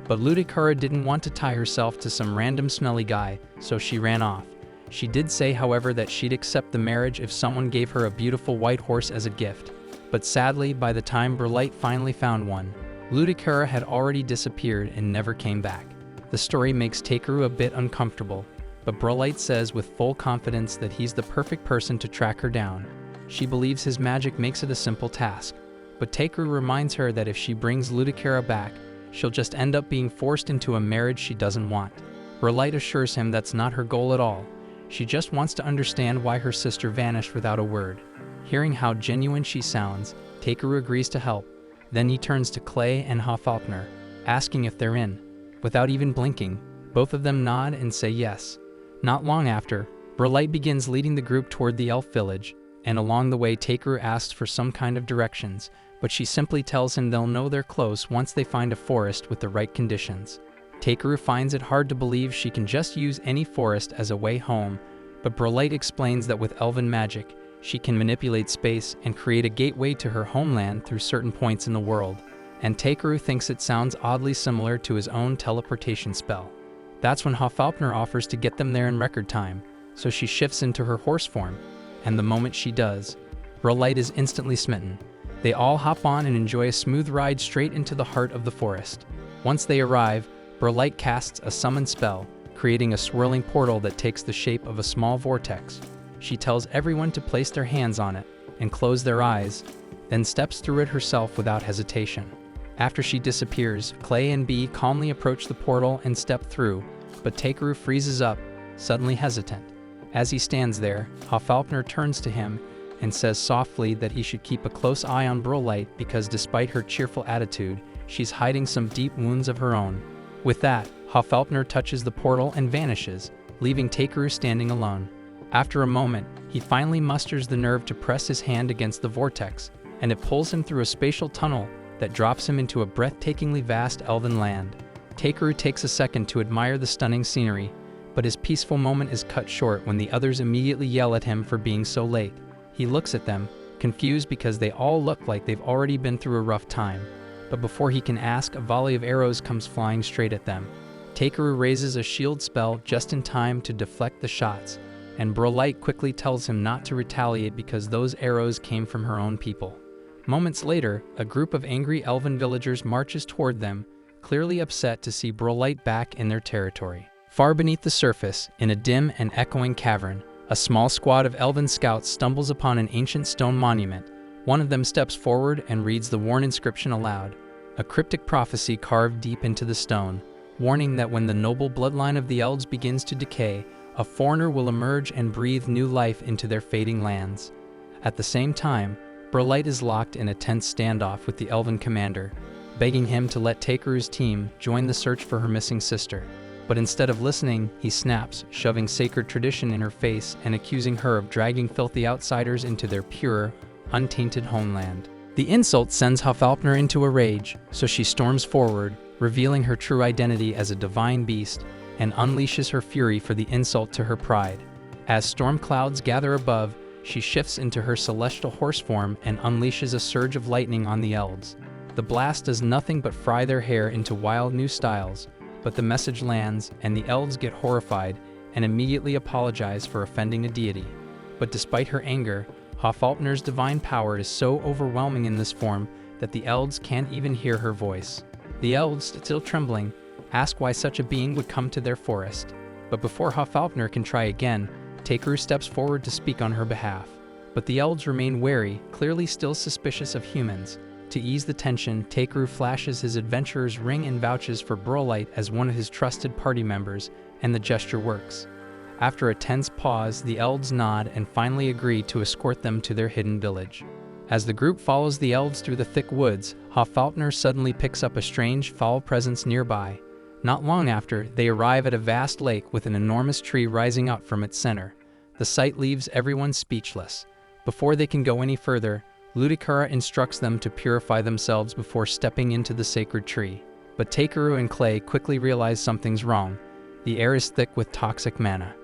But Ludicara didn't want to tie herself to some random smelly guy, so she ran off. She did say, however, that she'd accept the marriage if someone gave her a beautiful white horse as a gift. But sadly, by the time Brolight finally found one, Ludicara had already disappeared and never came back. The story makes Takeru a bit uncomfortable, but Brolight says with full confidence that he's the perfect person to track her down. She believes his magic makes it a simple task, but Takeru reminds her that if she brings Ludicara back, she'll just end up being forced into a marriage she doesn't want. Brolight assures him that's not her goal at all. She just wants to understand why her sister vanished without a word. Hearing how genuine she sounds, Takeru agrees to help. Then he turns to Clay and Hoffaulpner, asking if they're in. Without even blinking, both of them nod and say yes. Not long after, Brolight begins leading the group toward the elf village, and along the way Takeru asks for some kind of directions, but she simply tells him they'll know they're close once they find a forest with the right conditions. Takeru finds it hard to believe she can just use any forest as a way home, but Brolight explains that with elven magic, she can manipulate space and create a gateway to her homeland through certain points in the world, and Takeru thinks it sounds oddly similar to his own teleportation spell. That's when Hoffaulpner offers to get them there in record time, so she shifts into her horse form, and the moment she does, Brolight is instantly smitten. They all hop on and enjoy a smooth ride straight into the heart of the forest. Once they arrive, Brolight casts a summon spell, creating a swirling portal that takes the shape of a small vortex. She tells everyone to place their hands on it and close their eyes, then steps through it herself without hesitation. After she disappears, Clay and Bee calmly approach the portal and step through, but Takeru freezes up, suddenly hesitant. As he stands there, Hoffaulpner turns to him and says softly that he should keep a close eye on Brolight because despite her cheerful attitude, she's hiding some deep wounds of her own. With that, Hoffaulpner touches the portal and vanishes, leaving Takeru standing alone. After a moment, he finally musters the nerve to press his hand against the vortex, and it pulls him through a spatial tunnel that drops him into a breathtakingly vast elven land. Takeru takes a second to admire the stunning scenery, but his peaceful moment is cut short when the others immediately yell at him for being so late. He looks at them, confused because they all look like they've already been through a rough time. But before he can ask, a volley of arrows comes flying straight at them. Takeru raises a shield spell just in time to deflect the shots, and Brolight quickly tells him not to retaliate because those arrows came from her own people. Moments later, a group of angry elven villagers marches toward them, clearly upset to see Brolight back in their territory. Far beneath the surface, in a dim and echoing cavern, a small squad of elven scouts stumbles upon an ancient stone monument. One of them steps forward and reads the worn inscription aloud, a cryptic prophecy carved deep into the stone, warning that when the noble bloodline of the elves begins to decay, a foreigner will emerge and breathe new life into their fading lands. At the same time, Brolight is locked in a tense standoff with the elven commander, begging him to let Takeru's team join the search for her missing sister. But instead of listening, he snaps, shoving sacred tradition in her face and accusing her of dragging filthy outsiders into their pure, untainted homeland. The insult sends Hoffaulpner into a rage, so she storms forward, revealing her true identity as a divine beast, and unleashes her fury for the insult to her pride. As storm clouds gather above, she shifts into her celestial horse form and unleashes a surge of lightning on the elves. The blast does nothing but fry their hair into wild new styles, but the message lands, and the elves get horrified and immediately apologize for offending a deity. But despite her anger, Hoffaulpner's divine power is so overwhelming in this form that the elves can't even hear her voice. The elves, still trembling, ask why such a being would come to their forest. But before Hoffaulpner can try again, Takeru steps forward to speak on her behalf. But the elves remain wary, clearly still suspicious of humans. To ease the tension, Takeru flashes his adventurer's ring and vouches for Brolight as one of his trusted party members, and the gesture works. After a tense pause, the elves nod and finally agree to escort them to their hidden village. As the group follows the elves through the thick woods, Hoffaulkner suddenly picks up a strange, foul presence nearby. Not long after, they arrive at a vast lake with an enormous tree rising up from its center. The sight leaves everyone speechless. Before they can go any further, Ludicura instructs them to purify themselves before stepping into the sacred tree. But Takeru and Clay quickly realize something's wrong. The air is thick with toxic mana.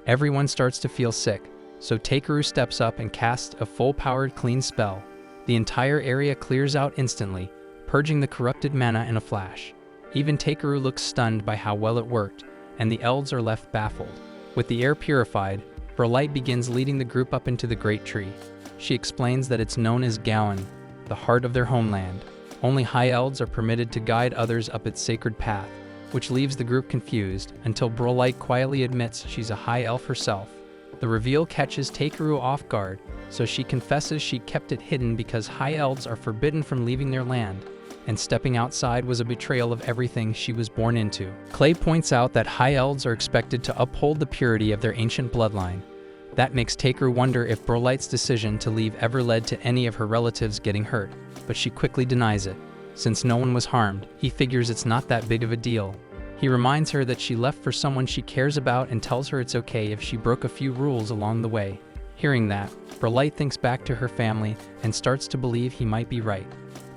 Everyone starts to feel sick, so Takeru steps up and casts a full-powered clean spell. The entire area clears out instantly, purging the corrupted mana in a flash. Even Takeru looks stunned by how well it worked, and the elves are left baffled. With the air purified, Brolight begins leading the group up into the great tree. She explains that it's known as Gaon, the heart of their homeland. Only high elves are permitted to guide others up its sacred path, which leaves the group confused until Brolight quietly admits she's a high elf herself. The reveal catches Takeru off guard, so she confesses she kept it hidden because high elves are forbidden from leaving their land, and stepping outside was a betrayal of everything she was born into. Clay points out that high elves are expected to uphold the purity of their ancient bloodline. That makes Takeru wonder if Brolight's decision to leave ever led to any of her relatives getting hurt, but she quickly denies it. Since no one was harmed, he figures it's not that big of a deal. He reminds her that she left for someone she cares about and tells her it's okay if she broke a few rules along the way. Hearing that, Brolight thinks back to her family and starts to believe he might be right.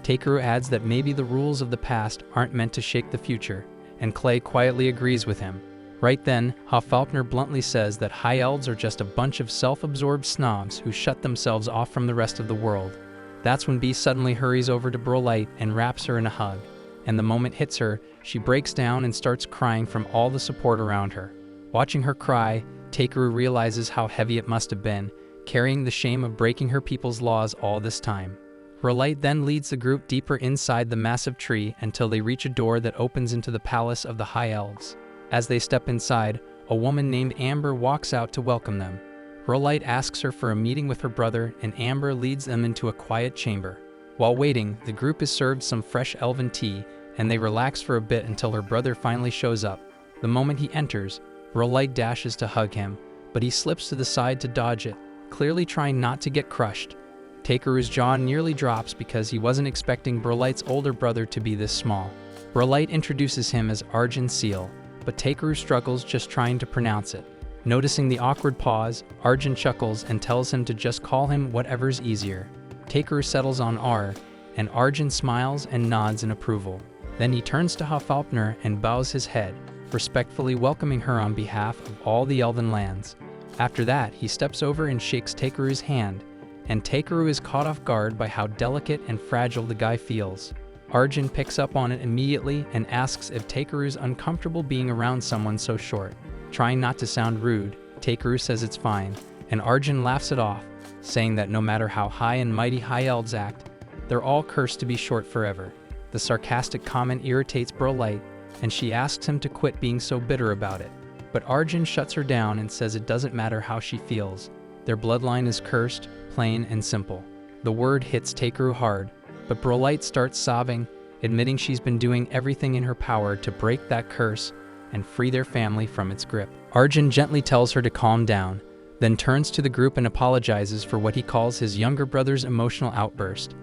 Takeru adds that maybe the rules of the past aren't meant to shake the future, and Clay quietly agrees with him. Right then, Hoffaulkner bluntly says that high elves are just a bunch of self-absorbed snobs who shut themselves off from the rest of the world. That's when Bee suddenly hurries over to Brolight and wraps her in a hug. And the moment hits her, she breaks down and starts crying from all the support around her. Watching her cry, Takeru realizes how heavy it must have been, carrying the shame of breaking her people's laws all this time. Brolight then leads the group deeper inside the massive tree until they reach a door that opens into the palace of the High Elves. As they step inside, a woman named Amber walks out to welcome them. Brolight asks her for a meeting with her brother, and Amber leads them into a quiet chamber. While waiting, the group is served some fresh elven tea, and they relax for a bit until her brother finally shows up. The moment he enters, Brolight dashes to hug him, but he slips to the side to dodge it, clearly trying not to get crushed. Takeru's jaw nearly drops because he wasn't expecting Brolight's older brother to be this small. Brolight introduces him as Arjun Seal, but Takeru struggles just trying to pronounce it. Noticing the awkward pause, Arjun chuckles and tells him to just call him whatever's easier. Takeru settles on R, and Arjun smiles and nods in approval. Then he turns to Hoffaulkner and bows his head, respectfully welcoming her on behalf of all the elven lands. After that, he steps over and shakes Takeru's hand, and Takeru is caught off guard by how delicate and fragile the guy feels. Arjun picks up on it immediately and asks if Takeru's uncomfortable being around someone so short. Trying not to sound rude, Takeru says it's fine, and Arjun laughs it off, saying that no matter how high and mighty high elves act, they're all cursed to be short forever. The sarcastic comment irritates Brolight, and she asks him to quit being so bitter about it. But Arjun shuts her down and says it doesn't matter how she feels. Their bloodline is cursed, plain and simple. The word hits Takeru hard, but Brolight starts sobbing, admitting she's been doing everything in her power to break that curse and free their family from its grip. Arjun gently tells her to calm down, then turns to the group and apologizes for what he calls his younger brother's emotional outburst.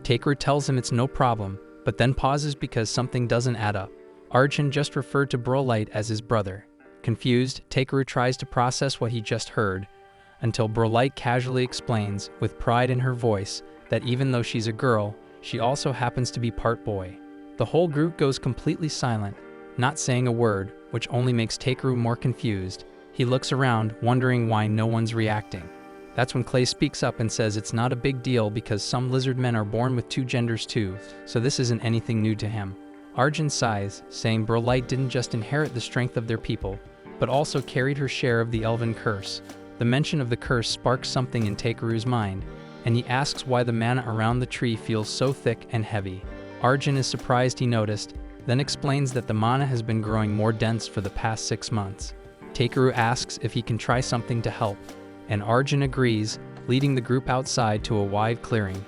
Takeru tells him it's no problem, but then pauses because something doesn't add up. Arjun just referred to Brolight as his brother. Confused, Takeru tries to process what he just heard, until Brolight casually explains, with pride in her voice, that even though she's a girl, she also happens to be part boy. The whole group goes completely silent, not saying a word, which only makes Takeru more confused. He looks around, wondering why no one's reacting. That's when Clay speaks up and says it's not a big deal because some lizard men are born with two genders too, so this isn't anything new to him. Arjun sighs, saying Brolight didn't just inherit the strength of their people, but also carried her share of the elven curse. The mention of the curse sparks something in Takeru's mind, and he asks why the mana around the tree feels so thick and heavy. Arjun is surprised he noticed, then explains that the mana has been growing more dense for the past 6 months. Takeru asks if he can try something to help, and Arjun agrees, leading the group outside to a wide clearing.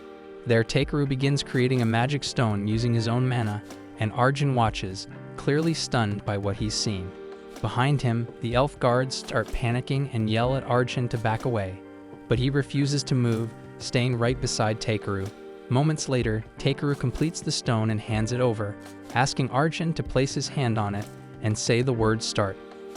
There, Takeru begins creating a magic stone using his own mana, and Arjun watches, clearly stunned by what he's seen. Behind him, the elf guards start panicking and yell at Arjun to back away. But he refuses to move, staying right beside Takeru. Moments later, Takeru completes the stone and hands it over, asking Arjun to place his hand on it and say the word start.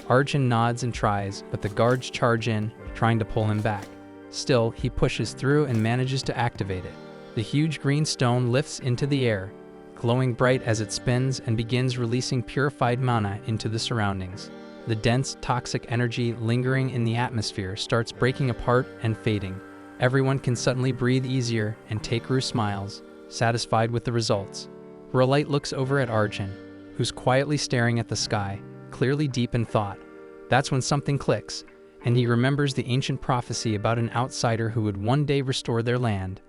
Arjun nods and tries, but the guards charge in, trying to pull him back. Still, he pushes through and manages to activate it. The huge green stone lifts into the air, glowing bright as it spins and begins releasing purified mana into the surroundings. The dense, toxic energy lingering in the atmosphere starts breaking apart and fading. Everyone can suddenly breathe easier, and Takeru smiles, satisfied with the results. Brolite looks over at Arjun, who's quietly staring at the sky, clearly deep in thought. That's when something clicks, and he remembers the ancient prophecy about an outsider who would one day restore their land.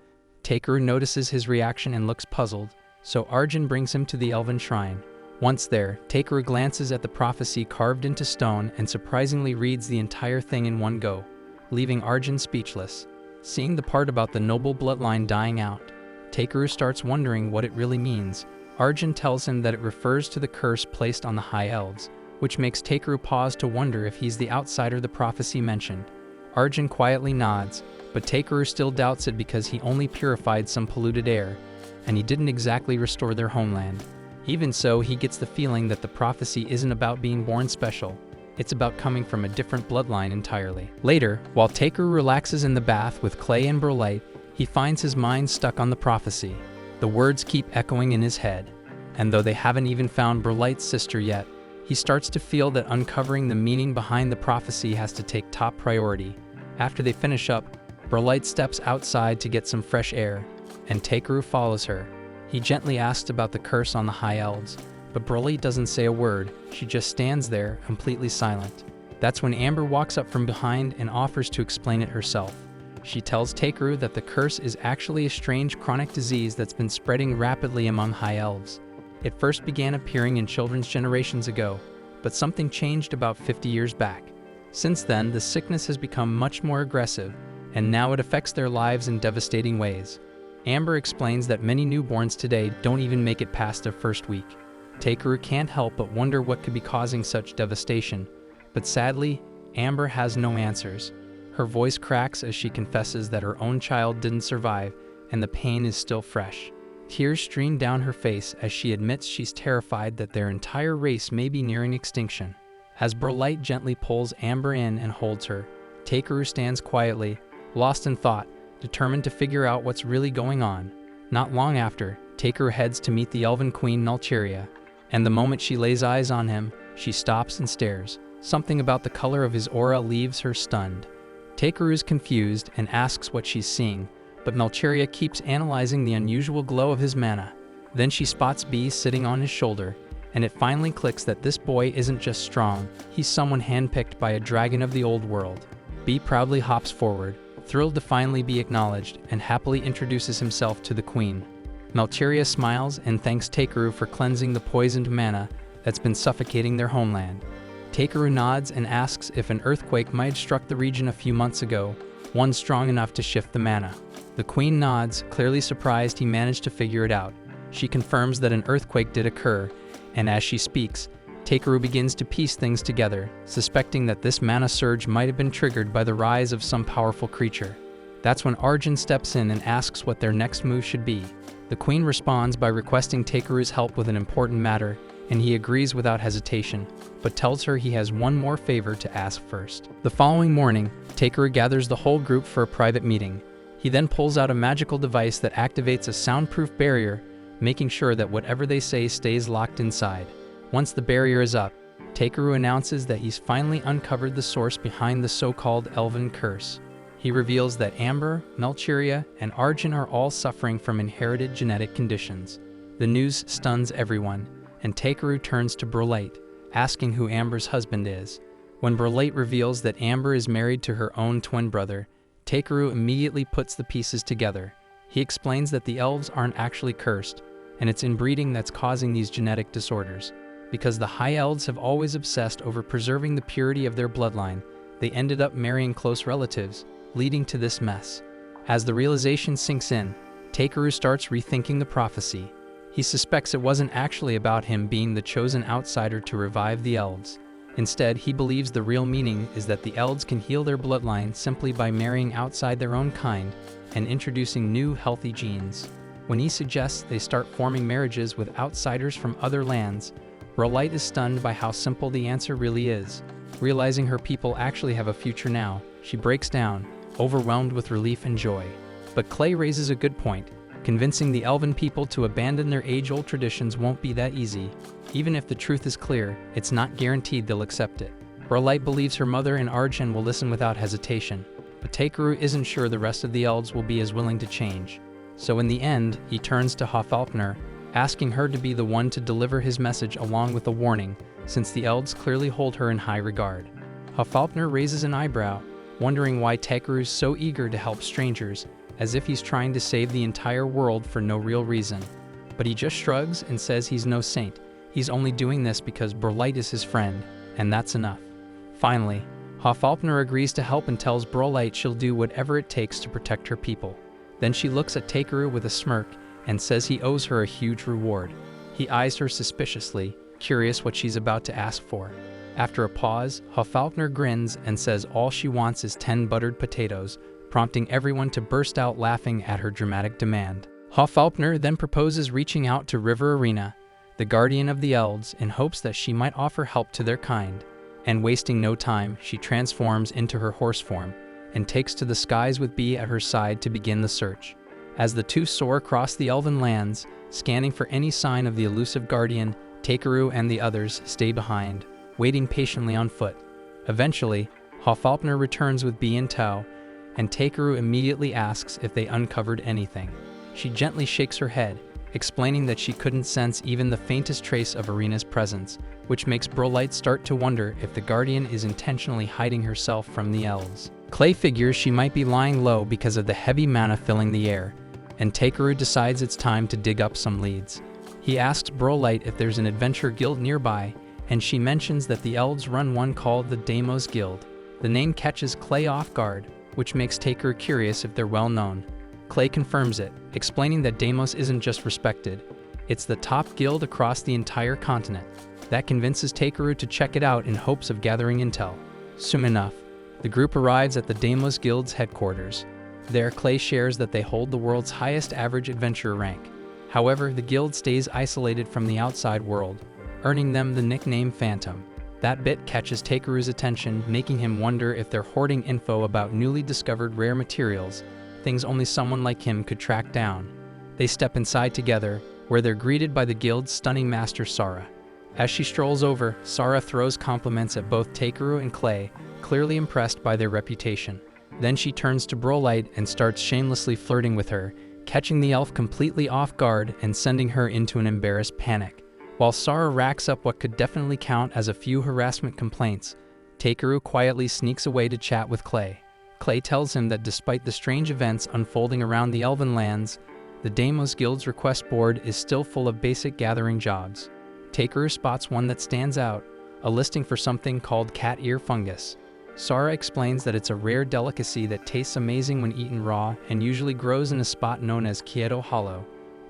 Takeru notices his reaction and looks puzzled, so Arjun brings him to the elven shrine. Once there, Takeru glances at the prophecy carved into stone and surprisingly reads the entire thing in one go, leaving Arjun speechless. Seeing the part about the noble bloodline dying out, Takeru starts wondering what it really means. Arjun tells him that it refers to the curse placed on the High Elves, which makes Takeru pause to wonder if he's the outsider the prophecy mentioned. Arjun quietly nods, but Takeru still doubts it because he only purified some polluted air, and he didn't exactly restore their homeland. Even so, he gets the feeling that the prophecy isn't about being born special. It's about coming from a different bloodline entirely. Later, while Takeru relaxes in the bath with Clay and Brolite, he finds his mind stuck on the prophecy. The words keep echoing in his head, and though they haven't even found Brolite's sister yet, he starts to feel that uncovering the meaning behind the prophecy has to take top priority. After they finish up, Brolite steps outside to get some fresh air, and Takeru follows her. He gently asks about the curse on the High Elves, but Brolite doesn't say a word. She just stands there, completely silent. That's when Amber walks up from behind and offers to explain it herself. She tells Takeru that the curse is actually a strange chronic disease that's been spreading rapidly among High Elves. It first began appearing in children's generations ago, but something changed about 50 years back. Since then, the sickness has become much more aggressive, and now it affects their lives in devastating ways. Amber explains that many newborns today don't even make it past their first week. Takeru can't help but wonder what could be causing such devastation, but sadly, Amber has no answers. Her voice cracks as she confesses that her own child didn't survive, and the pain is still fresh. Tears stream down her face as she admits she's terrified that their entire race may be nearing extinction. As Brolite gently pulls Amber in and holds her, Takeru stands quietly, lost in thought, determined to figure out what's really going on. Not long after, Takeru heads to meet the Elven Queen Nalcheria, and the moment she lays eyes on him, she stops and stares. Something about the color of his aura leaves her stunned. Takeru is confused and asks what she's seeing, but Nalcheria keeps analyzing the unusual glow of his mana. Then she spots B sitting on his shoulder, and it finally clicks that this boy isn't just strong, he's someone handpicked by a dragon of the old world. B proudly hops forward, thrilled to finally be acknowledged, and happily introduces himself to the queen. Nalcheria smiles and thanks Takeru for cleansing the poisoned mana that's been suffocating their homeland. Takeru nods and asks if an earthquake might have struck the region a few months ago, one strong enough to shift the mana. The queen nods, clearly surprised he managed to figure it out. She confirms that an earthquake did occur, and as she speaks, Takeru begins to piece things together, suspecting that this mana surge might have been triggered by the rise of some powerful creature. That's when Arjun steps in and asks what their next move should be. The queen responds by requesting Takeru's help with an important matter, and he agrees without hesitation, but tells her he has one more favor to ask first. The following morning, Takeru gathers the whole group for a private meeting. He then pulls out a magical device that activates a soundproof barrier, making sure that whatever they say stays locked inside. Once the barrier is up, Takeru announces that he's finally uncovered the source behind the so-called Elven curse. He reveals that Amber, Nalcheria, and Arjun are all suffering from inherited genetic conditions. The news stuns everyone, and Takeru turns to Brolite, asking who Amber's husband is. When Brolite reveals that Amber is married to her own twin brother, Takeru immediately puts the pieces together. He explains that the elves aren't actually cursed, and it's inbreeding that's causing these genetic disorders. Because the High Elves have always obsessed over preserving the purity of their bloodline, they ended up marrying close relatives, leading to this mess. As the realization sinks in, Takeru starts rethinking the prophecy. He suspects it wasn't actually about him being the chosen outsider to revive the elves. Instead, he believes the real meaning is that the Elds can heal their bloodline simply by marrying outside their own kind and introducing new, healthy genes. When he suggests they start forming marriages with outsiders from other lands, Brolight is stunned by how simple the answer really is. Realizing her people actually have a future now, she breaks down, overwhelmed with relief and joy. But Clay raises a good point. Convincing the Elven people to abandon their age-old traditions won't be that easy. Even if the truth is clear, it's not guaranteed they'll accept it. Brolight believes her mother and Arjen will listen without hesitation, but Takeru isn't sure the rest of the Elves will be as willing to change. So in the end, he turns to Hofalpner, asking her to be the one to deliver his message along with a warning, since the Elves clearly hold her in high regard. Hofalpner raises an eyebrow, wondering why Takeru's so eager to help strangers, as if he's trying to save the entire world for no real reason. But he just shrugs and says he's no saint. He's only doing this because Brolight is his friend, and that's enough. Finally, Hofalpner agrees to help and tells Brolight she'll do whatever it takes to protect her people. Then she looks at Takeru with a smirk and says he owes her a huge reward. He eyes her suspiciously, curious what she's about to ask for. After a pause, Hofalpner grins and says all she wants is 10 buttered potatoes, prompting everyone to burst out laughing at her dramatic demand. Hofalpner then proposes reaching out to River Arena, the guardian of the Elves, in hopes that she might offer help to their kind. And wasting no time, she transforms into her horse form and takes to the skies with Bee at her side to begin the search. As the two soar across the Elven lands, scanning for any sign of the elusive guardian, Takeru and the others stay behind, waiting patiently on foot. Eventually, Hofalpner returns with Bee in tow, and Takeru immediately asks if they uncovered anything. She gently shakes her head, explaining that she couldn't sense even the faintest trace of Arena's presence, which makes Brolight start to wonder if the Guardian is intentionally hiding herself from the Elves. Clay figures she might be lying low because of the heavy mana filling the air, and Takeru decides it's time to dig up some leads. He asks Brolight if there's an adventure guild nearby, and she mentions that the Elves run one called the Deimos Guild. The name catches Clay off guard, which makes Takeru curious if they're well known. Clay confirms it, explaining that Deimos isn't just respected, it's the top guild across the entire continent. That convinces Takeru to check it out in hopes of gathering intel. Soon enough, the group arrives at the Deimos Guild's headquarters. There, Clay shares that they hold the world's highest average adventurer rank. However, the guild stays isolated from the outside world, earning them the nickname Phantom. That bit catches Takeru's attention, making him wonder if they're hoarding info about newly discovered rare materials, things only someone like him could track down. They step inside together, where they're greeted by the guild's stunning master Sara. As she strolls over, Sara throws compliments at both Takeru and Clay, clearly impressed by their reputation. Then she turns to Brolight and starts shamelessly flirting with her, catching the elf completely off guard and sending her into an embarrassed panic. While Sara racks up what could definitely count as a few harassment complaints, Takeru quietly sneaks away to chat with Clay. Clay tells him that despite the strange events unfolding around the Elven lands, the Deimos Guild's request board is still full of basic gathering jobs. Takeru spots one that stands out, a listing for something called cat ear fungus. Sara explains that it's a rare delicacy that tastes amazing when eaten raw and usually grows in a spot known as Kyoto Hollow.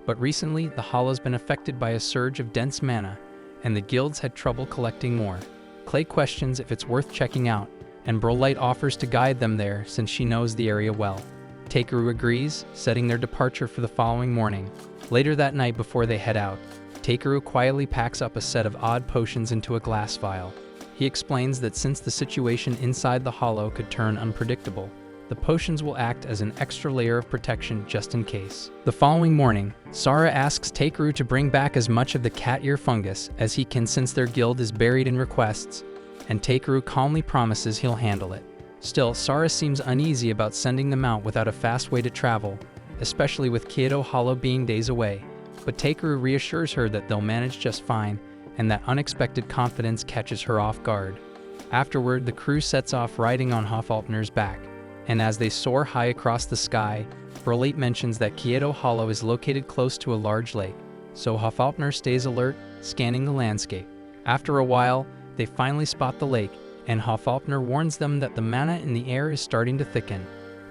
But recently, the hollow's been affected by a surge of dense mana, and the guilds had trouble collecting more. Clay questions if it's worth checking out, and Brolight offers to guide them there since she knows the area well. Takeru agrees, setting their departure for the following morning. Later that night before they head out, Takeru quietly packs up a set of odd potions into a glass vial. He explains that since the situation inside the hollow could turn unpredictable, the potions will act as an extra layer of protection just in case. The following morning, Sara asks Takeru to bring back as much of the cat ear fungus as he can since their guild is buried in requests, and Takeru calmly promises he'll handle it. Still, Sara seems uneasy about sending them out without a fast way to travel, especially with Kyoto Hollow being days away, but Takeru reassures her that they'll manage just fine, and that unexpected confidence catches her off guard. Afterward, the crew sets off riding on Hofalpner's back, and as they soar high across the sky, Brolight mentions that Kyoto Hollow is located close to a large lake, so Hofalpner stays alert, scanning the landscape. After a while, they finally spot the lake, and Hofalpner warns them that the mana in the air is starting to thicken.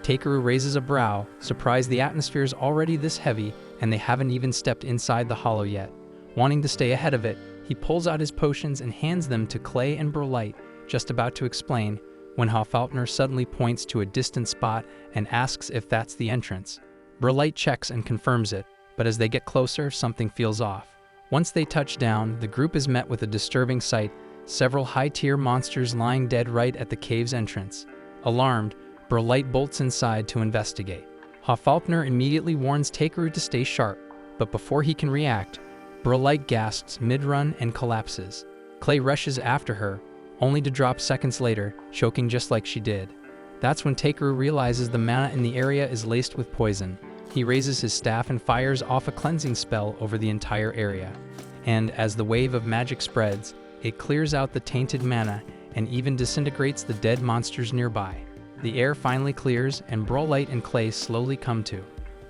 Takeru raises a brow, surprised the atmosphere is already this heavy and they haven't even stepped inside the hollow yet. Wanting to stay ahead of it, He pulls out his potions and hands them to Clay and Brolight, just about to explain, when Hoffaultner suddenly points to a distant spot and asks if that's the entrance. Brolight checks and confirms it, but as they get closer, something feels off. Once they touch down, the group is met with a disturbing sight, several high-tier monsters lying dead right at the cave's entrance. Alarmed, Brolight bolts inside to investigate. Hoffaultner immediately warns Takeru to stay sharp, but before he can react, Brolight gasps mid-run and collapses. Clay rushes after her, only to drop seconds later, choking just like she did. That's when Takeru realizes the mana in the area is laced with poison. He raises his staff and fires off a cleansing spell over the entire area. And as the wave of magic spreads, it clears out the tainted mana and even disintegrates the dead monsters nearby. The air finally clears and Brolight and Clay slowly come to.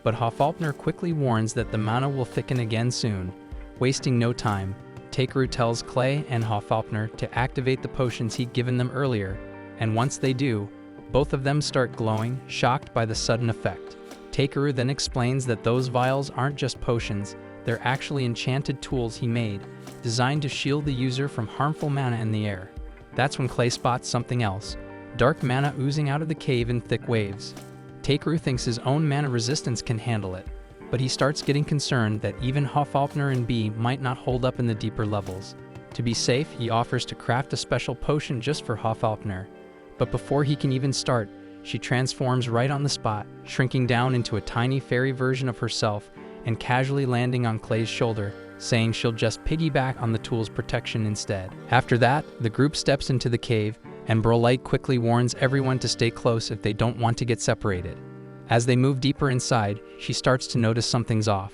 But Hoffaultner quickly warns that the mana will thicken again soon. Wasting no time, Takeru tells Clay and Hoffaultner to activate the potions he'd given them earlier, and once they do, both of them start glowing, shocked by the sudden effect. Takeru then explains that those vials aren't just potions, they're actually enchanted tools he made, designed to shield the user from harmful mana in the air. That's when Clay spots something else, dark mana oozing out of the cave in thick waves. Takeru thinks his own mana resistance can handle it, but he starts getting concerned that even Hoffaultner and B might not hold up in the deeper levels. To be safe, he offers to craft a special potion just for Hoffaultner, but before he can even start, she transforms right on the spot, shrinking down into a tiny fairy version of herself and casually landing on Clay's shoulder, saying she'll just piggyback on the tool's protection instead. After that, the group steps into the cave, and Brolight quickly warns everyone to stay close if they don't want to get separated. As they move deeper inside, she starts to notice something's off.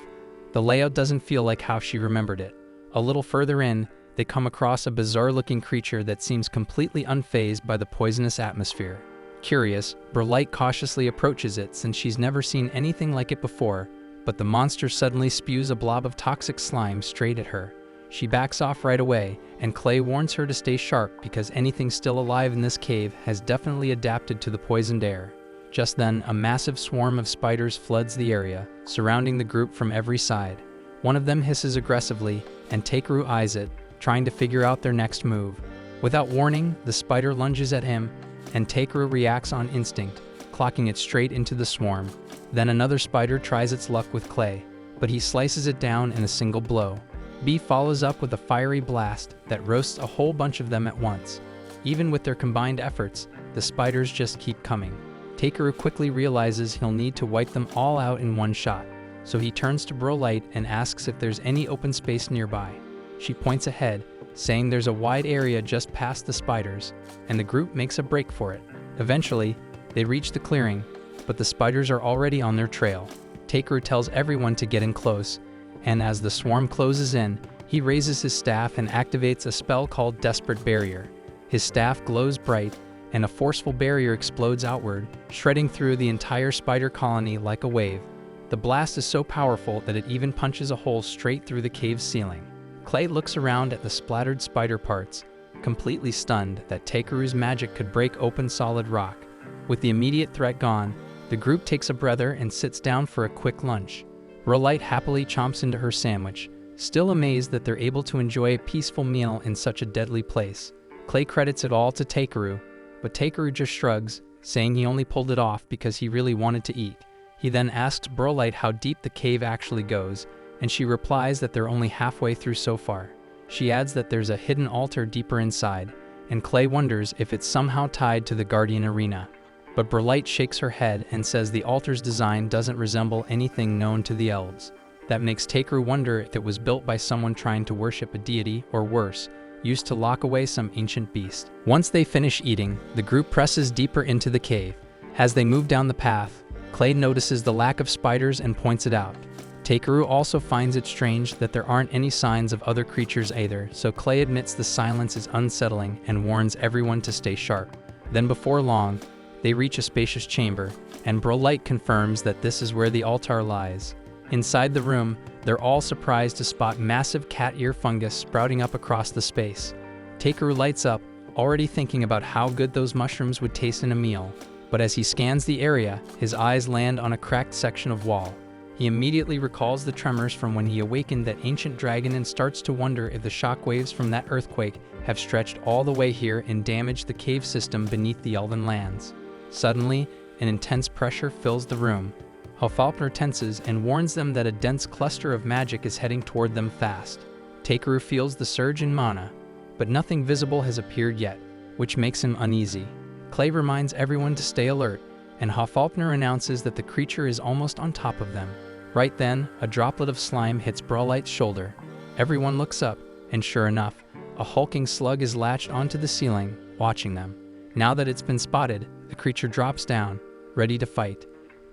The layout doesn't feel like how she remembered it. A little further in, they come across a bizarre-looking creature that seems completely unfazed by the poisonous atmosphere. Curious, Brolight cautiously approaches it since she's never seen anything like it before, but the monster suddenly spews a blob of toxic slime straight at her. She backs off right away, and Clay warns her to stay sharp because anything still alive in this cave has definitely adapted to the poisoned air. Just then, a massive swarm of spiders floods the area, surrounding the group from every side. One of them hisses aggressively, and Takeru eyes it, trying to figure out their next move. Without warning, the spider lunges at him, and Takeru reacts on instinct, clocking it straight into the swarm. Then another spider tries its luck with Clay, but he slices it down in a single blow. B follows up with a fiery blast that roasts a whole bunch of them at once. Even with their combined efforts, the spiders just keep coming. Takeru quickly realizes he'll need to wipe them all out in one shot, so he turns to Brolight and asks if there's any open space nearby. She points ahead, saying there's a wide area just past the spiders, and the group makes a break for it. Eventually, they reach the clearing, but the spiders are already on their trail. Takeru tells everyone to get in close, and as the swarm closes in, he raises his staff and activates a spell called Desperate Barrier. His staff glows bright, and a forceful barrier explodes outward, shredding through the entire spider colony like a wave. The blast is so powerful that it even punches a hole straight through the cave's ceiling. Clay looks around at the splattered spider parts, completely stunned that Takeru's magic could break open solid rock. With the immediate threat gone, the group takes a breather and sits down for a quick lunch. Brolight happily chomps into her sandwich, still amazed that they're able to enjoy a peaceful meal in such a deadly place. Clay credits it all to Takeru, but Takeru just shrugs, saying he only pulled it off because he really wanted to eat. He then asks Brolight how deep the cave actually goes, and she replies that they're only halfway through so far. She adds that there's a hidden altar deeper inside, and Clay wonders if it's somehow tied to the Guardian Arena. But Brolight shakes her head and says the altar's design doesn't resemble anything known to the elves. That makes Takeru wonder if it was built by someone trying to worship a deity, or worse, used to lock away some ancient beast. Once they finish eating, the group presses deeper into the cave. As they move down the path, Clay notices the lack of spiders and points it out. Takeru also finds it strange that there aren't any signs of other creatures either, so Clay admits the silence is unsettling and warns everyone to stay sharp. Then before long, they reach a spacious chamber, and Brolight confirms that this is where the altar lies. Inside the room, they're all surprised to spot massive cat ear fungus sprouting up across the space. Takeru lights up, already thinking about how good those mushrooms would taste in a meal, but as he scans the area, his eyes land on a cracked section of wall. He immediately recalls the tremors from when he awakened that ancient dragon and starts to wonder if the shockwaves from that earthquake have stretched all the way here and damaged the cave system beneath the Elven lands. Suddenly, an intense pressure fills the room. Hofalpner tenses and warns them that a dense cluster of magic is heading toward them fast. Takeru feels the surge in mana, but nothing visible has appeared yet, which makes him uneasy. Clay reminds everyone to stay alert, and Hofalpner announces that the creature is almost on top of them. Right then, a droplet of slime hits Brawlight's shoulder. Everyone looks up, and sure enough, a hulking slug is latched onto the ceiling, watching them. Now that it's been spotted, the creature drops down, ready to fight.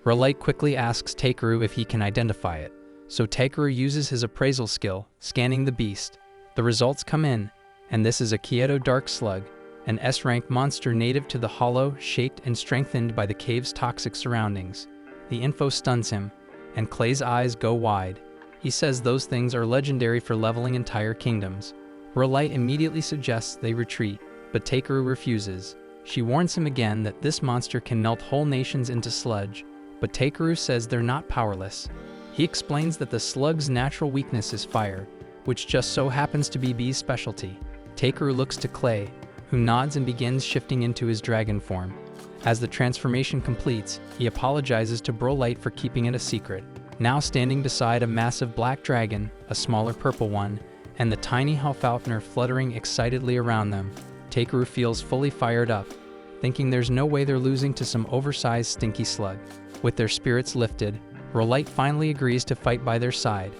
Brawlight quickly asks Takeru if he can identify it, so Takeru uses his appraisal skill, scanning the beast. The results come in, and this is a Kyoto Dark Slug, an S-rank monster native to the hollow, shaped and strengthened by the cave's toxic surroundings. The info stuns him, and Clay's eyes go wide. He says those things are legendary for leveling entire kingdoms. Brawlight immediately suggests they retreat, but Takeru refuses. She warns him again that this monster can melt whole nations into sludge, but Takeru says they're not powerless. He explains that the slug's natural weakness is fire, which just so happens to be B's specialty. Takeru looks to Clay, who nods and begins shifting into his dragon form. As the transformation completes, he apologizes to Brawlight for keeping it a secret. Now standing beside a massive black dragon, a smaller purple one, and the tiny Hofalpner fluttering excitedly around them, Takeru feels fully fired up, thinking there's no way they're losing to some oversized stinky slug. With their spirits lifted, Brawlight finally agrees to fight by their side.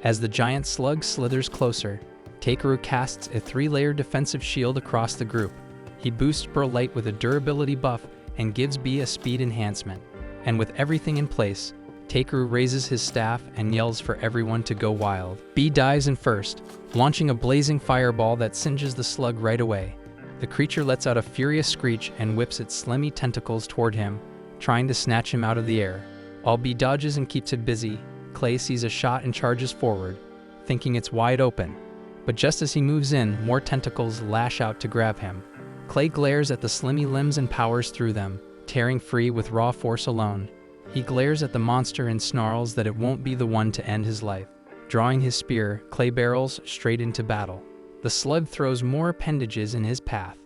As the giant slug slithers closer, Takeru casts a 3-layer defensive shield across the group. He boosts Brawlight with a durability buff and gives B a speed enhancement. And with everything in place, Takeru raises his staff and yells for everyone to go wild. B dives in first, launching a blazing fireball that singes the slug right away. The creature lets out a furious screech and whips its slimy tentacles toward him, trying to snatch him out of the air. While B dodges and keeps it busy, Clay sees a shot and charges forward, thinking it's wide open. But just as he moves in, more tentacles lash out to grab him. Clay glares at the slimy limbs and powers through them, tearing free with raw force alone. He glares at the monster and snarls that it won't be the one to end his life. Drawing his spear, Clay barrels straight into battle. The slug throws more appendages in his path,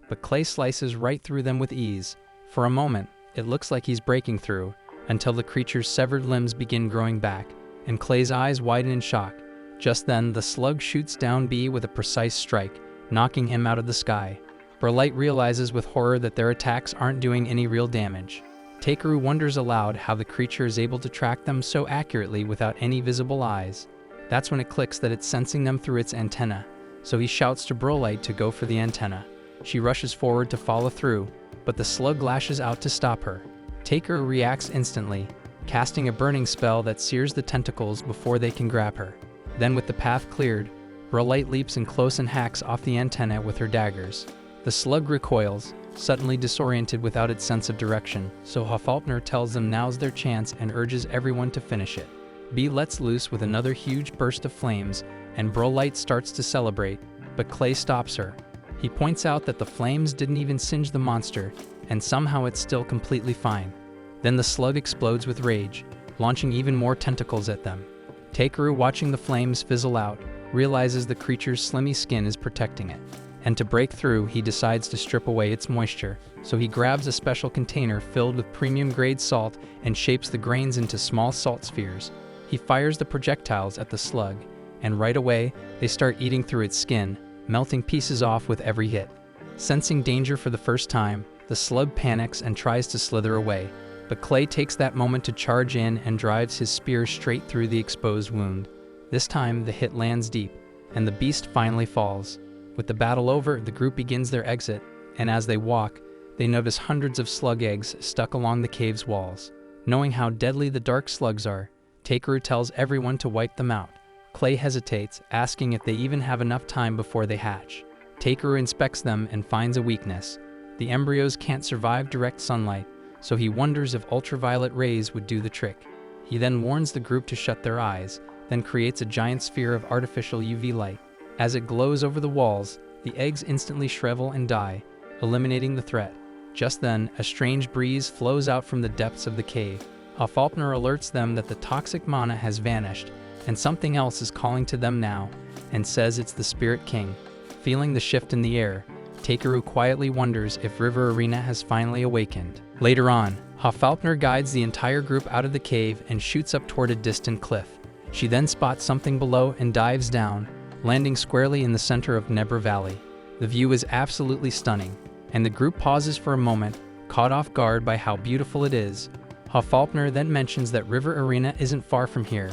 but Clay slices right through them with ease. For a moment, it looks like he's breaking through, until the creature's severed limbs begin growing back, and Clay's eyes widen in shock. Just then, the slug shoots down B with a precise strike, knocking him out of the sky. Brawlight realizes with horror that their attacks aren't doing any real damage. Takeru wonders aloud how the creature is able to track them so accurately without any visible eyes. That's when it clicks that it's sensing them through its antenna, so he shouts to Brawlight to go for the antenna. She rushes forward to follow through, but the slug lashes out to stop her. Takeru reacts instantly, casting a burning spell that sears the tentacles before they can grab her. Then with the path cleared, Brawlight leaps in close and hacks off the antenna with her daggers. The slug recoils, suddenly disoriented without its sense of direction, so Hofalpner tells them now's their chance and urges everyone to finish it. B lets loose with another huge burst of flames, and Brawlight starts to celebrate, but Clay stops her. He points out that the flames didn't even singe the monster, and somehow it's still completely fine. Then the slug explodes with rage, launching even more tentacles at them. Takeru, watching the flames fizzle out, realizes the creature's slimy skin is protecting it. And to break through, he decides to strip away its moisture, so he grabs a special container filled with premium-grade salt and shapes the grains into small salt spheres. He fires the projectiles at the slug, and right away, they start eating through its skin, melting pieces off with every hit. Sensing danger for the first time, the slug panics and tries to slither away, but Clay takes that moment to charge in and drives his spear straight through the exposed wound. This time, the hit lands deep, and the beast finally falls. With the battle over, the group begins their exit, and as they walk, they notice hundreds of slug eggs stuck along the cave's walls. Knowing how deadly the dark slugs are, Takeru tells everyone to wipe them out. Clay hesitates, asking if they even have enough time before they hatch. Takeru inspects them and finds a weakness. The embryos can't survive direct sunlight, so he wonders if ultraviolet rays would do the trick. He then warns the group to shut their eyes, then creates a giant sphere of artificial UV light. As it glows over the walls, the eggs instantly shrivel and die, eliminating the threat. Just then, a strange breeze flows out from the depths of the cave. Hafalpner alerts them that the toxic mana has vanished, and something else is calling to them now, and says it's the Spirit King. Feeling the shift in the air, Takeru quietly wonders if River Arena has finally awakened. Later on, Hafalpner guides the entire group out of the cave and shoots up toward a distant cliff. She then spots something below and dives down, landing squarely in the center of Nebra Valley. The view is absolutely stunning, and the group pauses for a moment, caught off guard by how beautiful it is. Hafalpner then mentions that River Arena isn't far from here,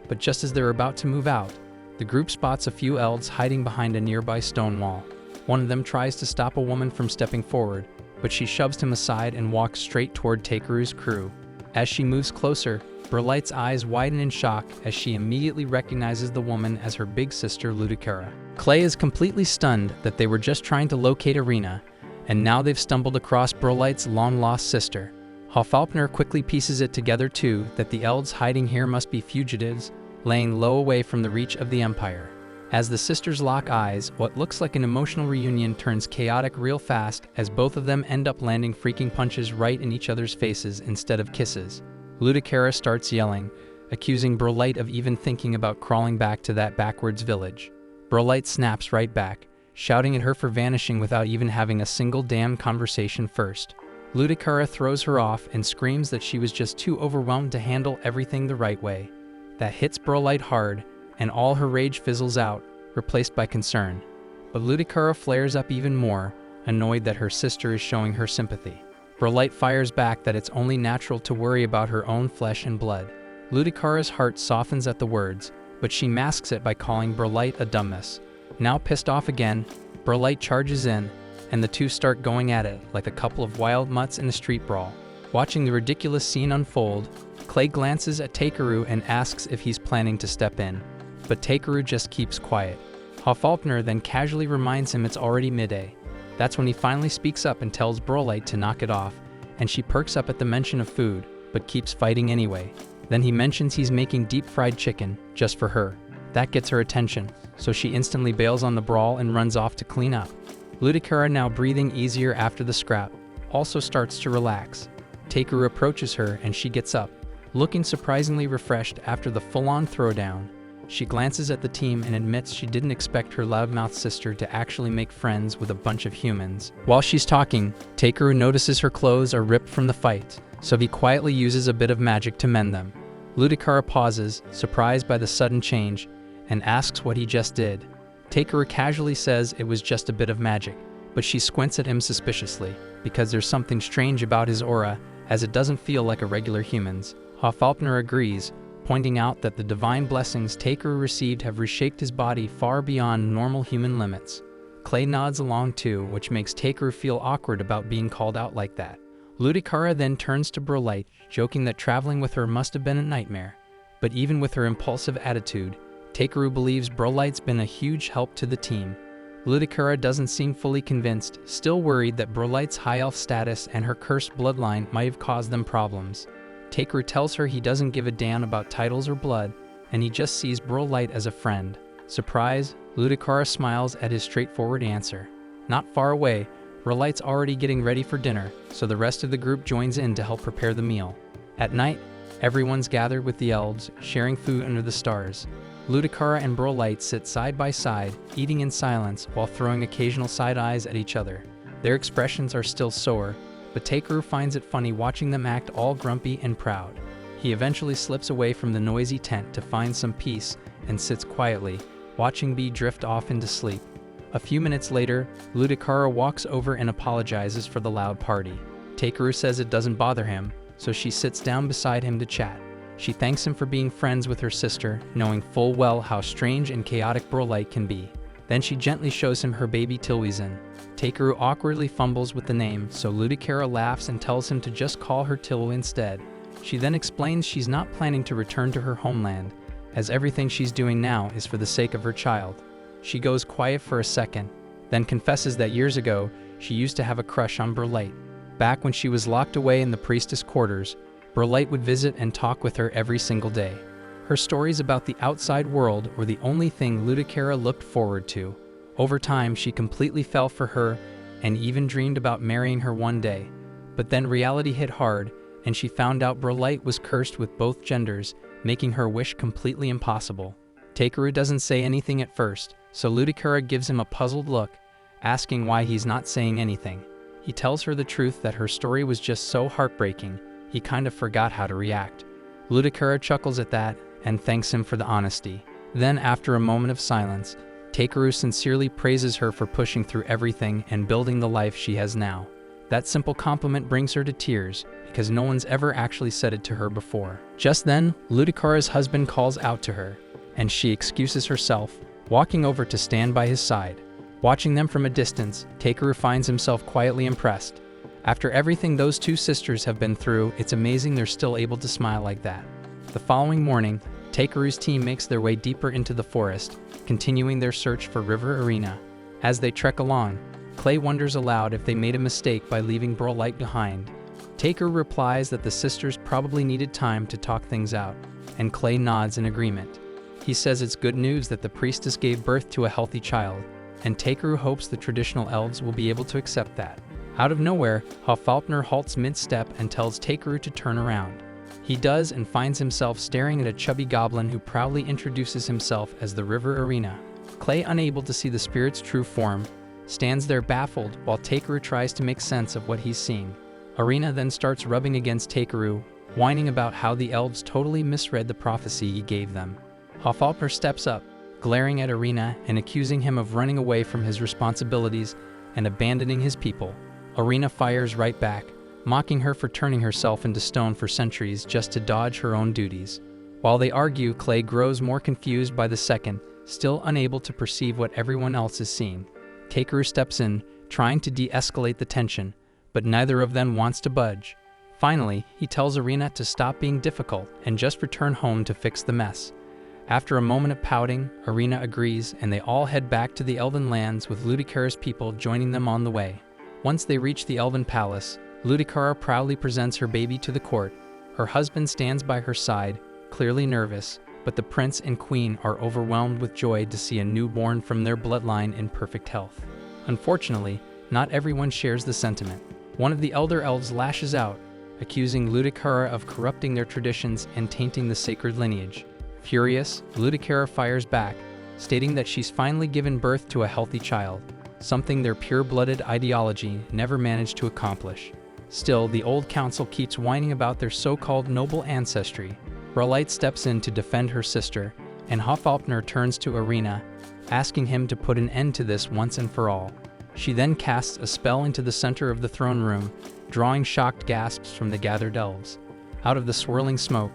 but just as they're about to move out, the group spots a few elves hiding behind a nearby stone wall. One of them tries to stop a woman from stepping forward, but she shoves him aside and walks straight toward Takeru's crew. As she moves closer, Burlight's eyes widen in shock as she immediately recognizes the woman as her big sister Ludicera. Clay is completely stunned that they were just trying to locate Arena, and now they've stumbled across Burlight's long-lost sister. Hafalpner quickly pieces it together too that the elves hiding here must be fugitives, laying low away from the reach of the Empire. As the sisters lock eyes, what looks like an emotional reunion turns chaotic real fast as both of them end up landing freaking punches right in each other's faces instead of kisses. Ludicera starts yelling, accusing Burlight of even thinking about crawling back to that backwards village. Burlight snaps right back, shouting at her for vanishing without even having a single damn conversation first. Ludicera throws her off and screams that she was just too overwhelmed to handle everything the right way. That hits Burlight hard, and all her rage fizzles out, replaced by concern. But Ludicera flares up even more, annoyed that her sister is showing her sympathy. Burlight fires back that it's only natural to worry about her own flesh and blood. Ludicera's heart softens at the words, but she masks it by calling Burlight a dumbass. Now pissed off again, Burlight charges in, and the two start going at it like a couple of wild mutts in a street brawl. Watching the ridiculous scene unfold, Clay glances at Takeru and asks if he's planning to step in, but Takeru just keeps quiet. Hafalpner then casually reminds him it's already midday. That's when he finally speaks up and tells Burlight to knock it off, and she perks up at the mention of food, but keeps fighting anyway. Then he mentions he's making deep-fried chicken, just for her. That gets her attention, so she instantly bails on the brawl and runs off to clean up. Ludicera, now breathing easier after the scrap, also starts to relax. Takeru approaches her and she gets up, looking surprisingly refreshed after the full-on throwdown. She glances at the team and admits she didn't expect her loudmouth sister to actually make friends with a bunch of humans. While she's talking, Takeru notices her clothes are ripped from the fight, so he quietly uses a bit of magic to mend them. Ludicera pauses, surprised by the sudden change, and asks what he just did. Takeru casually says it was just a bit of magic, but she squints at him suspiciously, because there's something strange about his aura, as it doesn't feel like a regular human's. Hafalpner agrees, pointing out that the divine blessings Takeru received have reshaped his body far beyond normal human limits. Clay nods along too, which makes Takeru feel awkward about being called out like that. Ludicera then turns to Burlight, joking that traveling with her must have been a nightmare. But even with her impulsive attitude, Takeru believes Burlight's been a huge help to the team. Ludicera doesn't seem fully convinced, still worried that Burlight's high elf status and her cursed bloodline might have caused them problems. Takeru tells her he doesn't give a damn about titles or blood, and he just sees Burlight as a friend. Surprised, Ludicera smiles at his straightforward answer. Not far away, Burlight's already getting ready for dinner, so the rest of the group joins in to help prepare the meal. At night, everyone's gathered with the elves, sharing food under the stars. Ludicera and Burlight sit side by side, eating in silence while throwing occasional side eyes at each other. Their expressions are still sore, but Takeru finds it funny watching them act all grumpy and proud. He eventually slips away from the noisy tent to find some peace and sits quietly, watching Bee drift off into sleep. A few minutes later, Ludicera walks over and apologizes for the loud party. Takeru says it doesn't bother him, so she sits down beside him to chat. She thanks him for being friends with her sister, knowing full well how strange and chaotic Burlight can be. Then she gently shows him her baby Tilwyzin. Takeru awkwardly fumbles with the name, so Ludicera laughs and tells him to just call her Tilw instead. She then explains she's not planning to return to her homeland, as everything she's doing now is for the sake of her child. She goes quiet for a second, then confesses that years ago, she used to have a crush on Burlight. Back when she was locked away in the priestess quarters, Burlight would visit and talk with her every single day. Her stories about the outside world were the only thing Ludicera looked forward to. Over time, she completely fell for her and even dreamed about marrying her one day. But then reality hit hard, and she found out Brolight was cursed with both genders, making her wish completely impossible. Takeru doesn't say anything at first, so Ludicura gives him a puzzled look, asking why he's not saying anything. He tells her the truth that her story was just so heartbreaking, he kind of forgot how to react. Ludicura chuckles at that and thanks him for the honesty. Then, after a moment of silence, Takeru sincerely praises her for pushing through everything and building the life she has now. That simple compliment brings her to tears, because no one's ever actually said it to her before. Just then, Ludicura's husband calls out to her, and she excuses herself, walking over to stand by his side. Watching them from a distance, Takeru finds himself quietly impressed. After everything those two sisters have been through, it's amazing they're still able to smile like that. The following morning, Takeru's team makes their way deeper into the forest, continuing their search for River Arena. As they trek along, Clay wonders aloud if they made a mistake by leaving Brolight behind. Takeru replies that the sisters probably needed time to talk things out, and Clay nods in agreement. He says it's good news that the priestess gave birth to a healthy child, and Takeru hopes the traditional elves will be able to accept that. Out of nowhere, Hofalpner halts mid-step and tells Takeru to turn around. He does and finds himself staring at a chubby goblin who proudly introduces himself as the River Arena. Clay, unable to see the spirit's true form, stands there baffled while Takeru tries to make sense of what he's seeing. Arena then starts rubbing against Takeru, whining about how the elves totally misread the prophecy he gave them. Hofalpner steps up, glaring at Arena and accusing him of running away from his responsibilities and abandoning his people. Arena fires right back, mocking her for turning herself into stone for centuries just to dodge her own duties. While they argue, Clay grows more confused by the second, still unable to perceive what everyone else is seeing. Takeru steps in, trying to de-escalate the tension, but neither of them wants to budge. Finally, he tells Arena to stop being difficult and just return home to fix the mess. After a moment of pouting, Arena agrees and they all head back to the Elven lands with Ludicura's people joining them on the way. Once they reach the Elven palace, Ludicura proudly presents her baby to the court. Her husband stands by her side, clearly nervous, but the prince and queen are overwhelmed with joy to see a newborn from their bloodline in perfect health. Unfortunately, not everyone shares the sentiment. One of the elder elves lashes out, accusing Ludicura of corrupting their traditions and tainting the sacred lineage. Furious, Ludicura fires back, stating that she's finally given birth to a healthy child, something their pure-blooded ideology never managed to accomplish. Still, the old council keeps whining about their so-called noble ancestry. Brolight steps in to defend her sister, and Hofalpner turns to Arena, asking him to put an end to this once and for all. She then casts a spell into the center of the throne room, drawing shocked gasps from the gathered elves. Out of the swirling smoke,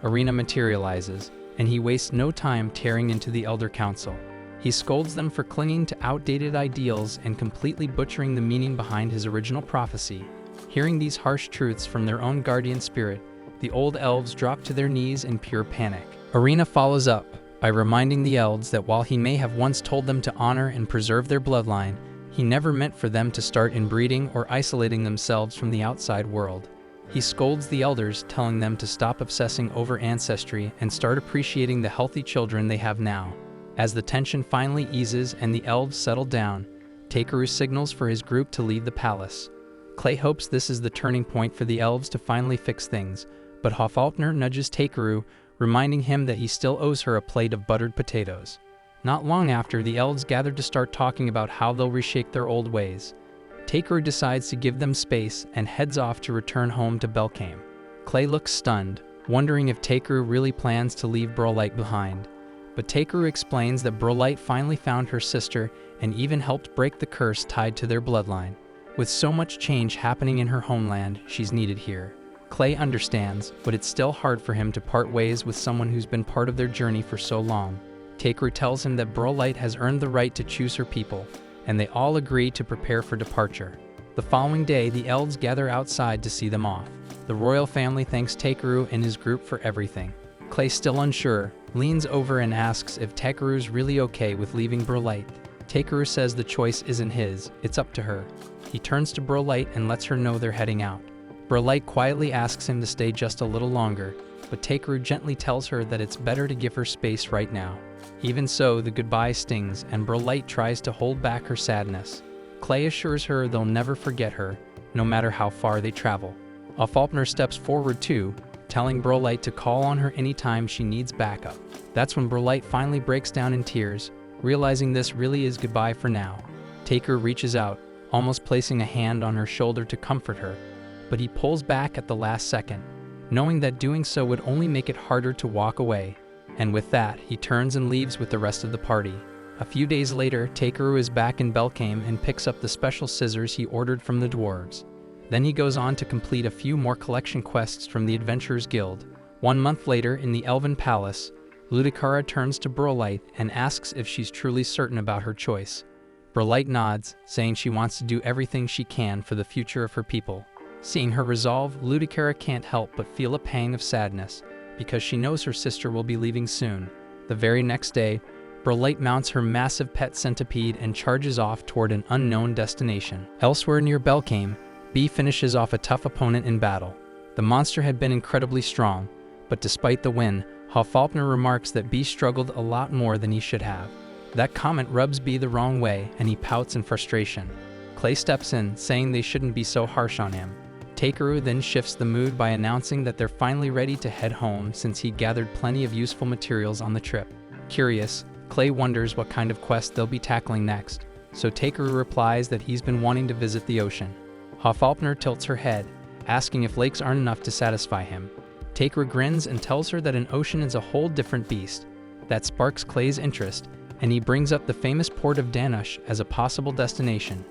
Arena materializes, and he wastes no time tearing into the Elder Council. He scolds them for clinging to outdated ideals and completely butchering the meaning behind his original prophecy. Hearing these harsh truths from their own guardian spirit, the old elves drop to their knees in pure panic. Arena follows up by reminding the elves that while he may have once told them to honor and preserve their bloodline, he never meant for them to start inbreeding or isolating themselves from the outside world. He scolds the elders, telling them to stop obsessing over ancestry and start appreciating the healthy children they have now. As the tension finally eases and the elves settle down, Takeru signals for his group to leave the palace. Clay hopes this is the turning point for the elves to finally fix things, but Hofalpner nudges Takeru, reminding him that he still owes her a plate of buttered potatoes. Not long after, the elves gather to start talking about how they'll reshape their old ways. Takeru decides to give them space and heads off to return home to Belkame. Clay looks stunned, wondering if Takeru really plans to leave Brolight behind. But Takeru explains that Brolight finally found her sister and even helped break the curse tied to their bloodline. With so much change happening in her homeland, she's needed here. Clay understands, but it's still hard for him to part ways with someone who's been part of their journey for so long. Takeru tells him that Brolight has earned the right to choose her people, and they all agree to prepare for departure. The following day, the elves gather outside to see them off. The royal family thanks Takeru and his group for everything. Clay, still unsure, leans over and asks if Takeru's really okay with leaving Brolight. Takeru says the choice isn't his, it's up to her. He turns to Brolight and lets her know they're heading out. Brolight quietly asks him to stay just a little longer, but Takeru gently tells her that it's better to give her space right now. Even so, the goodbye stings, and Brolight tries to hold back her sadness. Clay assures her they'll never forget her, no matter how far they travel. Faulkner steps forward too, telling Brolight to call on her anytime she needs backup. That's when Brolight finally breaks down in tears, realizing this really is goodbye for now. Takeru reaches out, almost placing a hand on her shoulder to comfort her, but he pulls back at the last second, knowing that doing so would only make it harder to walk away. And with that, he turns and leaves with the rest of the party. A few days later, Takeru is back in Belkame and picks up the special scissors he ordered from the dwarves. Then he goes on to complete a few more collection quests from the Adventurers Guild. 1 month later, in the Elven Palace, Ludicara turns to Brolight and asks if she's truly certain about her choice. Brolight nods, saying she wants to do everything she can for the future of her people. Seeing her resolve, Ludicara can't help but feel a pang of sadness, because she knows her sister will be leaving soon. The very next day, Brolight mounts her massive pet centipede and charges off toward an unknown destination. Elsewhere near Belkame, Bee finishes off a tough opponent in battle. The monster had been incredibly strong, but despite the win, Faulkner remarks that Bee struggled a lot more than he should have. That comment rubs Bee the wrong way, and he pouts in frustration. Clay steps in, saying they shouldn't be so harsh on him. Takeru then shifts the mood by announcing that they're finally ready to head home since he gathered plenty of useful materials on the trip. Curious, Clay wonders what kind of quest they'll be tackling next, so Takeru replies that he's been wanting to visit the ocean. Faulkner tilts her head, asking if lakes aren't enough to satisfy him. Takeru grins and tells her that an ocean is a whole different beast. That sparks Clay's interest, and he brings up the famous port of Danush as a possible destination.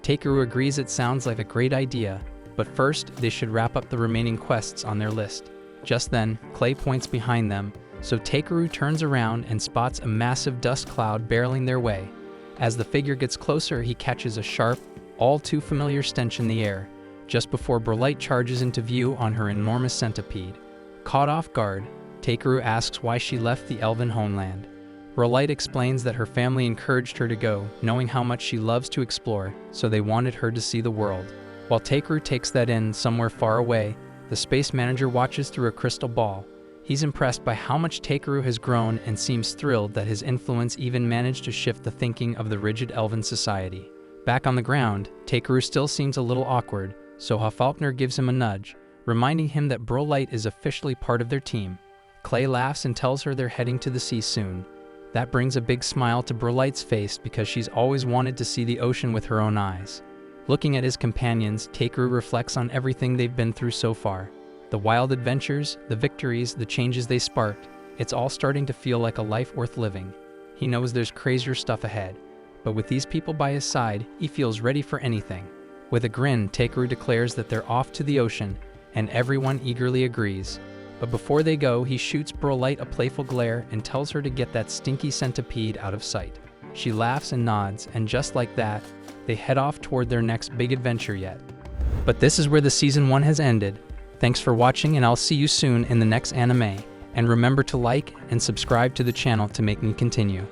Takeru agrees it sounds like a great idea, but first they should wrap up the remaining quests on their list. Just then, Clay points behind them, so Takeru turns around and spots a massive dust cloud barreling their way. As the figure gets closer, he catches a sharp, all too familiar stench in the air, just before Brolight charges into view on her enormous centipede. Caught off guard, Takeru asks why she left the elven homeland. Brolight explains that her family encouraged her to go, knowing how much she loves to explore, so they wanted her to see the world. While Takeru takes that in somewhere far away, the space manager watches through a crystal ball. He's impressed by how much Takeru has grown and seems thrilled that his influence even managed to shift the thinking of the rigid elven society. Back on the ground, Takeru still seems a little awkward, so Faulkner gives him a nudge, reminding him that Brolight is officially part of their team. Clay laughs and tells her they're heading to the sea soon. That brings a big smile to Brolight's face because she's always wanted to see the ocean with her own eyes. Looking at his companions, Takeru reflects on everything they've been through so far. The wild adventures, the victories, the changes they sparked, it's all starting to feel like a life worth living. He knows there's crazier stuff ahead, but with these people by his side, he feels ready for anything. With a grin, Takeru declares that they're off to the ocean, and everyone eagerly agrees. But before they go, he shoots Brolight a playful glare and tells her to get that stinky centipede out of sight. She laughs and nods, and just like that, they head off toward their next big adventure yet. But this is where the Season 1 has ended. Thanks for watching, and I'll see you soon in the next anime. And remember to like and subscribe to the channel to make me continue.